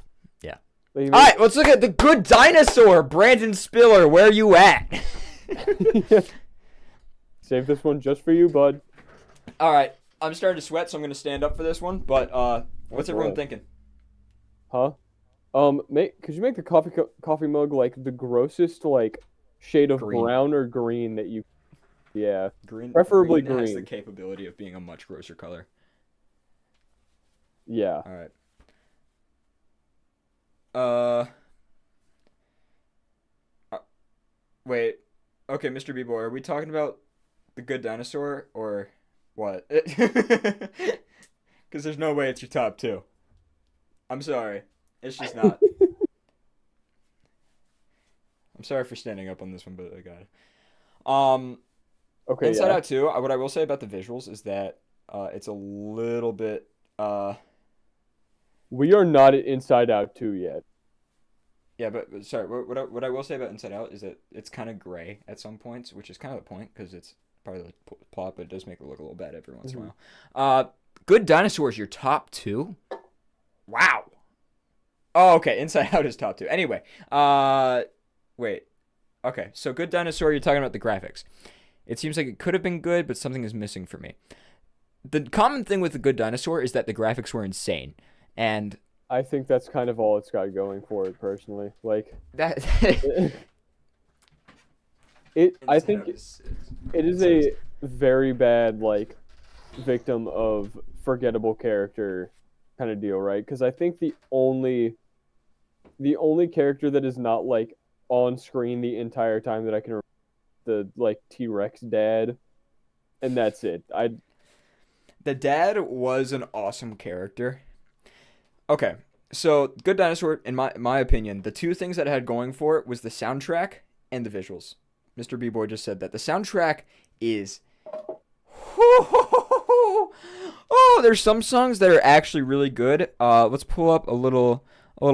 Like, All right, let's look at The Good Dinosaur. Brandon Spiller, where you at? Save this one just for you, bud. All right, I'm starting to sweat, so I'm going to stand up for this one. But what's everyone thinking? Huh? Could you make the coffee mug like the grossest like shade of brown or green that you? Yeah, green. Preferably green. Has green. the capability of being a much grosser color. Yeah. All right. Wait. Okay, Mr. B-Boy, are we talking about The Good Dinosaur or what? Because there's no way it's your top 2. I'm sorry. It's just not. I'm sorry for standing up on this one, but I got it. Okay. Inside Out 2, what I will say about the visuals is that it's a little bit We are not at Inside Out 2 yet. Yeah, but sorry. What I will say about Inside Out is that it's kind of gray at some points, which is kind of the point because it's part of the plot, but it does make it look a little bad every once in a while. Good Dinosaur is your top 2. Wow. Oh, okay. Inside Out is top 2. Anyway, wait. Okay, so Good Dinosaur. You're talking about the graphics. It seems like it could have been good, but something is missing for me. The common thing with The Good Dinosaur is that the graphics were insane, and I think that's kind of all it's got going for it, personally. Like that. I think it is a very bad like victim of forgettable character kind of deal, right? Because I think the only character that is not like on screen the entire time that I can remember the like T-Rex dad, and that's it. The dad was an awesome character. Okay, so Good Dinosaur, in my opinion, the two things that it had going for it was the soundtrack and the visuals. Mr. B-Boy just said that. The soundtrack is... Oh, there's some songs that are actually really good. Let's pull up a little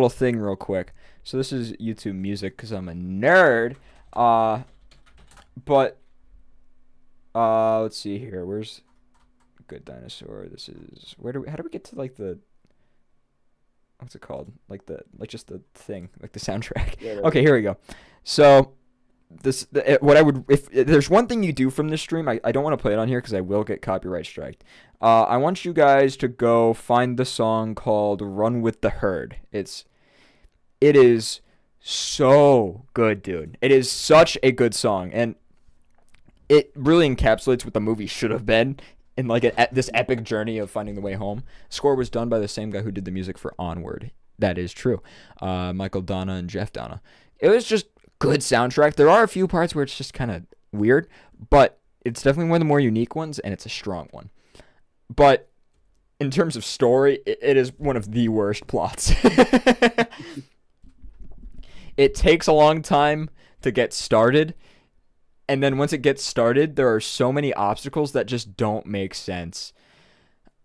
thing real quick. So this is YouTube Music because I'm a nerd. But let's see here. Where's Good Dinosaur? This is... How do we get to like the... What's it called? Just the thing, like the soundtrack. Yeah, okay, here we go. So if there's one thing you do from this stream, I don't want to play it on here because I will get copyright striked. I want you guys to go find the song called "Run with the Herd." It is so good, dude. It is such a good song, and it really encapsulates what the movie should have been. In like this epic journey of finding the way home. Score was done by the same guy who did the music for Onward. That is true. Michael Donna and Jeff Donna. It was just good soundtrack. There are a few parts where it's just kind of weird, but it's definitely one of the more unique ones, and it's a strong one. But in terms of story, it is one of the worst plots. It takes a long time to get started. And then once it gets started, there are so many obstacles that just don't make sense.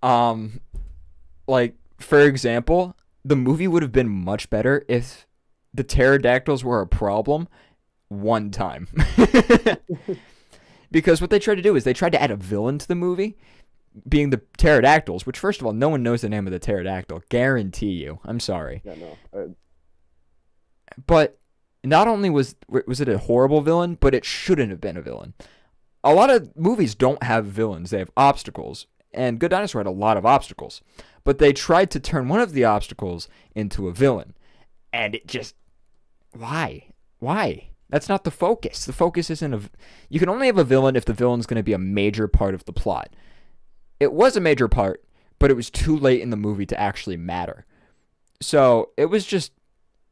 Like, for example, the movie would have been much better if the pterodactyls were a problem one time. Because what they tried to do is they tried to add a villain to the movie, being the pterodactyls, which, first of all, no one knows the name of the pterodactyl. Guarantee you. I'm sorry. Yeah, no. But not only was it a horrible villain, but it shouldn't have been a villain. A lot of movies don't have villains. They have obstacles. And Good Dinosaur had a lot of obstacles. But they tried to turn one of the obstacles into a villain. And it just... Why? Why? That's not the focus. The focus isn't you can only have a villain if the villain's going to be a major part of the plot. It was a major part, but it was too late in the movie to actually matter. So it was just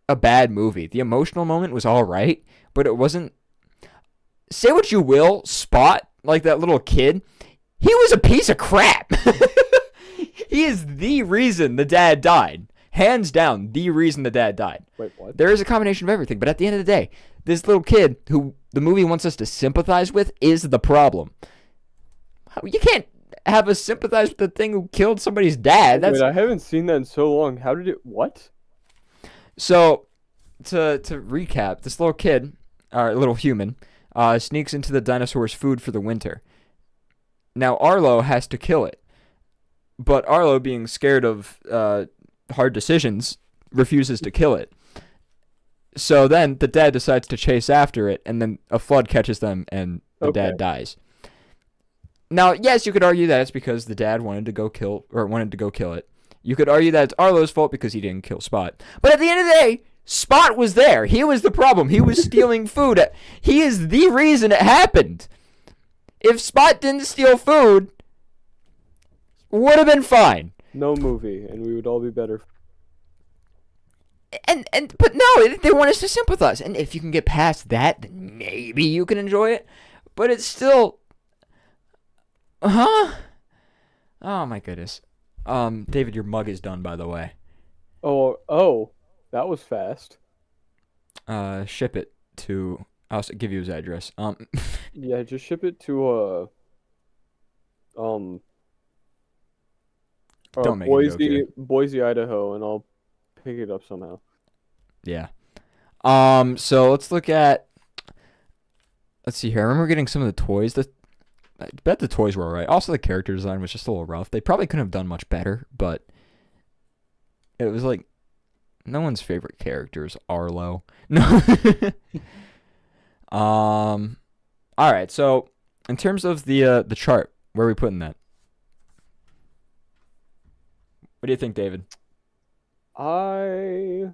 a bad movie. The emotional moment was all right, but it wasn't... Say what you will, Spot, like that little kid, he was a piece of crap. He is the reason the dad died. Hands down, the reason the dad died. Wait, what? There is a combination of everything, but at the end of the day, this little kid who the movie wants us to sympathize with is the problem. You can't have us sympathize with the thing who killed somebody's dad. Wait, I haven't seen that in so long. How did it... What? So, to recap, this little kid, or little human, sneaks into the dinosaur's food for the winter. Now, Arlo has to kill it. But Arlo, being scared of hard decisions, refuses to kill it. So then the dad decides to chase after it, and then a flood catches them, and the dad dies. Now, yes, you could argue that it's because the dad wanted to go kill it. You could argue that it's Arlo's fault because he didn't kill Spot. But at the end of the day, Spot was there. He was the problem. He was stealing food. He is the reason it happened. If Spot didn't steal food, would have been fine. No movie, and we would all be better. But no, they want us to sympathize. And if you can get past that, then maybe you can enjoy it. But it's still... Huh? Oh my goodness. David, your mug is done, by the way. Oh, that was fast. Ship it to... I'll give you his address. Yeah, just ship it to Don't make a joke here. Boise, Idaho, and I'll pick it up somehow. Yeah. So let's look at... Let's see here. I remember getting some of the toys. I bet the toys were alright. Also, the character design was just a little rough. They probably couldn't have done much better, but it was like no one's favorite character is Arlo. No. Alright, so in terms of the chart, where are we putting that? What do you think, David? I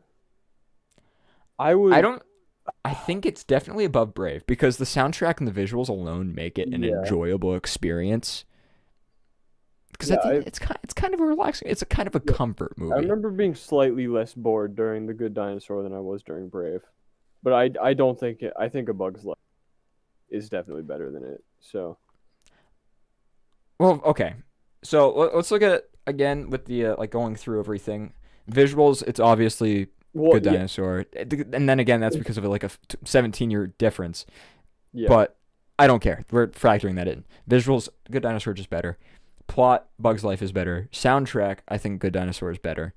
think it's definitely above Brave because the soundtrack and the visuals alone make it an enjoyable experience. Because it's kind of a relaxing. It's a kind of a comfort movie. I remember being slightly less bored during The Good Dinosaur than I was during Brave, but I don't think it. I think A Bug's Life is definitely better than it. So. Well, okay. So let's look at it again with the like going through everything. Visuals, it's obviously Good Dinosaur, and then again that's because of like a 17-year difference. Yeah. But I don't care. We're factoring that in. Visuals, Good Dinosaur just better. Plot, Bug's Life is better. Soundtrack, I think Good Dinosaur is better.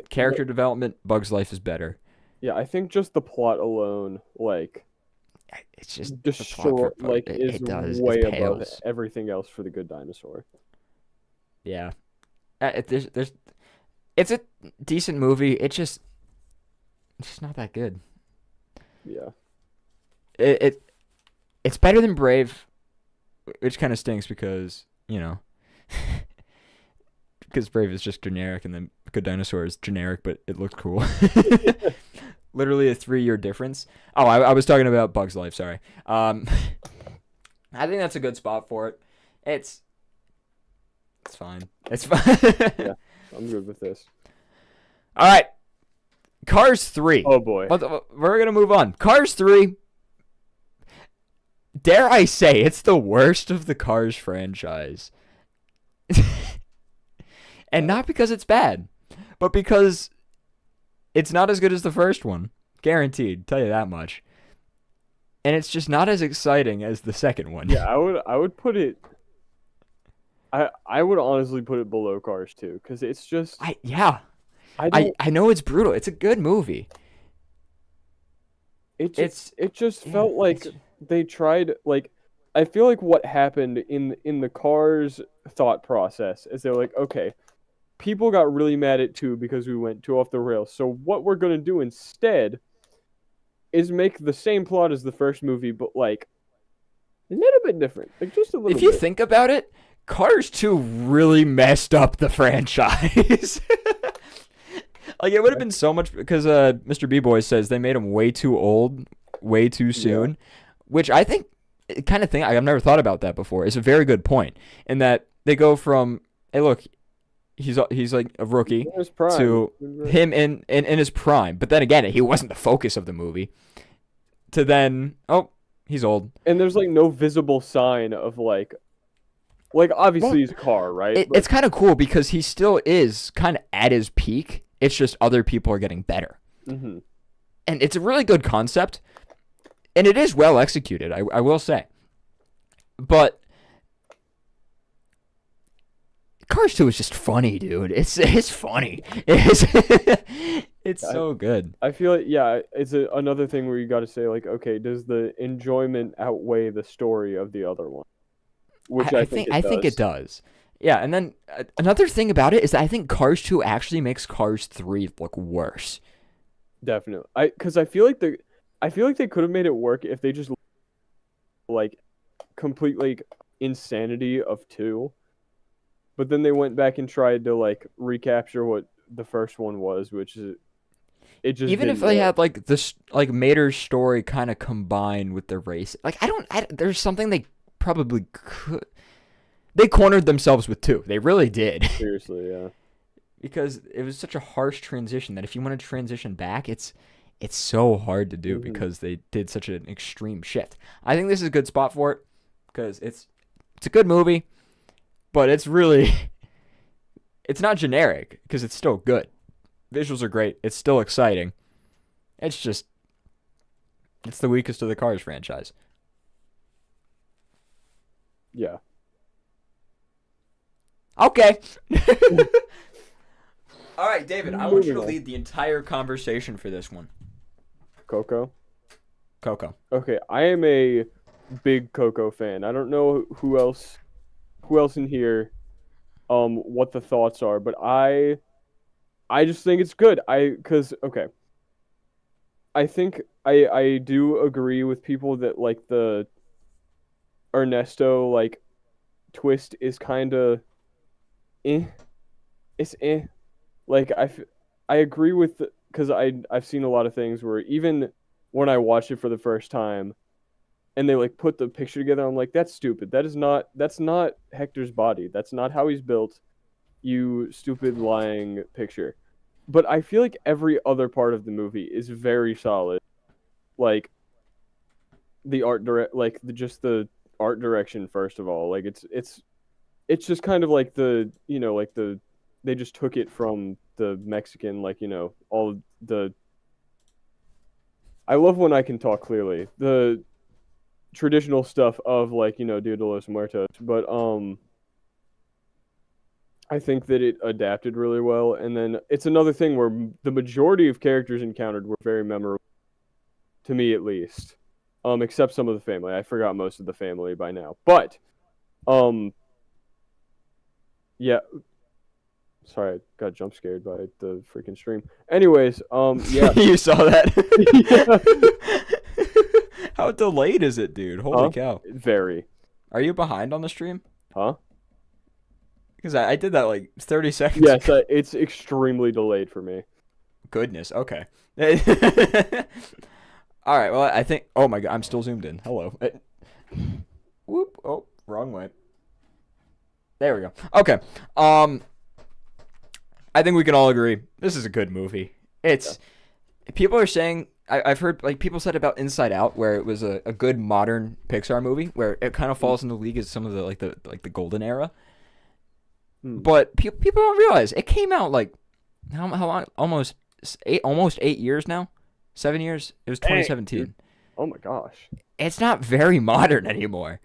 Character development, Bug's Life is better. Yeah, I think just the plot alone, like, it's just short, like, is way above everything else for The Good Dinosaur. Yeah, it's a decent movie. It's just not that good. Yeah, it's better than Brave, which kind of stinks because because Brave is just generic, and then Good Dinosaur is generic, but it looked cool. Literally a 3-year difference. Oh, I was talking about Bug's Life. Sorry. I think that's a good spot for it. It's fine. It's fine. Yeah, I'm good with this. All right. Cars 3. Oh, boy. We're going to move on. Cars 3. Dare I say, it's the worst of the Cars franchise. And not because it's bad, but because it's not as good as the first one. guaranteed. Tell you that much. And it's just not as exciting as the second one. Yeah, I would put it. I would honestly put it below Cars 2 because it's just. I know it's brutal. It's a good movie. It It's just felt like they tried like. I feel like what happened in the Cars thought process is they're like, okay, people got really mad at 2 because we went too off the rails. So what we're gonna do instead is make the same plot as the first movie, but like a little bit different, like just a little. If you bit. think about it, Cars 2 really messed up the franchise. Like it would have been so much because Mr. B-Boy says they made him way too old, way too soon, which I think kind of thing I've never thought about that before. It's a very good point in that they go from hey look, he's like a rookie In his prime. to him in his prime, but then again he wasn't the focus of the movie. To then he's old. And there's like no visible sign of like obviously he's a car, right? It's kind of cool because he still is kind of at his peak. It's just other people are getting better. Mm-hmm. And it's a really good concept. And it is well executed, I will say. But Cars 2 is just funny, dude. It's funny. It's so good. I feel like it's another thing where you got to say like, okay, does the enjoyment outweigh the story of the other one? Which I think it does. Yeah, and then another thing about it is that I think Cars 2 actually makes Cars 3 look worse. Definitely. Because I feel like they could have made it work if they just like complete like insanity of 2. But then they went back and tried to like recapture what the first one was, which is it just even if they had like this like Mater's story kind of combined with the race. Like there's something they probably could. They cornered themselves with 2. They really did. Seriously, yeah. Because it was such a harsh transition that if you want to transition back, it's so hard to do because they did such an extreme shift. I think this is a good spot for it because it's a good movie, but it's not generic because it's still good. Visuals are great. It's still exciting. It's the weakest of the Cars franchise. Yeah. Okay. All right, David, I want you to Moving on. lead the entire conversation for this one. Coco. Okay, I am a big Coco fan. I don't know who else in here what the thoughts are, but I just think it's good. I think I do agree with people that like the Ernesto like twist is kind of it's like I agree with because I've seen a lot of things where even when I watched it for the first time and they like put the picture together, I'm like, that's stupid. That's not Hector's body. That's not how he's built. You stupid lying picture. But I feel like every other part of the movie is very solid. Like the art just the art direction first of all. Like it's just kind of like they just took it from the Mexican, like, all the I love when I can talk clearly. The traditional stuff of like, Dia de los Muertos, but I think that it adapted really well, and then it's another thing where the majority of characters encountered were very memorable to me, at least. Except some of the family. I forgot most of the family by now. But yeah. Sorry, I got jump scared by the freaking stream. Anyways, yeah. You saw that? Yeah. How delayed is it, dude? Holy cow. Very. Are you behind on the stream? Huh? Because I did that like 30 seconds Yes, ago. it's extremely delayed for me. Goodness, okay. All right, well, I think... Oh my god, I'm still zoomed in. Hello. Whoop. Oh, wrong way. There we go. Okay. I think we can all agree this is a good movie. It's... Yeah. People are saying... I've heard like people said about Inside Out, where it was a good modern Pixar movie, where it kind of falls in the league as some of the golden era. But people don't realize it came out like how long? Almost 8 years now. 7 years? It was Dang, 2017. dude. Oh my gosh. It's not very modern anymore.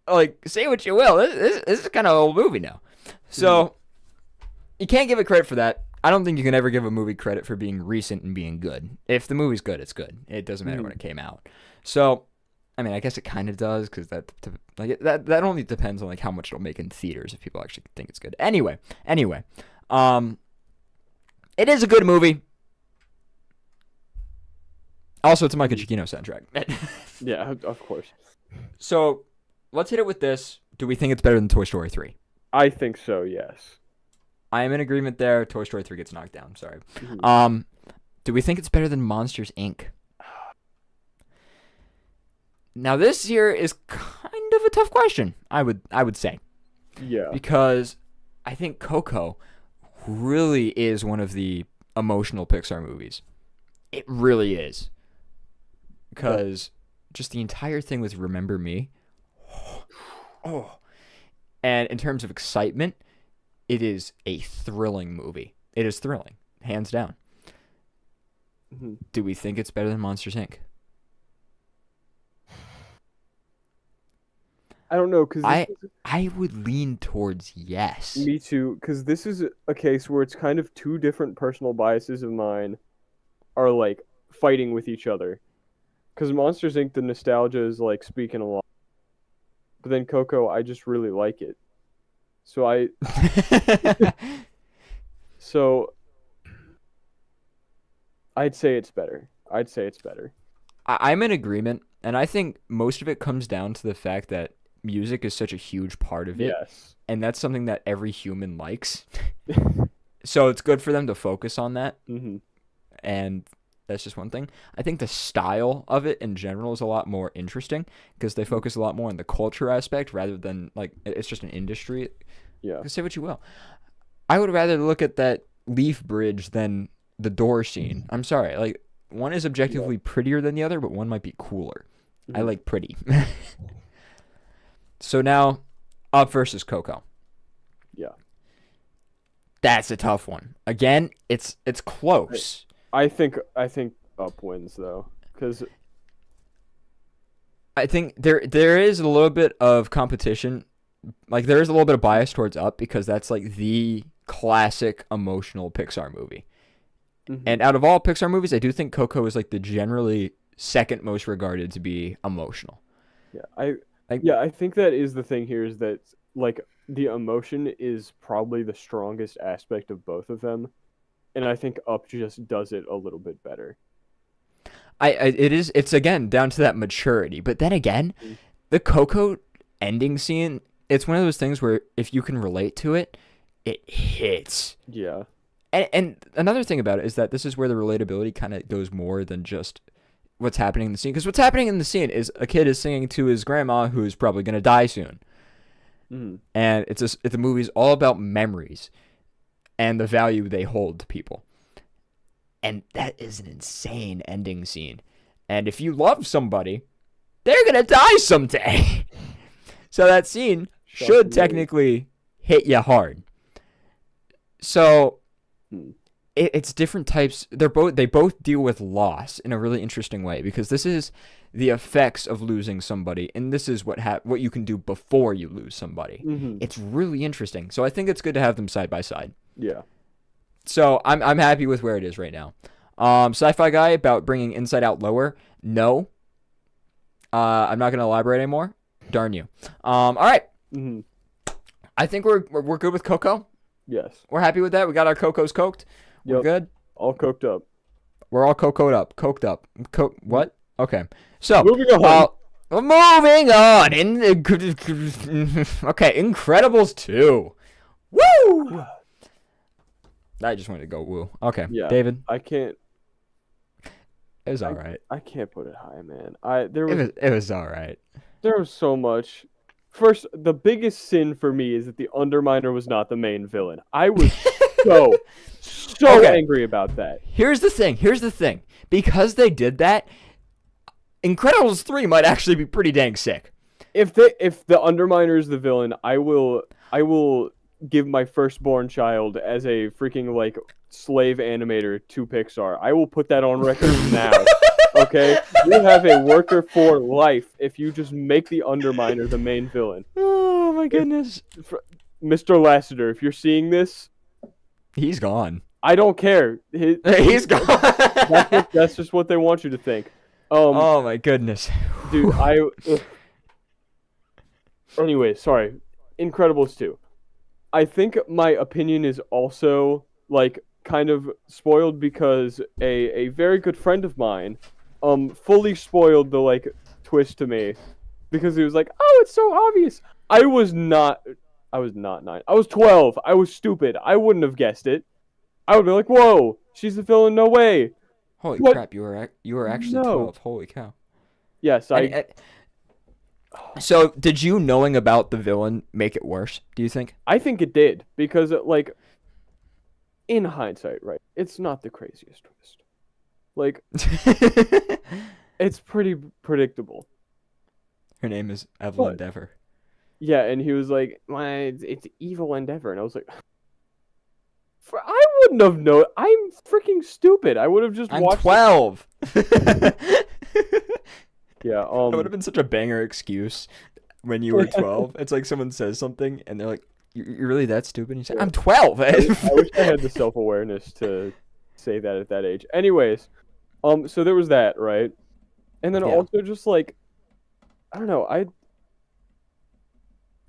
Like, say what you will. This is kind of an old movie now. So, you can't give it credit for that. I don't think you can ever give a movie credit for being recent and being good. If the movie's good, it's good. It doesn't matter when it came out. So, I mean, I guess it kind of does, because that only depends on like how much it'll make in theaters if people actually think it's good. Anyway, it is a good movie. Also, it's a Michael Giacchino soundtrack. Yeah, of course. So, let's hit it with this. Do we think it's better than Toy Story 3? I think so, yes. I am in agreement there. Toy Story 3 gets knocked down. Sorry. Mhm. Do we think it's better than Monsters, Inc.? Now, this here is kind of a tough question, I would say. Yeah. Because I think Coco really is one of the emotional Pixar movies. It really is. Because just the entire thing with Remember Me. Oh. And in terms of excitement, it is a thrilling movie. It is thrilling, hands down. Mhm. Do we think it's better than Monsters, Inc.? I don't know, because I would lean towards yes. me too, because this is a case where it's kind of two different personal biases of mine are like fighting with each other. Because Monsters Inc., the nostalgia is like speaking a lot, but then Coco, I just really like it. So I'd say it's better. I'm in agreement, and I think most of it comes down to the fact that music is such a huge part of it, Yes. and that's something that every human likes. So it's good for them to focus on that, Mm-hmm. and that's just one thing. I think the style of it in general is a lot more interesting because they focus a lot more on the culture aspect rather than like it's just an industry. Yeah. Say what you will. I would rather look at that leaf bridge than the door scene. I'm sorry. Like, one is objectively prettier than the other, but one might be cooler. I like pretty. So now, Up versus Coco. Yeah. That's a tough one. Again, it's close. I think Up wins though, because I think there is a little bit of competition. Like, there is a little bit of bias towards Up because that's like the classic emotional Pixar movie. And out of all Pixar movies, I do think Coco is like the generally second most regarded to be emotional. yeah, I think that is the thing here, is that like the emotion is probably the strongest aspect of both of them, and I think Up just does it a little bit better. It's again down to that maturity. But then again, the Coco ending scene, it's one of those things where if you can relate to it, it hits. Yeah. And another thing about it is that this is where the relatability kind of goes more than just what's happening in the scene. Because what's happening in the scene is a kid is singing to his grandma who's probably going to die soon. And the movie's all about memories and the value they hold to people. And that is an insane ending scene. And if you love somebody, they're going to die someday. So that scene should technically hit you hard. So it's different types. They both deal with loss in a really interesting way, because this is the effects of losing somebody, and this is what you can do before you lose somebody. It's really interesting. So I think it's good to have them side by side. Yeah. So I'm happy with where it is right now. Sci-Fi Guy about bringing Inside Out lower. No. I'm not going to elaborate anymore. Darn you. All right. I think we're good with Coco. Yes. We're happy with that. We got our Cocos coked. We're good. All coked up. We're all coked up. What? Okay. So Moving on. Moving on. Okay. Incredibles 2. Woo! I just wanted to go woo. Okay. Yeah. David. I can't. It was all right. I can't put it high, man. It was all right. There was so much. First, the biggest sin for me is that the Underminer was not the main villain. I was so angry about that. Here's the thing. Because they did that, Incredibles 3 might actually be pretty dang sick. If the Underminer is the villain, I will give my firstborn child as a freaking like slave animator to Pixar. I will put that on record now. Okay, you have a worker for life if you just make the Underminer the main villain. Oh my goodness. Mr. Lasseter, if you're seeing this, He's gone. I don't care. He's gone. That's just what they want you to think. Oh my goodness. Dude, Anyway, sorry. Incredibles 2. I think my opinion is also like kind of spoiled because a very good friend of mine fully spoiled the like twist to me because he was like, "Oh, it's so obvious." I was not 9. I was 12. I was stupid. I wouldn't have guessed it. I would be like, "Whoa, she's the villain, no way." Holy What? crap, you were actually No. 12. Holy cow. Yes, So, did you knowing about the villain make it worse, do you think? I think it did because like in hindsight, right? It's not the craziest twist. Like it's pretty predictable. Her name is Evelyn What? Dever. Yeah, and he was like, it's evil Endeavor," and I was like, I wouldn't have known. I'm freaking stupid. I would have just I'm watched. 12. Yeah. That would have been such a banger excuse when you were 12. It's like someone says something and they're like, "You're really that stupid?" And you say, Yeah. "I'm 12." I wish I had the self-awareness to say that at that age. Anyways, so there was that, right? And then Yeah. also just like, I don't know.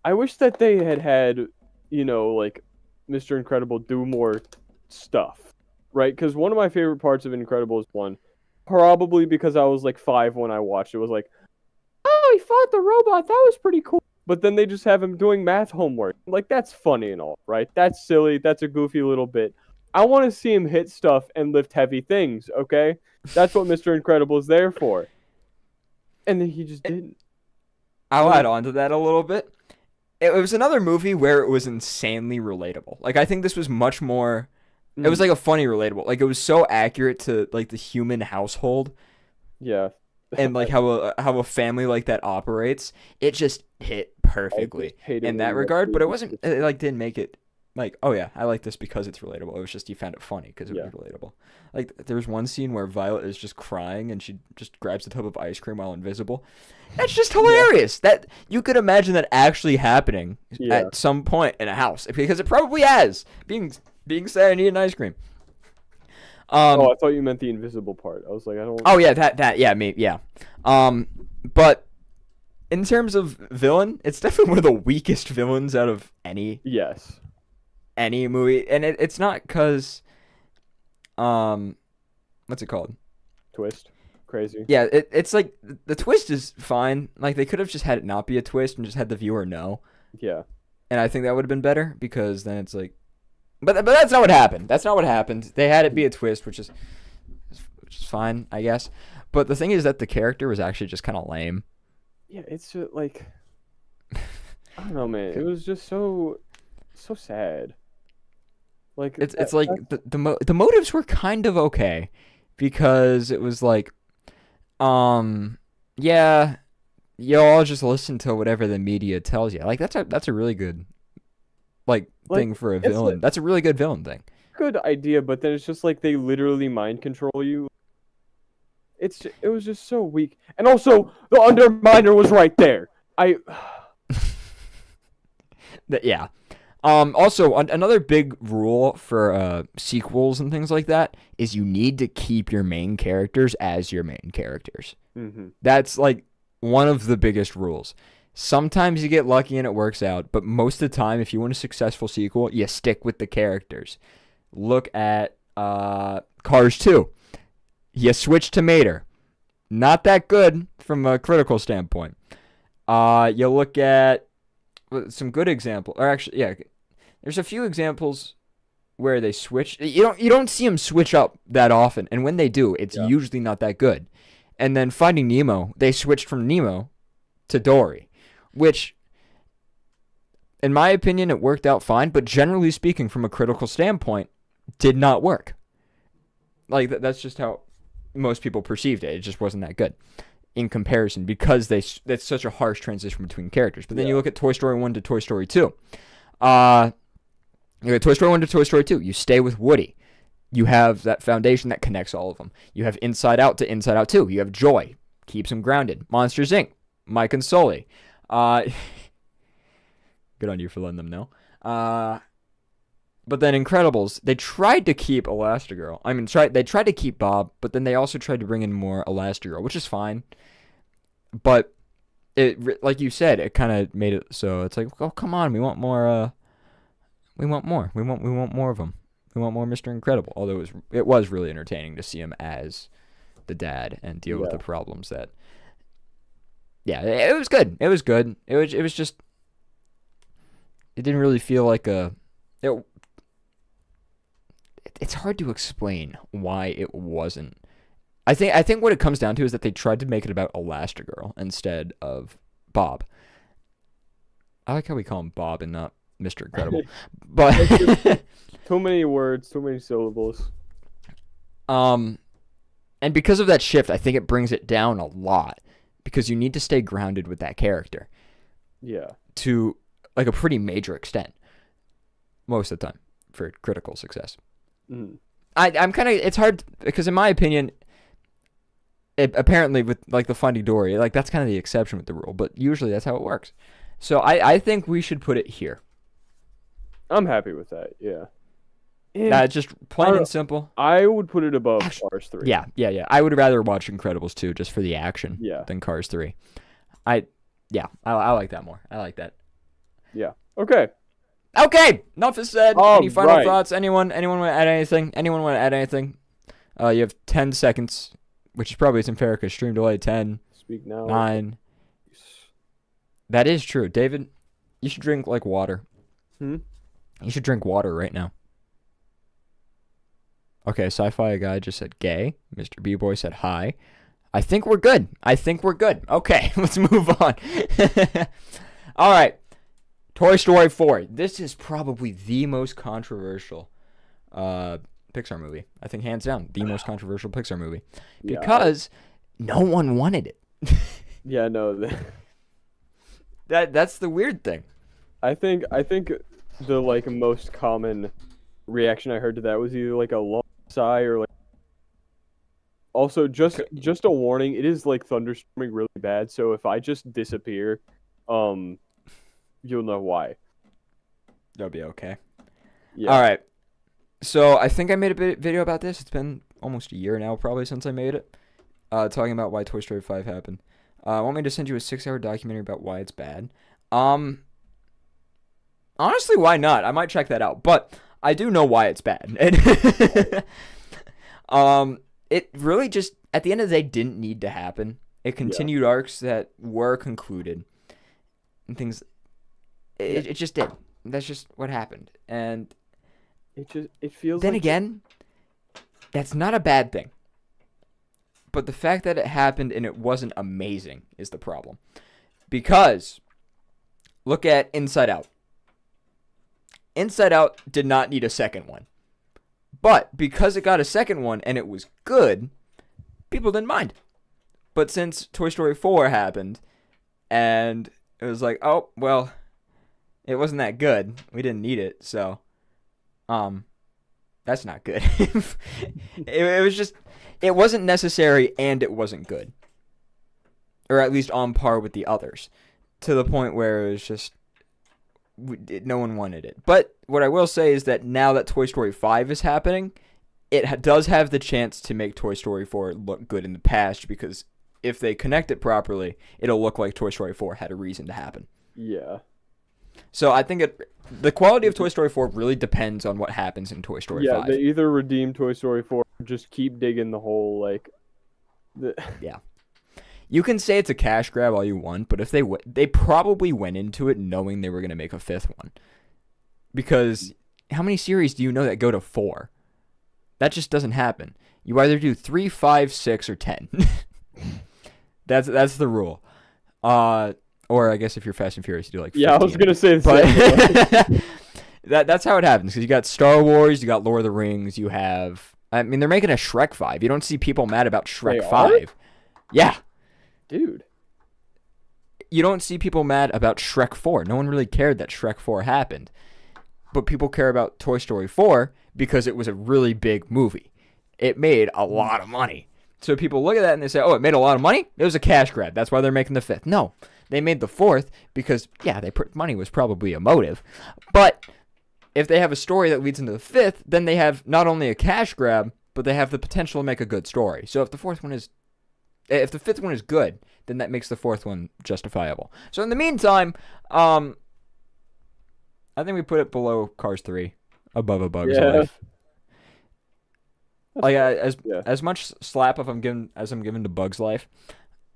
I wish that they had, like Mr. Incredible do more stuff, right? Because one of my favorite parts of Incredibles 1, probably because I was like 5 when I watched it, was like, "Oh, he fought the robot. That was pretty cool." But then they just have him doing math homework. Like, that's funny and all, right? That's silly. That's a goofy little bit. I want to see him hit stuff and lift heavy things, okay? That's what Mr. Incredible is there for. And then he just didn't. I'll add on to that a little bit. It was another movie where it was insanely relatable. Like, I think this was much more... It was like a funny relatable. Like, it was so accurate to like the human household Yeah. and like how a family like that operates. It just hit perfectly hate it in when that you regard. But it watch wasn't. It like didn't make it like, "Oh yeah, I like this because it's relatable." It was just you found it funny because it was relatable. Like there's one scene where Violet is just crying and she just grabs a tub of ice cream while invisible. That's just hilarious. That you could imagine that actually happening at some point in a house because it probably has. Being sad, I need an ice cream. I thought you meant the invisible part. I was like, I don't. Oh yeah, that yeah, maybe yeah. But in terms of villain, it's definitely one of the weakest villains out of any movie, and it's not because what's it called? Twist. Crazy. Yeah, it's like the twist is fine. Like they could have just had it not be a twist and just had the viewer know. Yeah. And I think that would have been better because then it's like, but that's not what happened. That's not what happened. They had it be a twist, which is fine, I guess. But the thing is that the character was actually just kind of lame. Yeah, it's just like, I don't know, man. It was just so sad. Like it's like the motives were kind of okay because it was like, yeah, y'all just listen to whatever the media tells you. Like that's a really good thing for a villain. That's a really good villain thing. Good idea, but then it's just like they literally mind control you. It was just so weak. And also the Underminer was right there. Yeah. Also, another big rule for sequels and things like that is you need to keep your main characters as your main characters. Mm-hmm. That's like one of the biggest rules. Sometimes you get lucky and it works out, but most of the time, if you want a successful sequel, you stick with the characters. Look at Cars 2. You switch to Mater. Not that good from a critical standpoint. You look at some good example, or actually, yeah, there's a few examples where they switch. You don't see them switch up that often, and when they do, it's usually not that good. And then Finding Nemo, they switched from Nemo to Dory, which, in my opinion, it worked out fine. But generally speaking, from a critical standpoint, did not work. Like that's just how most people perceived it. It just wasn't that good in comparison because that's such a harsh transition between characters. But then you look at Toy Story 1 to Toy Story 2. You have Toy Story 1 to Toy Story 2. You stay with Woody. You have that foundation that connects all of them. You have Inside Out to Inside Out 2. You have Joy. Keeps him grounded. Monsters, Inc. Mike and Sully. Good on you for letting them know. But then Incredibles, they tried to keep Elastigirl. They tried to keep Bob, but then they also tried to bring in more Elastigirl, which is fine. But it, like you said, it kind of made it so it's like, oh, come on, we want more. We want more. We want more of him. We want more Mr. Incredible. Although it was really entertaining to see him as the dad and deal with the problems that. Yeah, it was good. It was good. It was just. It didn't really feel like a. It's hard to explain why it wasn't. I think what it comes down to is that they tried to make it about Elastigirl instead of Bob. I like how we call him Bob and not Mr. Incredible. But too many words, too many syllables. And because of that shift, I think it brings it down a lot because you need to stay grounded with that character. Yeah. To like a pretty major extent. Most of the time for critical success. Mm. I'm kind of, it's hard because in my opinion, apparently with like the Finding Dory, like that's kind of the exception with the rule, but usually that's how it works. So I think we should put it here. I'm happy with that. Yeah. Just plain and simple. I would put it above Cars 3. Yeah. I would rather watch Incredibles 2 just for the action than Cars 3. I like that more. I like that. Yeah. Okay. Enough is said. Any final thoughts? Anyone want to add anything? You have 10 seconds, which is probably isn't fair because stream delay 10. Speak now. 9. That is true. David, you should drink like water. You should drink water right now. Okay, sci-fi guy just said gay. Mr. B-Boy said hi. I think we're good. Okay, let's move on. All right. Toy Story 4. This is probably the most controversial Pixar movie. I think hands down, the most controversial Pixar movie. Because no one wanted it. Yeah, no. That's the weird thing. I think the like most common reaction I heard to that was either like a long sigh or like. Also, just a warning. It is like thunderstorming really bad. So if I just disappear, you'll know why. That'll be okay. Yeah. All right. So I think I made a video about this. It's been almost a year now, probably since I made it. Talking about why Toy Story 5 happened. Want me to send you a 6-hour documentary about why it's bad? Honestly, why not? I might check that out, but I do know why it's bad. It really just at the end of the day didn't need to happen. It continued arcs that were concluded, and things. It just did. That's just what happened, and it feels. Then like again, that's not a bad thing. But the fact that it happened and it wasn't amazing is the problem. Because, look at Inside Out. Inside Out did not need a second one. But because it got a second one and it was good, people didn't mind. But since Toy Story 4 happened, and it was like, oh, well, it wasn't that good. We didn't need it, so, that's not good. it was just... It wasn't necessary, and it wasn't good. Or at least on par with the others. To the point where it was just... no one wanted it. But what I will say is that now that Toy Story 5 is happening, it does have the chance to make Toy Story 4 look good in the past, because if they connect it properly, it'll look like Toy Story 4 had a reason to happen. Yeah. So I think the quality of Toy Story 4 really depends on what happens in Toy Story 5. Yeah, they either redeem Toy Story 4 or just keep digging the hole, like... Yeah. You can say it's a cash grab all you want, but if they probably went into it knowing they were going to make a fifth one. Because how many series do you know that go to 4? That just doesn't happen. You either do 3, 5, 6, or 10. That's the rule. Or I guess if you're Fast and Furious, you do like 15. Yeah, I was going to say the same. That's how it happens. Because you got Star Wars, you got Lord of the Rings, you have... I mean, they're making a Shrek 5. You don't see people mad about Shrek They 5. are? Yeah. Dude. You don't see people mad about Shrek 4. No one really cared that Shrek 4 happened. but people care about Toy Story 4 because it was a really big movie. It made a lot of money. So people look at that and they say, oh, it made a lot of money? It was a cash grab. That's why they're making the 5th. No, they made the 4th because, yeah, money was probably a motive. But if they have a story that leads into the 5th, then they have not only a cash grab, but they have the potential to make a good story. So if the 5th one is good, then that makes the 4th one justifiable. So in the meantime, I think we put it below Cars 3, above A Bug's Life. Like as much slap as I'm giving to Bug's Life,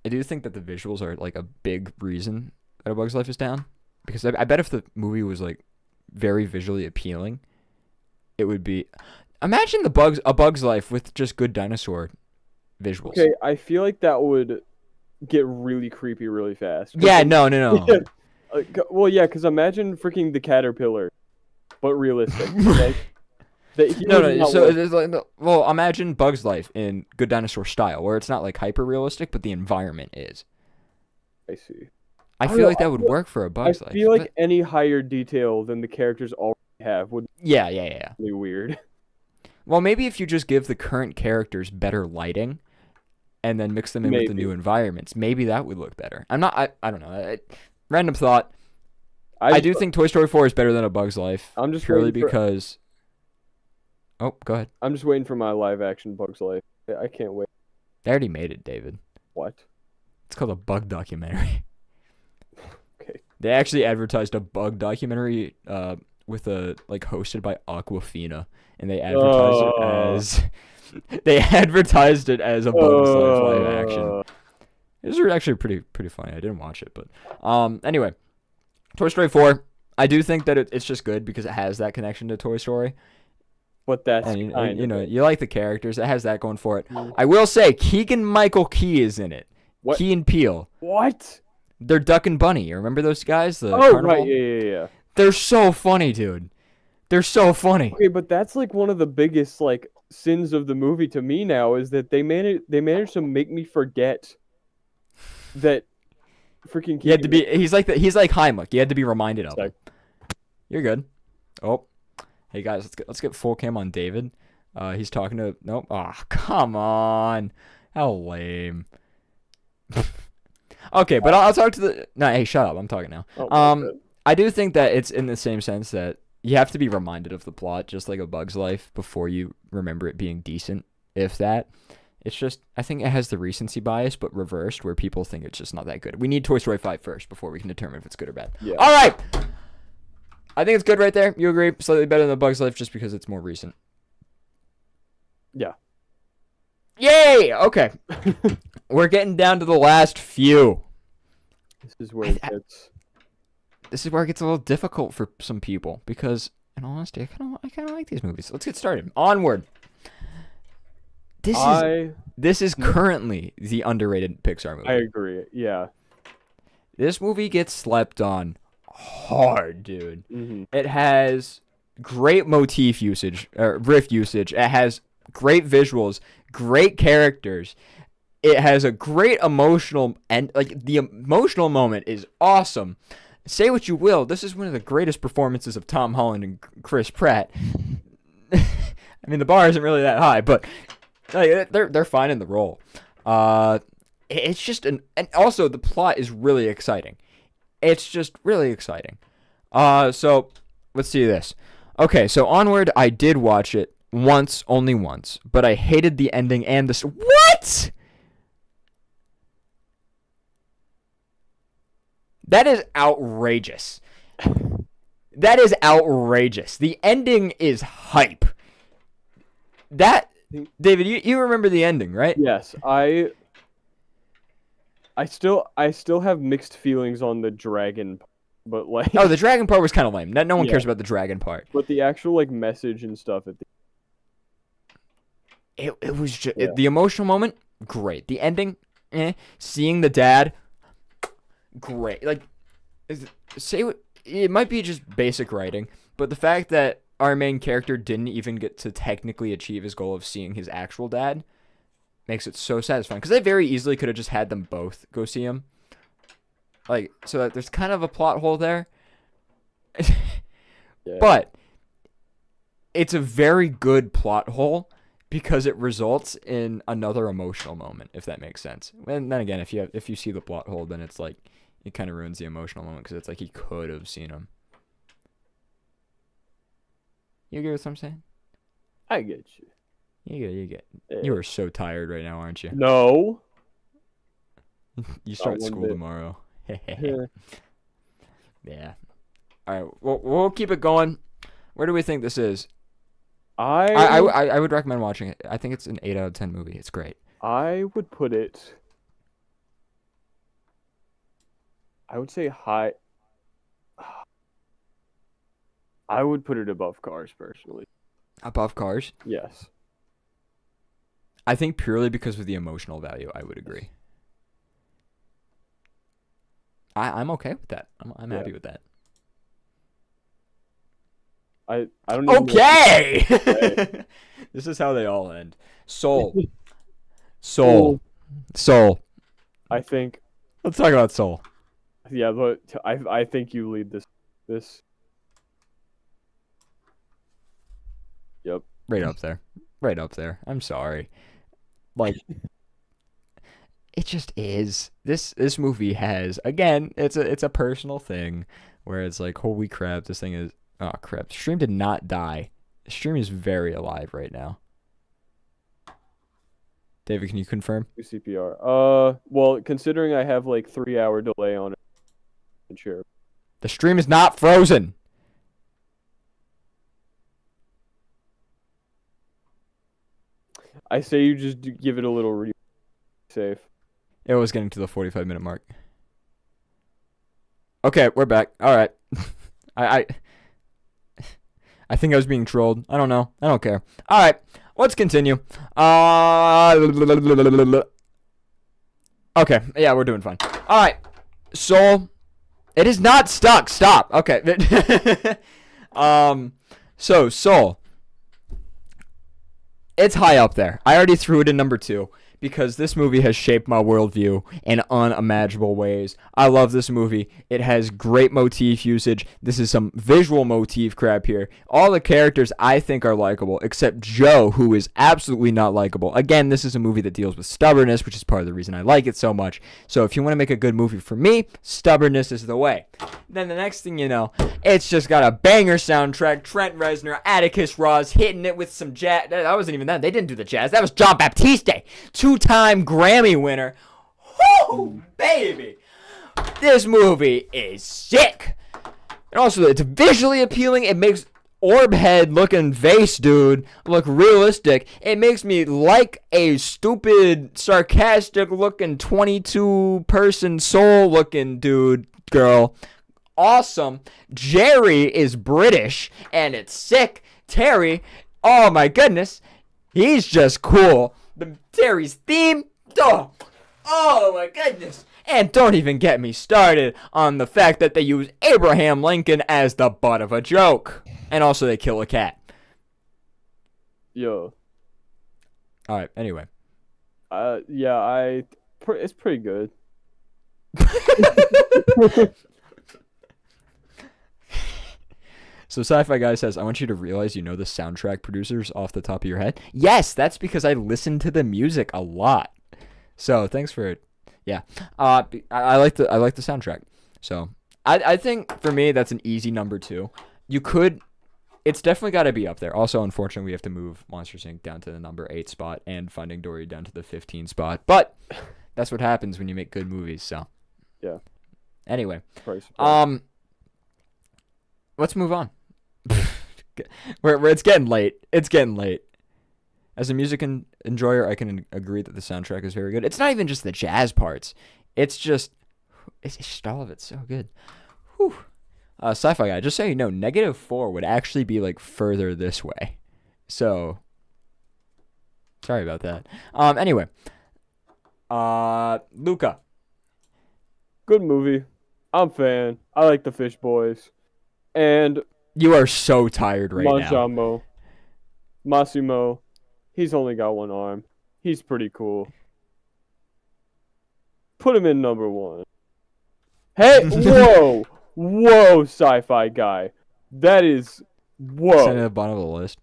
I do think that the visuals are like a big reason that A Bug's Life is down. Because I bet if the movie was like very visually appealing, it would be. Imagine A Bug's Life with just good dinosaur visuals. Okay, I feel like that would get really creepy really fast. Yeah, no. Well, yeah, because imagine freaking the caterpillar, but realistic. Okay? No. So it's like, well, imagine Bug's Life in Good Dinosaur style, where it's not like hyper realistic, but the environment is. I see. I feel like that would work for A Bug's Life. I feel like any higher detail than the characters already have would. Yeah. Be weird. Well, maybe if you just give the current characters better lighting, and then mix them in with the new environments, maybe that would look better. I don't know. Random thought. I do think Toy Story 4 is better than A Bug's Life. I'm just purely because. Oh, go ahead. I'm just waiting for my live action Bug's Life. I can't wait. They already made it, David. What? It's called a bug documentary. Okay. They actually advertised a bug documentary with hosted by Aquafina, and they advertised it as a Bug's Life live action. It was actually pretty funny. I didn't watch it, but anyway, Toy Story 4. I do think that it's just good because it has that connection to Toy Story. But that's you like the characters. It has that going for it. I will say Keegan-Michael Key is in it. What? Key and Peele. What? They're Duck and Bunny. You remember those guys? Right, yeah. They're so funny, dude. They're so funny. Okay, but that's like one of the biggest sins of the movie to me now is that they managed to make me forget that freaking. He had to be. He's like Heimlich. He had to be reminded of it. You're good. Oh. Hey guys, let's get full cam on David. He's talking to nope. Oh, come on. How lame. Okay, but I'll talk to the. No, hey, shut up. I'm talking now. I do think that it's in the same sense that you have to be reminded of the plot, just like A Bug's Life, before you remember it being decent. If that, it's just I think it has the recency bias, but reversed, where people think it's just not that good. We need Toy Story 5 first before we can determine if it's good or bad. Yeah. All right. I think it's good right there. You agree? Slightly better than A Bug's Life just because it's more recent. Yeah. Yay! Okay. We're getting down to the last few. This is where it gets. This is where it gets a little difficult for some people because, in all honesty, I kind of like these movies. Let's get started. Onward. This is currently the underrated Pixar movie. I agree. Yeah. This movie gets slept on hard, dude. Mm-hmm. It has great motif usage, riff usage. It has great visuals, great characters. It has a great emotional and the emotional moment is awesome. Say what you will, this is one of the greatest performances of Tom Holland and Chris Pratt. I mean, the bar isn't really that high, but they're fine in the role. It's just and also the plot is really exciting. It's just really exciting. So let's see this. Okay, so Onward, I did watch it once, only once, but I hated the ending and the what? That is outrageous. That is outrageous. The ending is hype. David, you remember the ending, right? Yes, I still have mixed feelings on the dragon, but the dragon part was kind of lame. No one cares about the dragon part. But the actual message and stuff at the it was just the emotional moment, great. The ending, seeing the dad, great. It might be just basic writing, but the fact that our main character didn't even get to technically achieve his goal of seeing his actual dad makes it so satisfying, because they very easily could have just had them both go see him. So that there's kind of a plot hole there. Yeah. But it's a very good plot hole because it results in another emotional moment, if that makes sense. And then again, if you see the plot hole, then it's like it kind of ruins the emotional moment because it's like he could have seen him. You agree with what I'm saying? I get you. You get. You are so tired right now, aren't you? No. You start one school bit. tomorrow. Yeah. Yeah. All right. We'll keep it going. Where do we think this is? I would recommend watching it. I think it's an 8 out of 10 movie. It's great. I would put it. I would say high. I would put it above Cars personally. Above Cars? Yes. I think purely because of the emotional value, I would agree. I'm okay with that. I'm happy with that. I don't even Okay. know what to say. This is how they all end. Soul. Soul. I think. Let's talk about Soul. Yeah, but I think you lead this. Yep. Right up there. Right up there. I'm sorry. Like, it just is. This movie has, again, it's a personal thing where it's like, holy crap, this thing is, oh crap. The stream did not die. The stream is very alive right now. David, can you confirm? CPR. Well, considering I have like 3-hour delay on it, sure. The stream is not frozen. I say you just give it a little safe. It was getting to the 45-minute mark. Okay, we're back. All right. I think I was being trolled. I don't know. I don't care. All right, let's continue. Okay, yeah, we're doing fine. All right, Soul. It is not stuck. Stop. Okay. So Soul. It's high up there. I already threw it in number 2 because this movie has shaped my worldview in unimaginable ways. I love this movie. It has great motif usage. This is some visual motif crap here. All the characters I think are likable, except Joe, who is absolutely not likable. Again, this is a movie that deals with stubbornness, which is part of the reason I like it so much. So if you want to make a good movie for me, stubbornness is the way. Then the next thing you know, it's just got a banger soundtrack. Trent Reznor, Atticus Ross hitting it with some jazz. That wasn't even that. They didn't do the jazz. That was John Baptiste, 2-time Grammy winner. Woo, baby. This movie is sick. And also, it's visually appealing. It makes Orbhead looking vase dude look realistic. It makes me like a stupid, sarcastic looking 22-person soul looking dude, girl. Awesome. Jerry is British and it's sick. Terry, oh my goodness, he's just cool. Terry's theme, oh my goodness. And don't even get me started on the fact that they use Abraham Lincoln as the butt of a joke. And also they kill a cat. Yo. Alright, anyway. Yeah, it's pretty good. So Sci-Fi Guy says, I want you to realize you know the soundtrack producers off the top of your head. Yes, that's because I listen to the music a lot. So thanks for it. Yeah. I like the soundtrack. So I think for me that's an easy number 2. It's definitely got to be up there. Also, unfortunately, we have to move Monsters Inc. down to the number 8 spot and Finding Dory down to the 15 spot. But that's what happens when you make good movies. So yeah. Anyway, Price. Let's move on. where it's getting late. It's getting late. As a music enjoyer, I can agree that the soundtrack is very good. It's not even just the jazz parts. It's just all of it's so good. Whew. Sci-Fi Guy, just so you know, -4 would actually be like further this way. So, sorry about that. Anyway, Luca. Good movie. I'm a fan. I like the Fish Boys. And You are so tired right now. Massimo, he's only got one arm. He's pretty cool. Put him in number 1. Hey, whoa, Sci-Fi Guy. That is Whoa. Send it at the bottom of the list.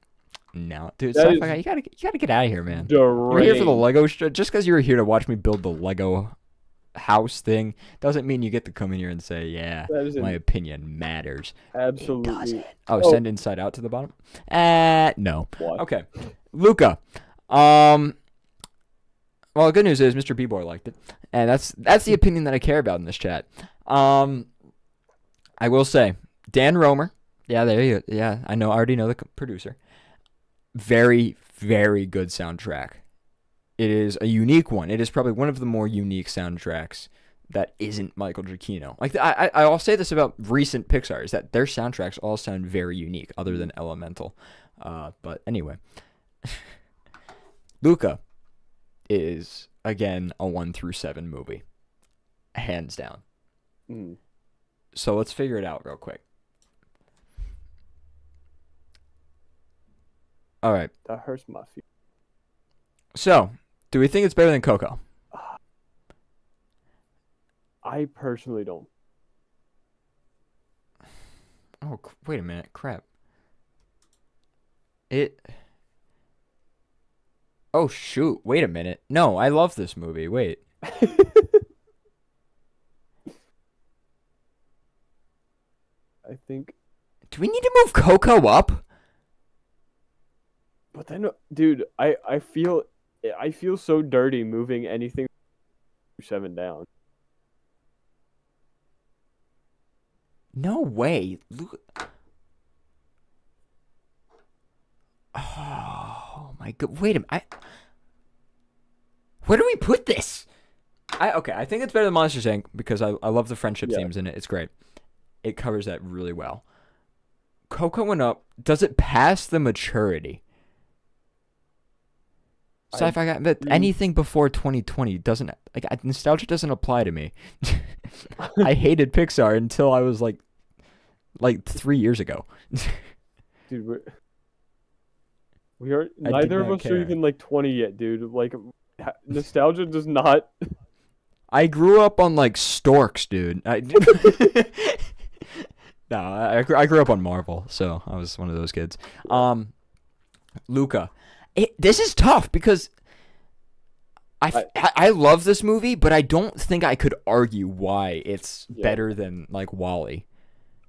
No, dude, That Sci-Fi Guy, you gotta get out of here, man. Deranged. You're here for the Lego. Just because you were here to watch me build the Lego house thing doesn't mean you get to come in here and say, yeah, That is my opinion matters. absolutely. It doesn't. Oh, Oh. send Inside Out to the bottom? No. What? Okay. Luca. Well, the good news is Mr. B-Boy liked it. And that's the opinion that I care about in this chat. I will say, Dan Romer. Yeah, there you go. Yeah, I already know the producer. Very, very good soundtrack. It is a unique one. It is probably one of the more unique soundtracks that isn't Michael Giacchino. Like I'll say this about recent Pixar, is that their soundtracks all sound very unique, other than Elemental. But anyway, Luca is again a 1 through 7 movie, hands down. So let's figure it out real quick. All right. That hurts my feelings. So, do we think it's better than Coco? I personally don't. Oh, wait a minute. Crap. Oh, shoot. Wait a minute. No, I love this movie. Wait. I think. Do we need to move Coco up? But then, dude, I feel so dirty moving anything 7 down. No way. Look. Oh my god. Wait a minute. Where do we put this? Okay, I think it's better than Monsters Inc. because I love the friendship themes in it. It's great. It covers that really well. Coco went up. Does it pass the maturity? Sci-Fi Guy, but anything before 2020 doesn't, like, nostalgia doesn't apply to me. I hated Pixar until I was like 3 years ago. Dude, we are neither of us are even like 20 yet, dude. Like, nostalgia does not. I grew up on like Storks, dude. No, I grew up on Marvel, so I was one of those kids. Luca. This is tough because I love this movie, but I don't think I could argue why it's better than like WALL-E.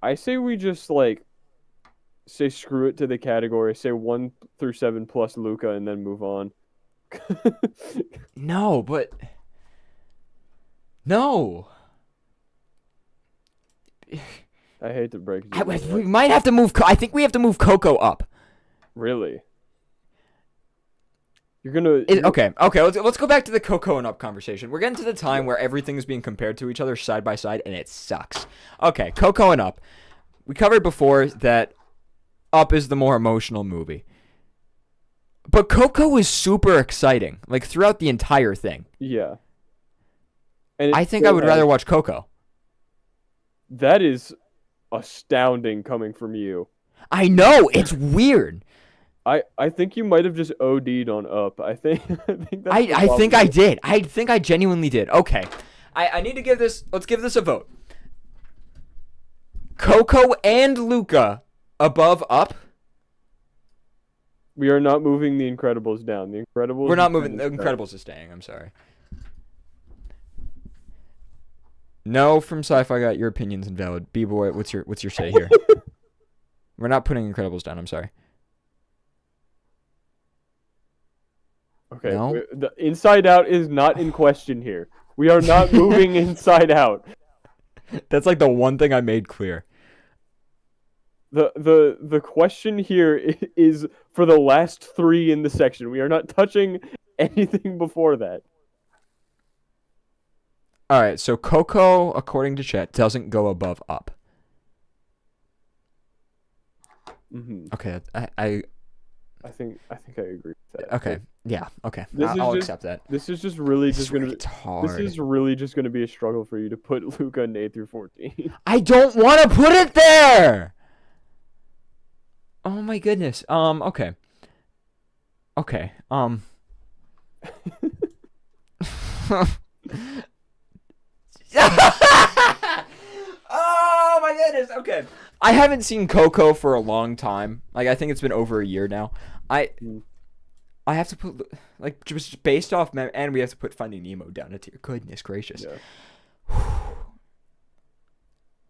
I say we just like say screw it to the category, say 1 through 7 plus Luca, and then move on. No, but no. I hate to break it. We might have to move. I think we have to move Coco up. Really? You're gonna okay. Let's go back to the Coco and Up conversation. We're getting to the time where everything is being compared to each other side by side, and it sucks. Okay, Coco and Up. We covered before that Up is the more emotional movie, but Coco is super exciting, like throughout the entire thing. Yeah. And I think I would rather watch Coco. That is astounding coming from you. I know, it's weird. I think you might have just OD'd on Up. I think I think I did. I think I genuinely did. Okay. I need to give this, let's give this a vote. Coco and Luca above Up. We are not moving The Incredibles down. The Incredibles. We're not moving. The Incredibles is staying. I'm sorry. No, from Sci-Fi Guy, your opinion's invalid. B-Boy, what's your say here? We're not putting Incredibles down. I'm sorry. Okay. No? The Inside Out is not in question here. We are not moving Inside Out. That's like the one thing I made clear. The question here is for the last 3 in the section. We are not touching anything before that. All right, so Coco, according to chat, doesn't go above Up. Mm-hmm. Okay, I think I agree with that. Okay, yeah, okay. I'll accept that. This is just really just gonna. It's hard. This is really just gonna be a struggle for you to put Luca in 8 through 14. I don't want to put it there. Oh my goodness. Okay. Okay. Oh my goodness. Okay. I haven't seen Coco for a long time. Like, I think it's been over a year now. I have to put, like, just based off, and we have to put Finding Nemo down a tier. Goodness gracious. Yeah.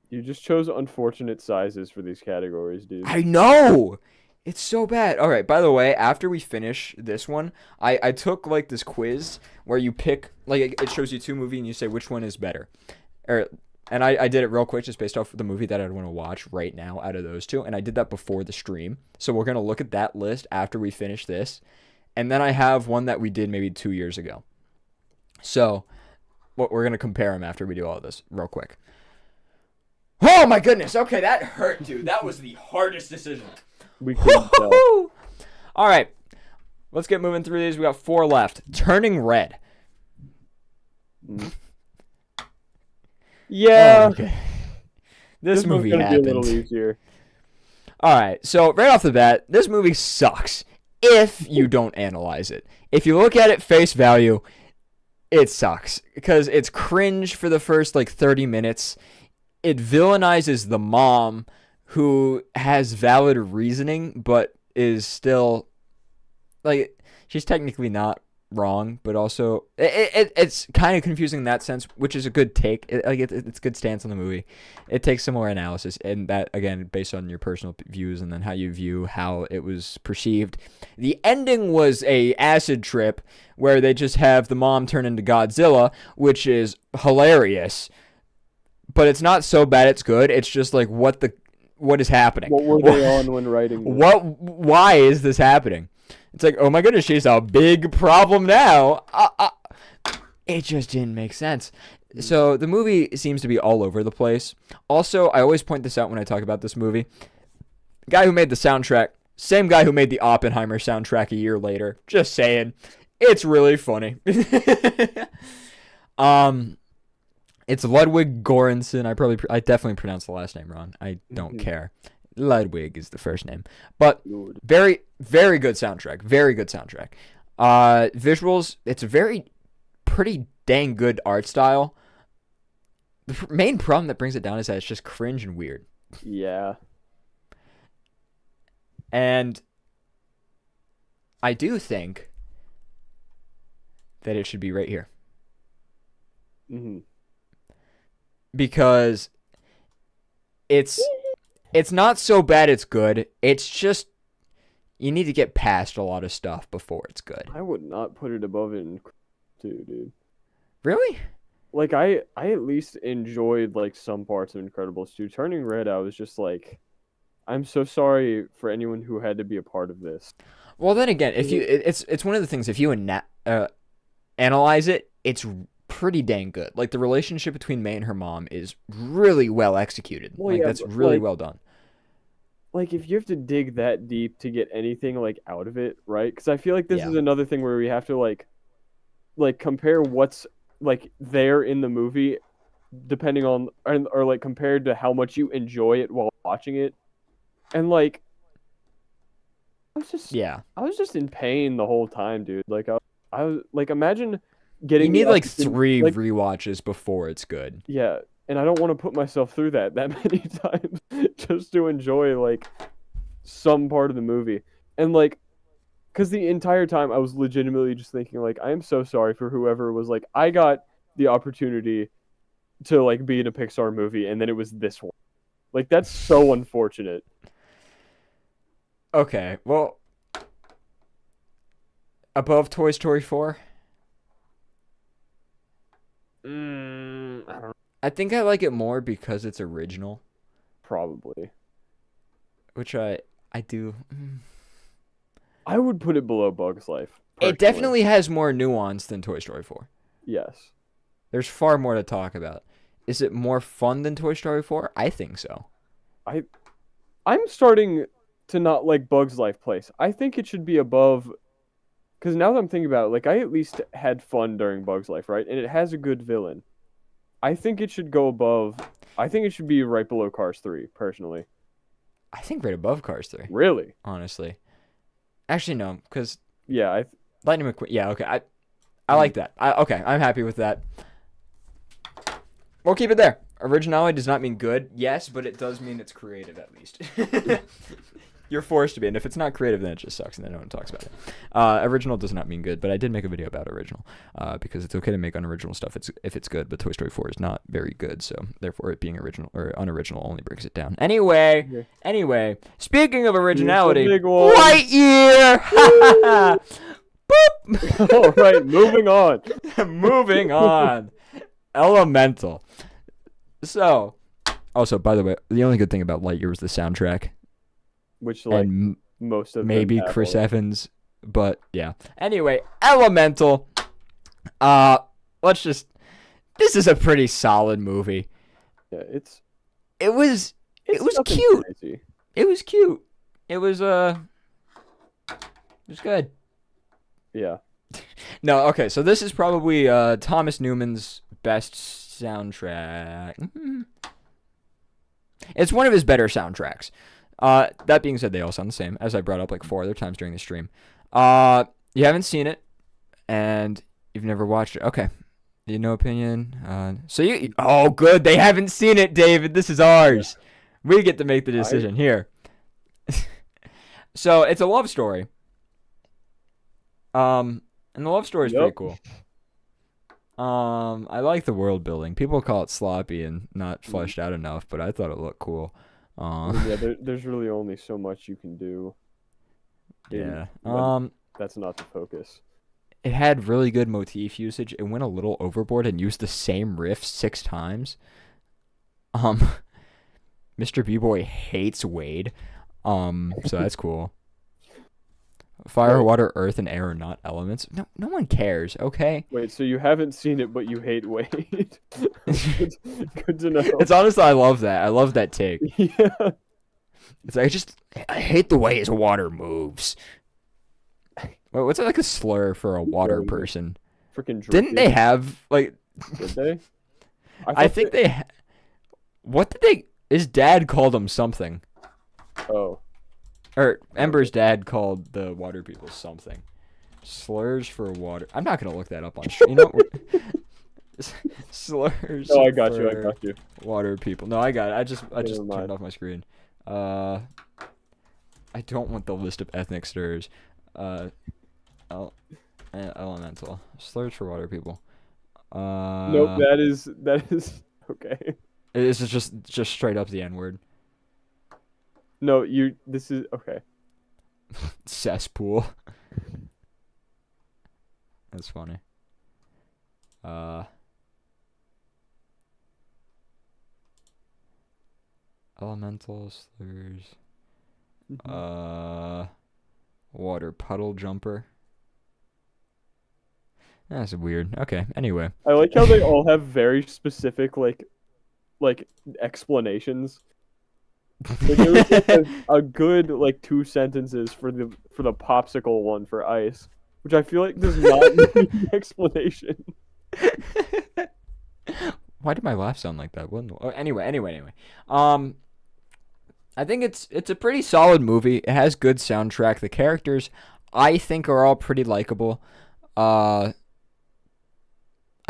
You just chose unfortunate sizes for these categories, dude. I know. It's so bad. All right, by the way, after we finish this one, I took, like, this quiz where you pick, like, it shows you two movies and you say which one is better. And I did it real quick just based off the movie that I'd want to watch right now out of those two. And I did that before the stream. So we're going to look at that list after we finish this. And then I have one that we did maybe 2 years ago. So we're going to compare them after we do all this real quick. Oh, my goodness. Okay, that hurt, dude. That was the hardest decision. We couldn't tell. All right. Let's get moving through these. We got 4 left. Turning Red. Yeah. Oh, okay. This movie gonna happened. be a little easier. All right. So right off the bat, this movie sucks if you don't analyze it. If you look at it face value, it sucks because it's cringe for the first like 30 minutes. It villainizes the mom who has valid reasoning but is still like she's technically not wrong, but also it's kind of confusing in that sense, which is a good take. It's a good stance on the movie. It takes some more analysis, and that again based on your personal views and then how you view how it was perceived. The ending was a acid trip where they just have the mom turn into Godzilla, which is hilarious, but it's not so bad it's good. It's just like what is happening? What were they on when writing this? Why is this happening? It's like, oh my goodness, she's a big problem now. It just didn't make sense. So the movie seems to be all over the place. Also, I always point this out when I talk about this movie. The guy who made the soundtrack, same guy who made the Oppenheimer soundtrack a year later. Just saying. It's really funny. It's Ludwig Göransson. I definitely pronounced the last name wrong. I don't care. Ludwig is the first name. But very, very good soundtrack. Very good soundtrack. Visuals, it's a pretty dang good art style. The main problem that brings it down is that it's just cringe and weird. Yeah. And I do think that it should be right here. Mm-hmm. Because it's not so bad it's good. It's just you need to get past a lot of stuff before it's good. I would not put it above it in too, dude. Really? Like I at least enjoyed like some parts of Incredibles 2. Turning Red, I was just like, I'm so sorry for anyone who had to be a part of this. Well, then again, if you it's one of the things if you analyze it, it's pretty dang good. Like the relationship between May and her mom is really well executed. Well, like yeah, that's really like, well done. Like if you have to dig that deep to get anything like out of it, right? Because I feel like this is another thing where we have to like compare what's like there in the movie, depending on or like compared to how much you enjoy it while watching it, and like I was just in pain the whole time, dude. Like I was like imagine. You need like 3 rewatches before it's good. Yeah, and I don't want to put myself through that many times just to enjoy like some part of the movie. And like, because the entire time I was legitimately just thinking like, I am so sorry for whoever was like, I got the opportunity to like be in a Pixar movie, and then it was this one. Like that's so unfortunate. Okay, well, above Toy Story 4. I don't know. I think I like it more because it's original. Probably. Which I do. I would put it below Bug's Life. Personally. It definitely has more nuance than Toy Story 4. Yes. There's far more to talk about. Is it more fun than Toy Story 4? I think so. I'm starting to not like Bug's Life Place. I think it should be above. Because now that I'm thinking about it, like, I at least had fun during Bug's Life, right? And it has a good villain. I think it should go above... I think it should be right below Cars 3, personally. I think right above Cars 3. Really? Honestly. Actually, no, because... Yeah, Lightning McQueen... Yeah, okay. I like that. Okay, I'm happy with that. We'll keep it there. Originality does not mean good, yes, but it does mean it's creative at least. You're forced to be, and if it's not creative, then it just sucks, and then no one talks about it. Original does not mean good, but I did make a video about original, because it's okay to make unoriginal stuff if it's good, but Toy Story 4 is not very good, so therefore it being original or unoriginal only brings it down. Anyway, speaking of originality, big one. Lightyear! Boop! All right, moving on. Moving on. Elemental. So, also, by the way, the only good thing about Lightyear was the soundtrack. Which, like, And most of them maybe have Chris already. Evans, but yeah. Anyway, Elemental. This is a pretty solid movie. Yeah, It was nothing cute. crazy. It was cute. It was good. Yeah. No, okay, so this is probably Thomas Newman's best soundtrack. It's one of his better soundtracks. That being said, they all sound the same, as I brought up like 4 other times during the stream. You haven't seen it, and you've never watched it. Okay. No opinion. Oh, good. They haven't seen it, David. This is ours. We get to make the decision here. So, it's a love story. And the love story is pretty cool. I like the world building. People call it sloppy and not fleshed out enough, but I thought it looked cool. Yeah, there's really only so much you can do. Yeah. That's not the focus. It had really good motif usage. It went a little overboard and used the same riff 6 times. Mr. B-Boy hates Wade. So that's cool. Fire, water, earth, and air are not elements. No one cares, okay? Wait, so you haven't seen it, but you hate Wade? Good to know. It's honestly, I love that. I love that take. Yeah. It's like, I hate the way his water moves. Wait, what's like a slur for a water person? Freaking Didn't they have, like... Did they? I think they... What did they... His dad called him something. Oh. Or Ember's dad called the water people something. Slurs for water. I'm not gonna look that up on. You know, slurs. Oh, I got for you. Water people. No, I got it. I just Never mind. turned off my screen. I don't want the list of ethnic slurs. Elemental slurs for water people. Nope. That is okay. It's just straight up the N word. No, this is okay. Cesspool. That's funny. Elemental slurs. Water puddle jumper. That's weird. Okay. Anyway. I like how they all have very specific like explanations. Like, there was like a good like 2 sentences for the popsicle one for ice, which I feel like does not need an explanation. Why did my laugh sound like that? Anyway. I think it's a pretty solid movie. It has good soundtrack. The characters, I think, are all pretty likable. I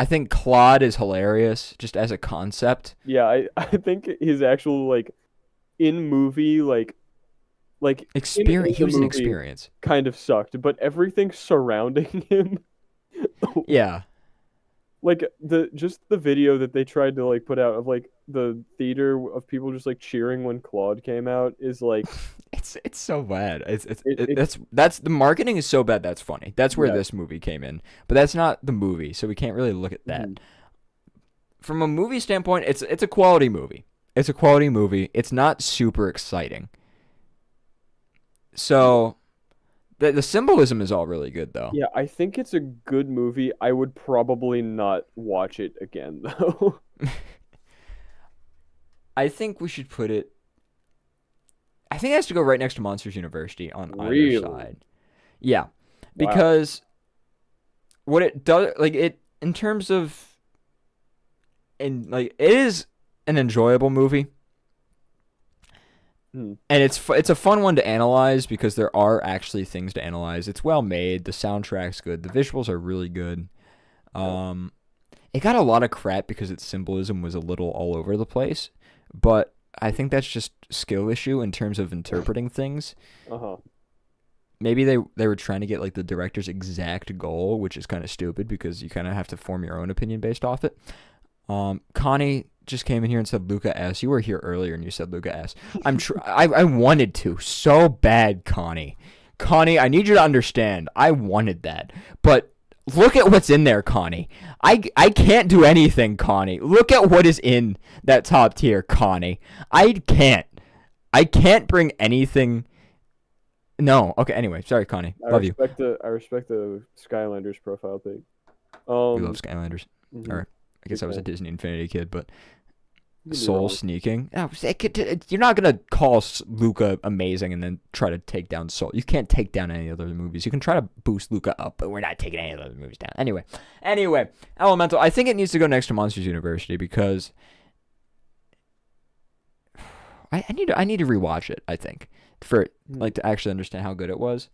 think Claude is hilarious just as a concept. Yeah, I think his actual like in movie like Experience. He was an movie experience. kind of sucked, but everything surrounding him. Yeah. Like the video that they tried to like put out of like the theater of people just like cheering when Claude came out is like It's so bad. That's the marketing is so bad. That's funny. That's where Yeah. this movie came in, but that's not the movie, so we can't really look at that. From a movie standpoint, it's a quality movie. It's a quality movie. It's not super exciting. So, the symbolism is all really good though. Yeah, I think it's a good movie. I would probably not watch it again though. I think we should put it. I think it has to go right next to Monsters University on Really? either side. Yeah, because what it does, like it in terms of, and like it is an enjoyable movie, and it's a fun one to analyze because there are actually things to analyze. It's well made. The soundtrack's good. The visuals are really good. it got a lot of crap because its symbolism was a little all over the place, but I think that's just skill issue in terms of interpreting things. Uh-huh. Maybe they were trying to get like the director's exact goal, which is kind of stupid because you kind of have to form your own opinion based off it. Connie just came in here and said Luca S. You were here earlier and you said Luca S. I wanted to so bad, Connie. Connie, I need you to understand. I wanted that, but look at what's in there, Connie. I can't do anything, Connie. Look at what is in that top tier, Connie. I can't bring anything. No. Okay. Anyway, sorry, Connie. Love you. I respect the Skylanders profile pic. We love Skylanders. Mhm. Or I guess I was a Okay. Disney Infinity kid, but You can be Soul wrong. sneaking. Oh, you're not gonna call Luca amazing and then try to take down Soul. You can't take down any other movies. You can try to boost Luca up, but we're not taking any other movies down. Anyway, Elemental. I think it needs to go next to Monsters University because I need to rewatch it. I think for like to actually understand how good it was.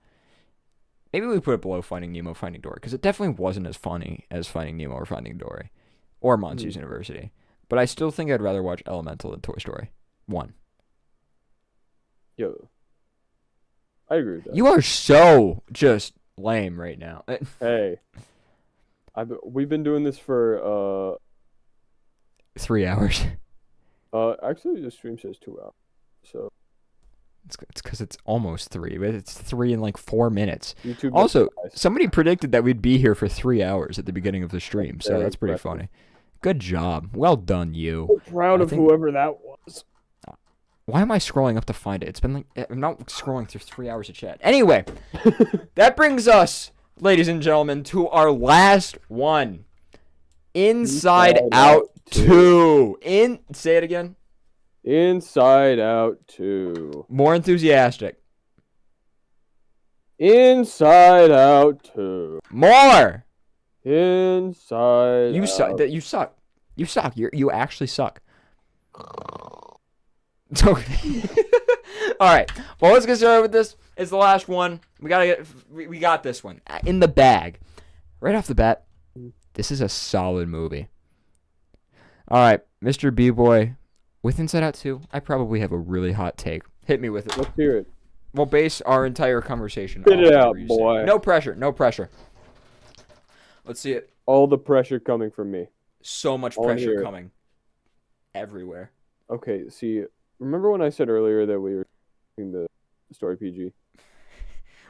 Maybe we put it below Finding Nemo, Finding Dory, because it definitely wasn't as funny as Finding Nemo or Finding Dory, or Monsters University. But I still think I'd rather watch Elemental than Toy Story 1. Yo, I agree with that. You are so just lame right now. Hey, we've been doing this for 3 hours. actually the stream says 2 hours, so It's because it's almost 3, but it's 3 in like 4 minutes. YouTube. Also, does somebody predicted that we'd be here for 3 hours at the beginning of the stream, so Very that's pretty impressive. funny. Good job. Well done, you. I'm proud I of think- whoever that was. Why am I scrolling up to find it? It's been like I'm not scrolling through 3 hours of chat. Anyway, that brings us, ladies and gentlemen, to our last one. Inside Out 2. Say it again. Inside Out 2. More enthusiastic. Inside Out 2. More. Inside You Out. suck. You suck. You suck. You actually suck. Okay. All right. Well, let's get started with this. It's the last one. We got this one in the bag. Right off the bat, this is a solid movie. All right, Mr. B-Boy, with Inside Out 2, I probably have a really hot take. Hit me with it. Let's hear it. We'll base our entire conversation Spit it off out, whatever you say. boy. No pressure. No pressure. Let's see it. All the pressure coming from me. So much I wanna pressure hear it. coming. Everywhere. Okay, see, remember when I said earlier that we were doing the story PG?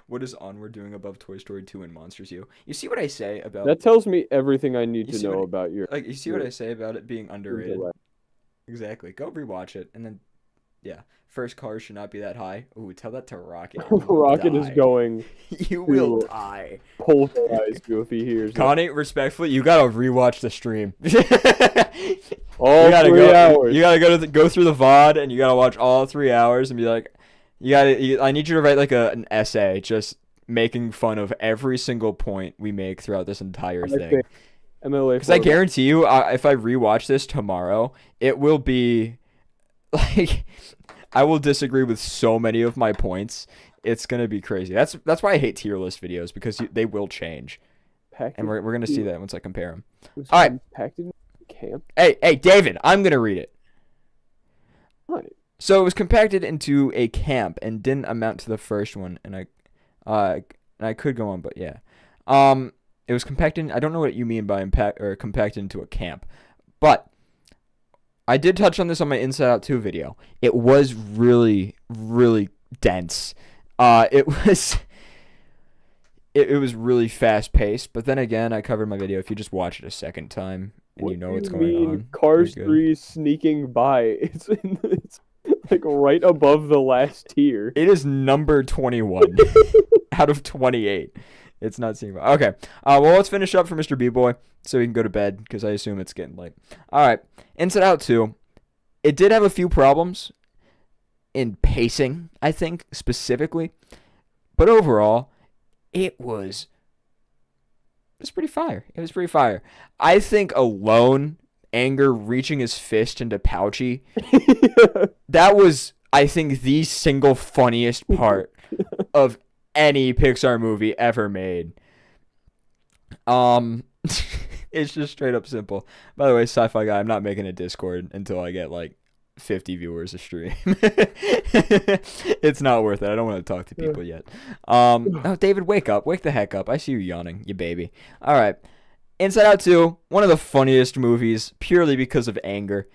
What is Onward doing above Toy Story 2 and Monsters U? You see what I say about That tells me everything I need You to see know what- about your. like you see what your I say about it being underrated? intellect. Exactly. Go rewatch it and then yeah. First cars should not be that high. Ooh, tell that to Rocket. You will Rocket is die. going You will to- die. pulverize Goofy here. Connie, respectfully, you gotta rewatch the stream. All You gotta 3 hours. You gotta go through the VOD and you gotta watch all 3 hours and be like, I need you to write like an essay just making fun of every single point we make throughout this entire thing. MLA. Because I guarantee you, if I rewatch this tomorrow, it will be like I will disagree with so many of my points. It's gonna be crazy. That's why I hate tier list videos because they will change, and we're gonna see that once I compare them. All right. Packed in camp. Hey, David, I'm gonna read it. What? So it was compacted into a camp and didn't amount to the first one, and I could go on, but yeah. It was compacted. I don't know what you mean by compacted into a camp, but I did touch on this on my Inside Out 2 video. It was really, really dense. It was really fast paced, but then again, I covered my video. If you just watch it a second time and you know what's going on, Cars you're good. 3 sneaking by. It's like right above the last tier. It is number 21 out of 28. It's not seeing. Okay. Well, let's finish up for Mr. B-Boy so we can go to bed because I assume it's getting late. All right. Inside Out 2. It did have a few problems in pacing, I think, specifically. But overall, it was pretty fire. It was pretty fire. I think alone, Anger reaching his fist into Pouchy, that was, I think, the single funniest part of any Pixar movie ever made. It's just straight up simple. By the way, Sci-Fi Guy, I'm not making a Discord until I get like 50 viewers a stream. It's not worth it. I don't want to talk to people yet. Oh, David, wake up. Wake the heck up. I see you yawning, you baby. All right. Inside Out 2, one of the funniest movies, purely because of anger.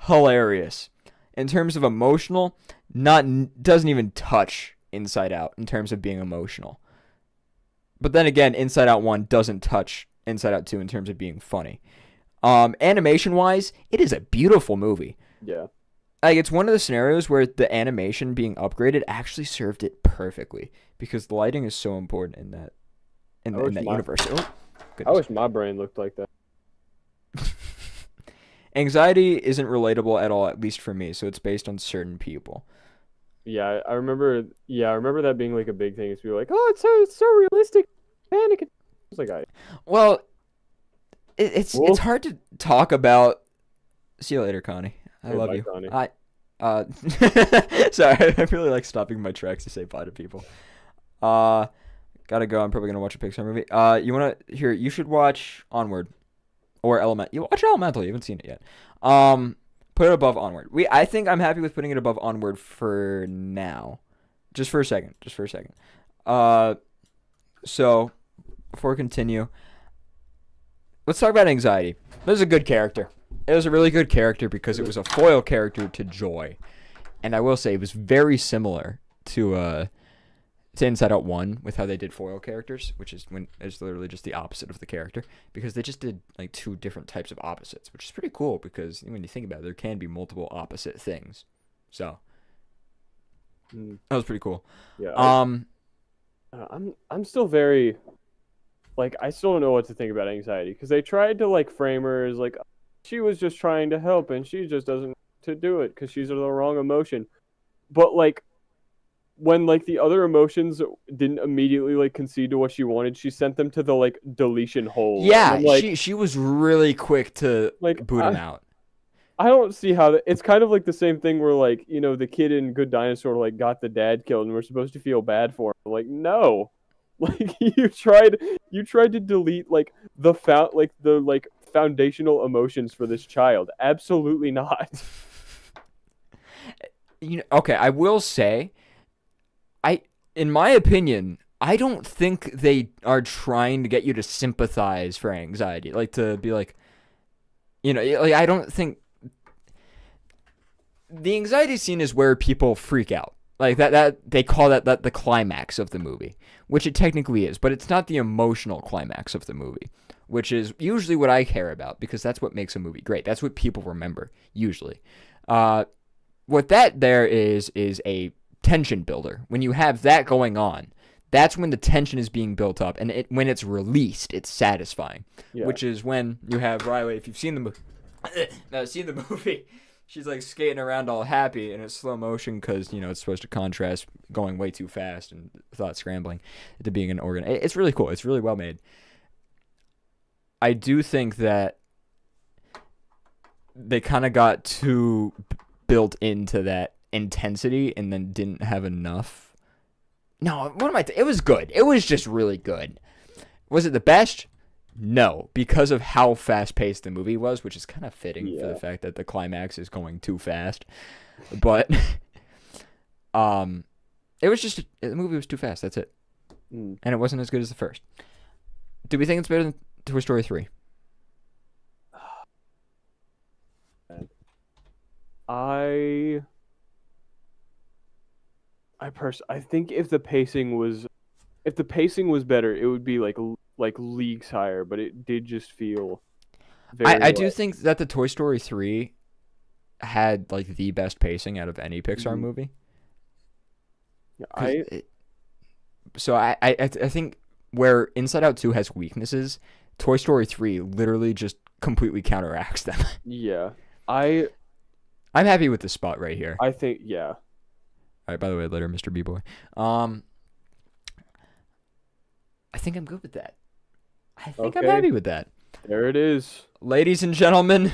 Hilarious. In terms of emotional, doesn't even touch Inside Out in terms of being emotional. But then again, Inside Out 1 doesn't touch Inside Out 2 in terms of being funny. Animation-wise, it is a beautiful movie. Yeah. Like, it's one of the scenarios where the animation being upgraded actually served it perfectly because the lighting is so important in that universe. Oh, I wish my brain looked like that. Anxiety isn't relatable at all, at least for me, so it's based on certain people. Yeah, I remember. Yeah, I remember that being like a big thing. Is people were like, "Oh, it's so realistic." Panic. It's like Well, it's hard to talk about. See you later, Connie. I love bye, you. Connie. Sorry, I really like stopping my tracks to say bye to people. Gotta go. I'm probably gonna watch a Pixar movie. You should watch Onward or Element. You watch Elemental. You haven't seen it yet. Put it above Onward. I think I'm happy with putting it above Onward for now. Just for a second. So before we continue, let's talk about Anxiety. This is a good character. It was a really good character because it was a foil character to Joy. And I will say it was very similar to Inside Out 1 with how they did foil characters, which is when it's literally just the opposite of the character, because they just did like two different types of opposites, which is pretty cool because when you think about it, there can be multiple opposite things. So that was pretty cool. Yeah. I'm still very I still don't know what to think about Anxiety because they tried to frame her as she was just trying to help and she just doesn't to do it because she's the wrong emotion. But when the other emotions didn't immediately concede to what she wanted, she sent them to the deletion hole. Yeah, she was really quick to boot him out. I don't see how it's kind of the same thing where the kid in Good Dinosaur got the dad killed and we're supposed to feel bad for him. No. You tried to delete the foundational emotions for this child. Absolutely not. Okay, I will say, in my opinion, I don't think they are trying to get you to sympathize for Anxiety, to be I don't think the Anxiety scene is where people freak out. That they call that the climax of the movie, which it technically is, but it's not the emotional climax of the movie, which is usually what I care about because that's what makes a movie great. That's what people remember usually. What that there is a tension builder. When you have that going on, that's when the tension is being built up, and when it's released, it's satisfying. Yeah. Which is when you have Riley. If you've seen the movie. She's skating around all happy, and it's slow motion because it's supposed to contrast going way too fast and thought scrambling to being an organ. It's really cool. It's really well made. I do think that they kind of got too built into that intensity and then didn't have enough. No, what am I? It was good. It was just really good. Was it the best? No, because of how fast-paced the movie was, which is kind of fitting for the fact that the climax is going too fast. But it was just the movie was too fast. That's it, and it wasn't as good as the first. Do we think it's better than Toy Story 3? I think if the pacing was better, it would be leagues higher, but it did just feel I do think that the Toy Story 3 had the best pacing out of any Pixar movie. I think where Inside Out 2 has weaknesses, Toy Story 3 literally just completely counteracts them. Yeah. I'm happy with this spot right here. I think All right, by the way, later, Mr. B-Boy. I think I'm good with that. I think I'm happy with that. There it is. Ladies and gentlemen.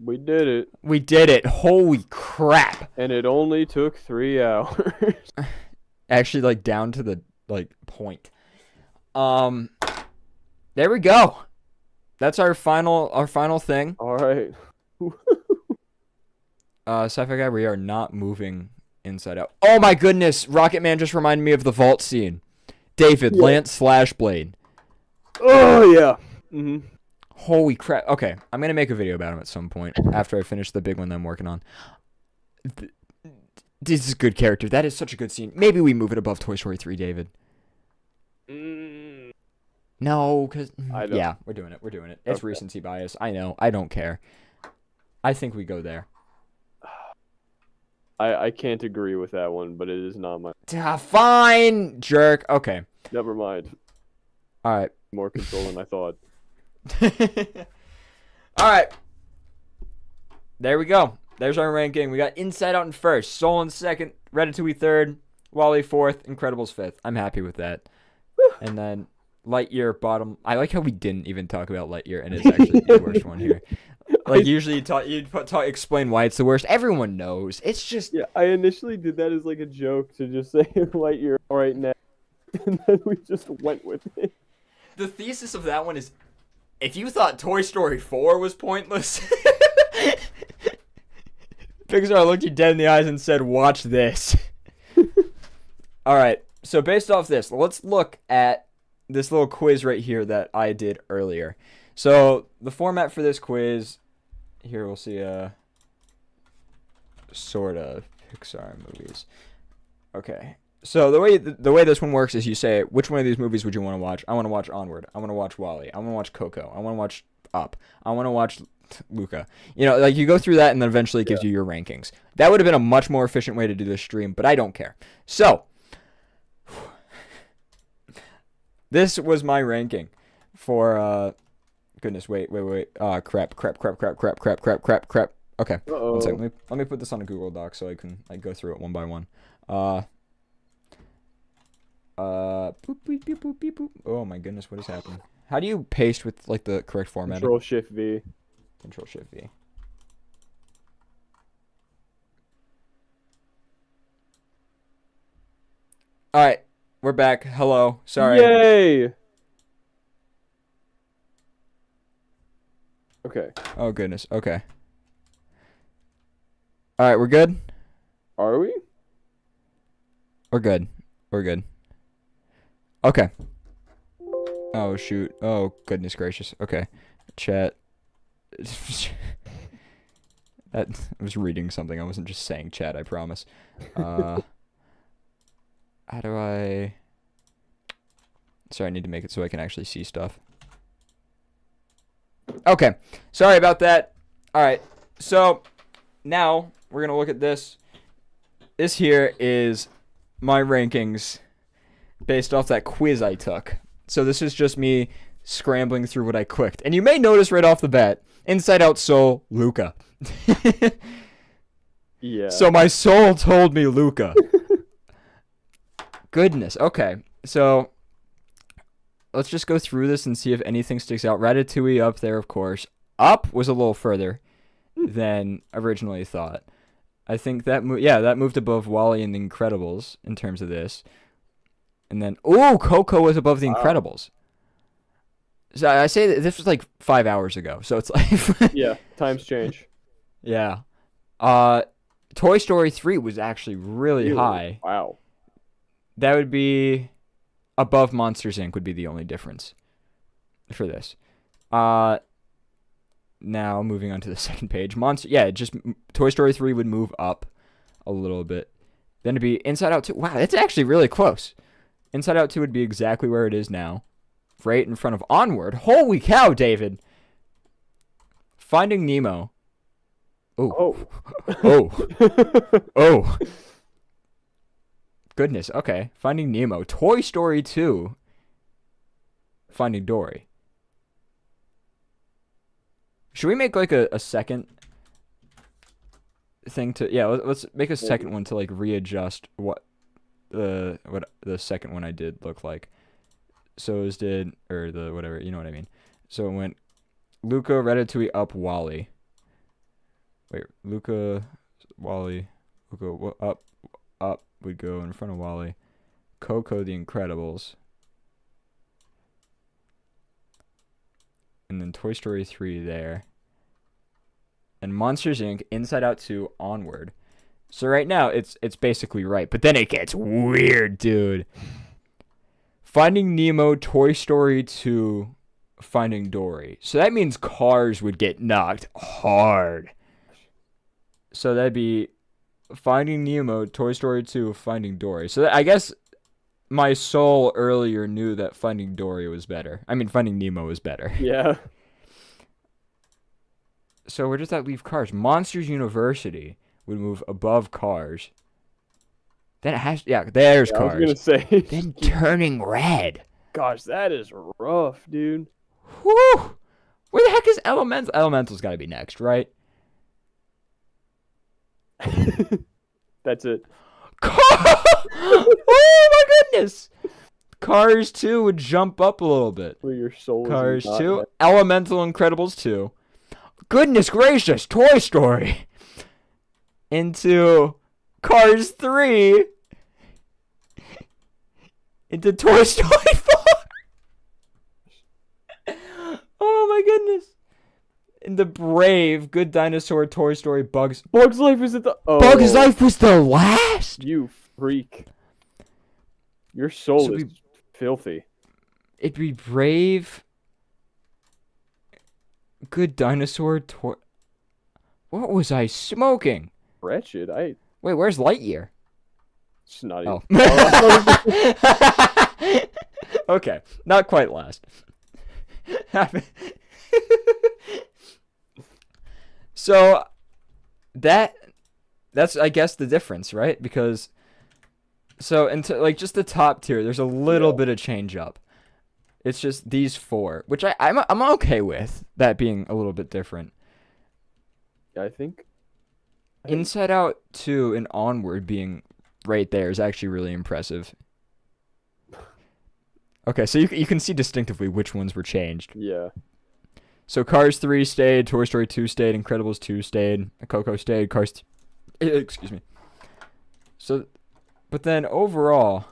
We did it. We did it. Holy crap. And it only took 3 hours. Actually, down to the, point. There we go. That's our final thing. All right. Sci-fi guy, we are not moving inside out. Oh my goodness, Rocket Man just reminded me of the vault scene. David, Yeah. Lance Slashblade. Oh yeah. Mhm. Holy crap. Okay, I'm gonna make a video about him at some point after I finish the big one that I'm working on. This is a good character. That is such a good scene. Maybe we move it above Toy Story 3, David. Mm, No, because I don't- yeah, we're doing it. We're doing it. It's Okay. recency bias. I know. I don't care. I think we go there. I can't agree with that one, but it is not my. Fine, jerk. Okay. Never mind. All right. More control than I thought. All right. There we go. There's our ranking. We got Inside Out in first, Soul in second, Ratatouille third, Wall-E fourth, Incredibles fifth. I'm happy with that. And then Lightyear bottom. I like how we didn't even talk about Lightyear, and it's actually the worst one here. Like usually you explain why it's the worst. Everyone knows. It's just Yeah, I initially did that as like a joke to just say Lightyear right now, and then we just went with it. the thesis of that one is if you thought Toy Story 4 was pointless, Pixar looked you dead in the eyes and said, "Watch this." All right. So based off this, let's look at this little quiz right here that I did earlier. So the format for this quiz, here we'll see sort of Pixar movies. Okay. So the way this one works is you say, which one of these movies would you want to watch? I want to watch Onward. I want to watch Wall-E. I want to watch Coco. I want to watch Up. I want to watch Luca. You know, like you go through that and then eventually it gives you your rankings. That would have been a much more efficient way to do this stream, but I don't care. So this was my ranking for goodness, wait. Crap. Okay. Uh-oh. One second. Let me put this on a Google Doc so I can go through it one by one. Boop, beep, beep, boop, beep, boop. Oh my goodness, what is happening? How do you paste with like the correct format? Control Shift V. Control Shift V. All right, we're back. Hello. Sorry. Yay! Okay. Oh goodness. Okay. All right, we're good. Are we? We're good. We're good. Okay. Oh shoot. Oh goodness gracious. Okay. Chat. That I was reading something. I wasn't just saying chat, I promise. How do I Sorry, I need to make it so I can actually see stuff. Okay. Sorry about that. All right. So, now we're going to look at this. This here is my rankings based off that quiz I took. So this is just me scrambling through what I clicked. And you may notice right off the bat, Inside Out, Soul, Luca. Yeah. So my soul told me Luca. Goodness. Okay. So let's just go through this and see if anything sticks out. Ratatouille up there, of course. Up was a little further than originally thought. I think that that moved above Wall-E and The Incredibles in terms of this. And then, Coco was above The Incredibles. So I say that this was like 5 hours ago. So it's like, Yeah, times change. yeah. Toy Story 3 was actually really high. Wow. That would be above Monsters Inc. would be the only difference for this. Now moving on to the second page. Toy Story 3 would move up a little bit. Then it'd be Inside Out 2. Wow, that's actually really close. Inside Out 2 would be exactly where it is now. Right in front of Onward. Holy cow, David. Finding Nemo. Oh. Oh. Goodness, okay. Finding Nemo. Toy Story 2. Finding Dory. Should we make like a second thing to... Yeah, let's make a second one to like readjust what the second one I did look like. So it did... Or the whatever, you know what I mean. So it went Luca, Ratatouille, up, Wall-E. Wait, Luca, Wall-E, Luca, up would go in front of Wall-E. Coco, The Incredibles. and then Toy Story 3 there. And Monsters Inc., Inside Out 2, Onward. So right now, it's basically right. But then it gets weird, dude. Finding Nemo, Toy Story 2, Finding Dory. So that means Cars would get knocked hard. So that'd be Finding Nemo, Toy Story 2, Finding Dory. So I guess my soul earlier knew that Finding Dory was better. I mean, Finding Nemo was better. Yeah. So where does that leave Cars? Monsters University would move above Cars. Then it has, there's I Cars. was gonna say. Then Turning Red. Gosh, that is rough, dude. Whew. Where the heck is Elemental? Elemental's got to be next, right? That's it. Oh my goodness! Cars 2 would jump up a little bit. Well, your soul Cars is not 2, that- Elemental, Incredibles 2. Goodness gracious, Toy Story. Into Cars 3. Into Toy Story 4. Oh my goodness. Into Brave, Good Dinosaur, Toy Story, Bugs. Bugs Life is at the. Oh, Bugs Life was the last? You freak. Your soul So is filthy. It'd be Brave, Good Dinosaur, Toy. What was I smoking? Wretched. Wait, where's Lightyear? It's not Oh. even. Okay, not quite last. So that's I guess the difference, right? Because into like just the top tier, there's a little bit of change up. It's just these four, which I'm okay with that being a little bit different. I think Inside Out 2 and Onward being right there is actually really impressive. Okay, so you can see distinctively which ones were changed. Yeah. So Cars 3 stayed, Toy Story 2 stayed, Incredibles 2 stayed, Coco stayed, excuse me. So, but then overall,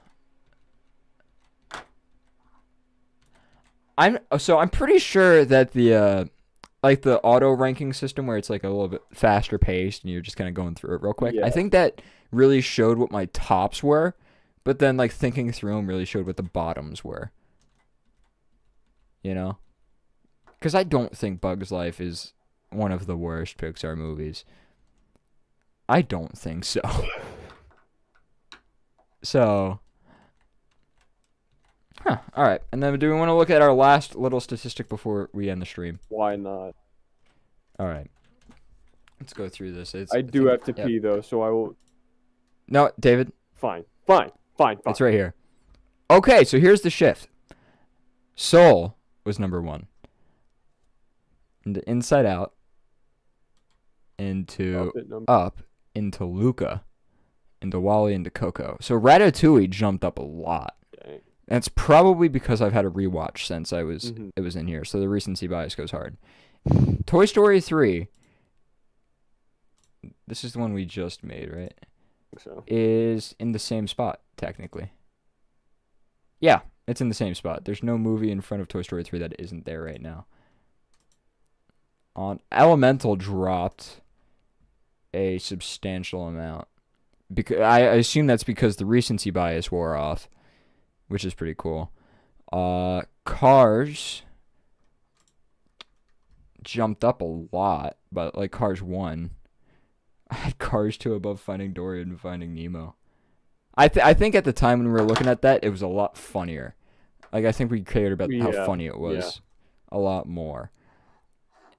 I'm pretty sure that the like the auto ranking system where it's like a little bit faster paced and you're just kind of going through it real quick. Yeah. I think that really showed what my tops were, but then like thinking through them really showed what the bottoms were. You know? Because I don't think Bugs Life is one of the worst Pixar movies. I don't think so. So, all right. And then do we want to look at our last little statistic before we end the stream? Why not? All right. Let's go through this. I do have to pee though, so I will. No, David. Fine. It's right here. Okay, so here's the shift. Soul was number 1. Into Inside Out. Into Up. Into Luca. Into Wall-E. Into Coco. So Ratatouille jumped up a lot. Dang. That's probably because I've had a rewatch since it was in here. So the recency bias goes hard. Toy Story 3. This is the one we just made, right? So. Is in the same spot, technically. Yeah, it's in the same spot. There's no movie in front of Toy Story 3 that isn't there right now. On Elemental dropped a substantial amount. Because I assume that's because the recency bias wore off, which is pretty cool. Cars jumped up a lot, but like Cars 1. I had Cars 2 above Finding Dory and Finding Nemo. I think at the time when we were looking at that, it was a lot funnier. Like, I think we cared about how funny it was a lot more.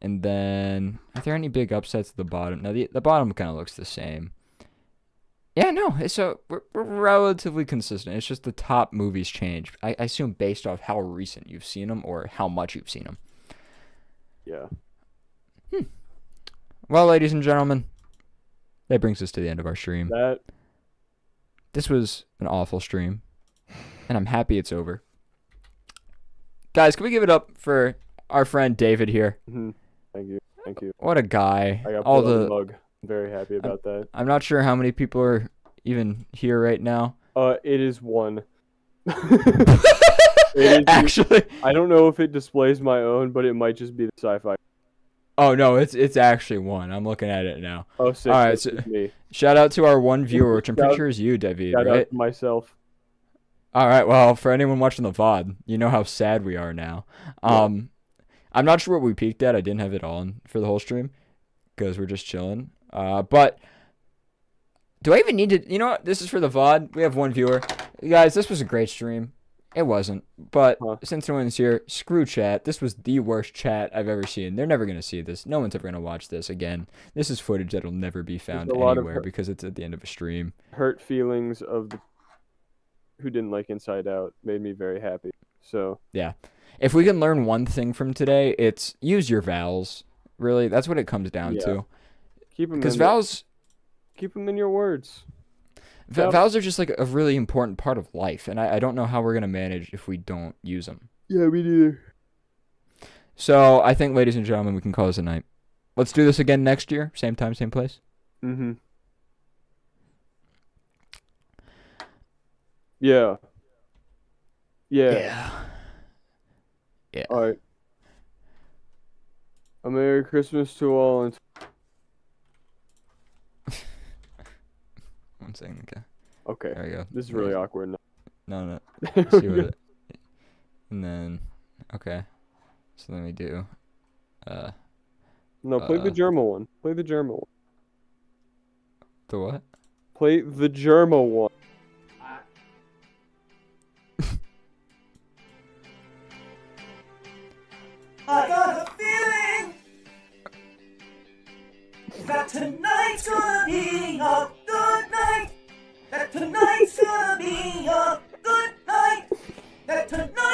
And then, are there any big upsets at the bottom? No, the bottom kind of looks the same. Yeah, no, so we're relatively consistent. It's just the top movies change. I assume based off how recent you've seen them or how much you've seen them. Yeah. Well, ladies and gentlemen, that brings us to the end of our stream. This was an awful stream, and I'm happy it's over. Guys, can we give it up for our friend David here? Thank you. What a guy. I got put on the mug. I'm very happy about that. I'm not sure how many people are even here right now. It is 1. It It is- Actually, I don't know if it displays my own, but it might just be the sci-fi. oh no, it's actually one. I'm looking at it now. Oh, sick. All right, This so- is me. Shout out to our one viewer, which I'm pretty Shout- sure is you, David, Shout right? out to myself. All right. Well, for anyone watching the VOD, you know how sad we are now. I'm not sure what we peaked at. I didn't have it on for the whole stream because we're just chilling. But do I even need to? You know what? This is for the VOD. We have one viewer. Guys, this was a great stream. It wasn't. But since no one's here, screw chat. This was the worst chat I've ever seen. They're never going to see this. No one's ever going to watch this again. This is footage that'll never be found a lot of anywhere because it's at the end of a stream. Hurt feelings of the who didn't like Inside Out made me very happy. So Yeah. If we can learn one thing from today, it's use your vowels. Really, that's what it comes down Yeah. to. keep them Because in vowels, keep them in your words. Yep. vowels are just like a really important part of life, and I don't know how we're gonna manage if we don't use them. Yeah, me neither. So I think, ladies and gentlemen, we can call this a night. Let's do this again next year, same time, same place. Mm-hmm. Yeah. Yeah. Yeah. All right. A Merry Christmas to all, and One second. Okay. okay. There we go. This is really awkward. No. Let's see what it. And then, okay. So then we do. No, play the German one. Play the German one. The what? Play the German one. I got a feeling that tonight's gonna be a good night. That tonight's gonna be a good night. That tonight.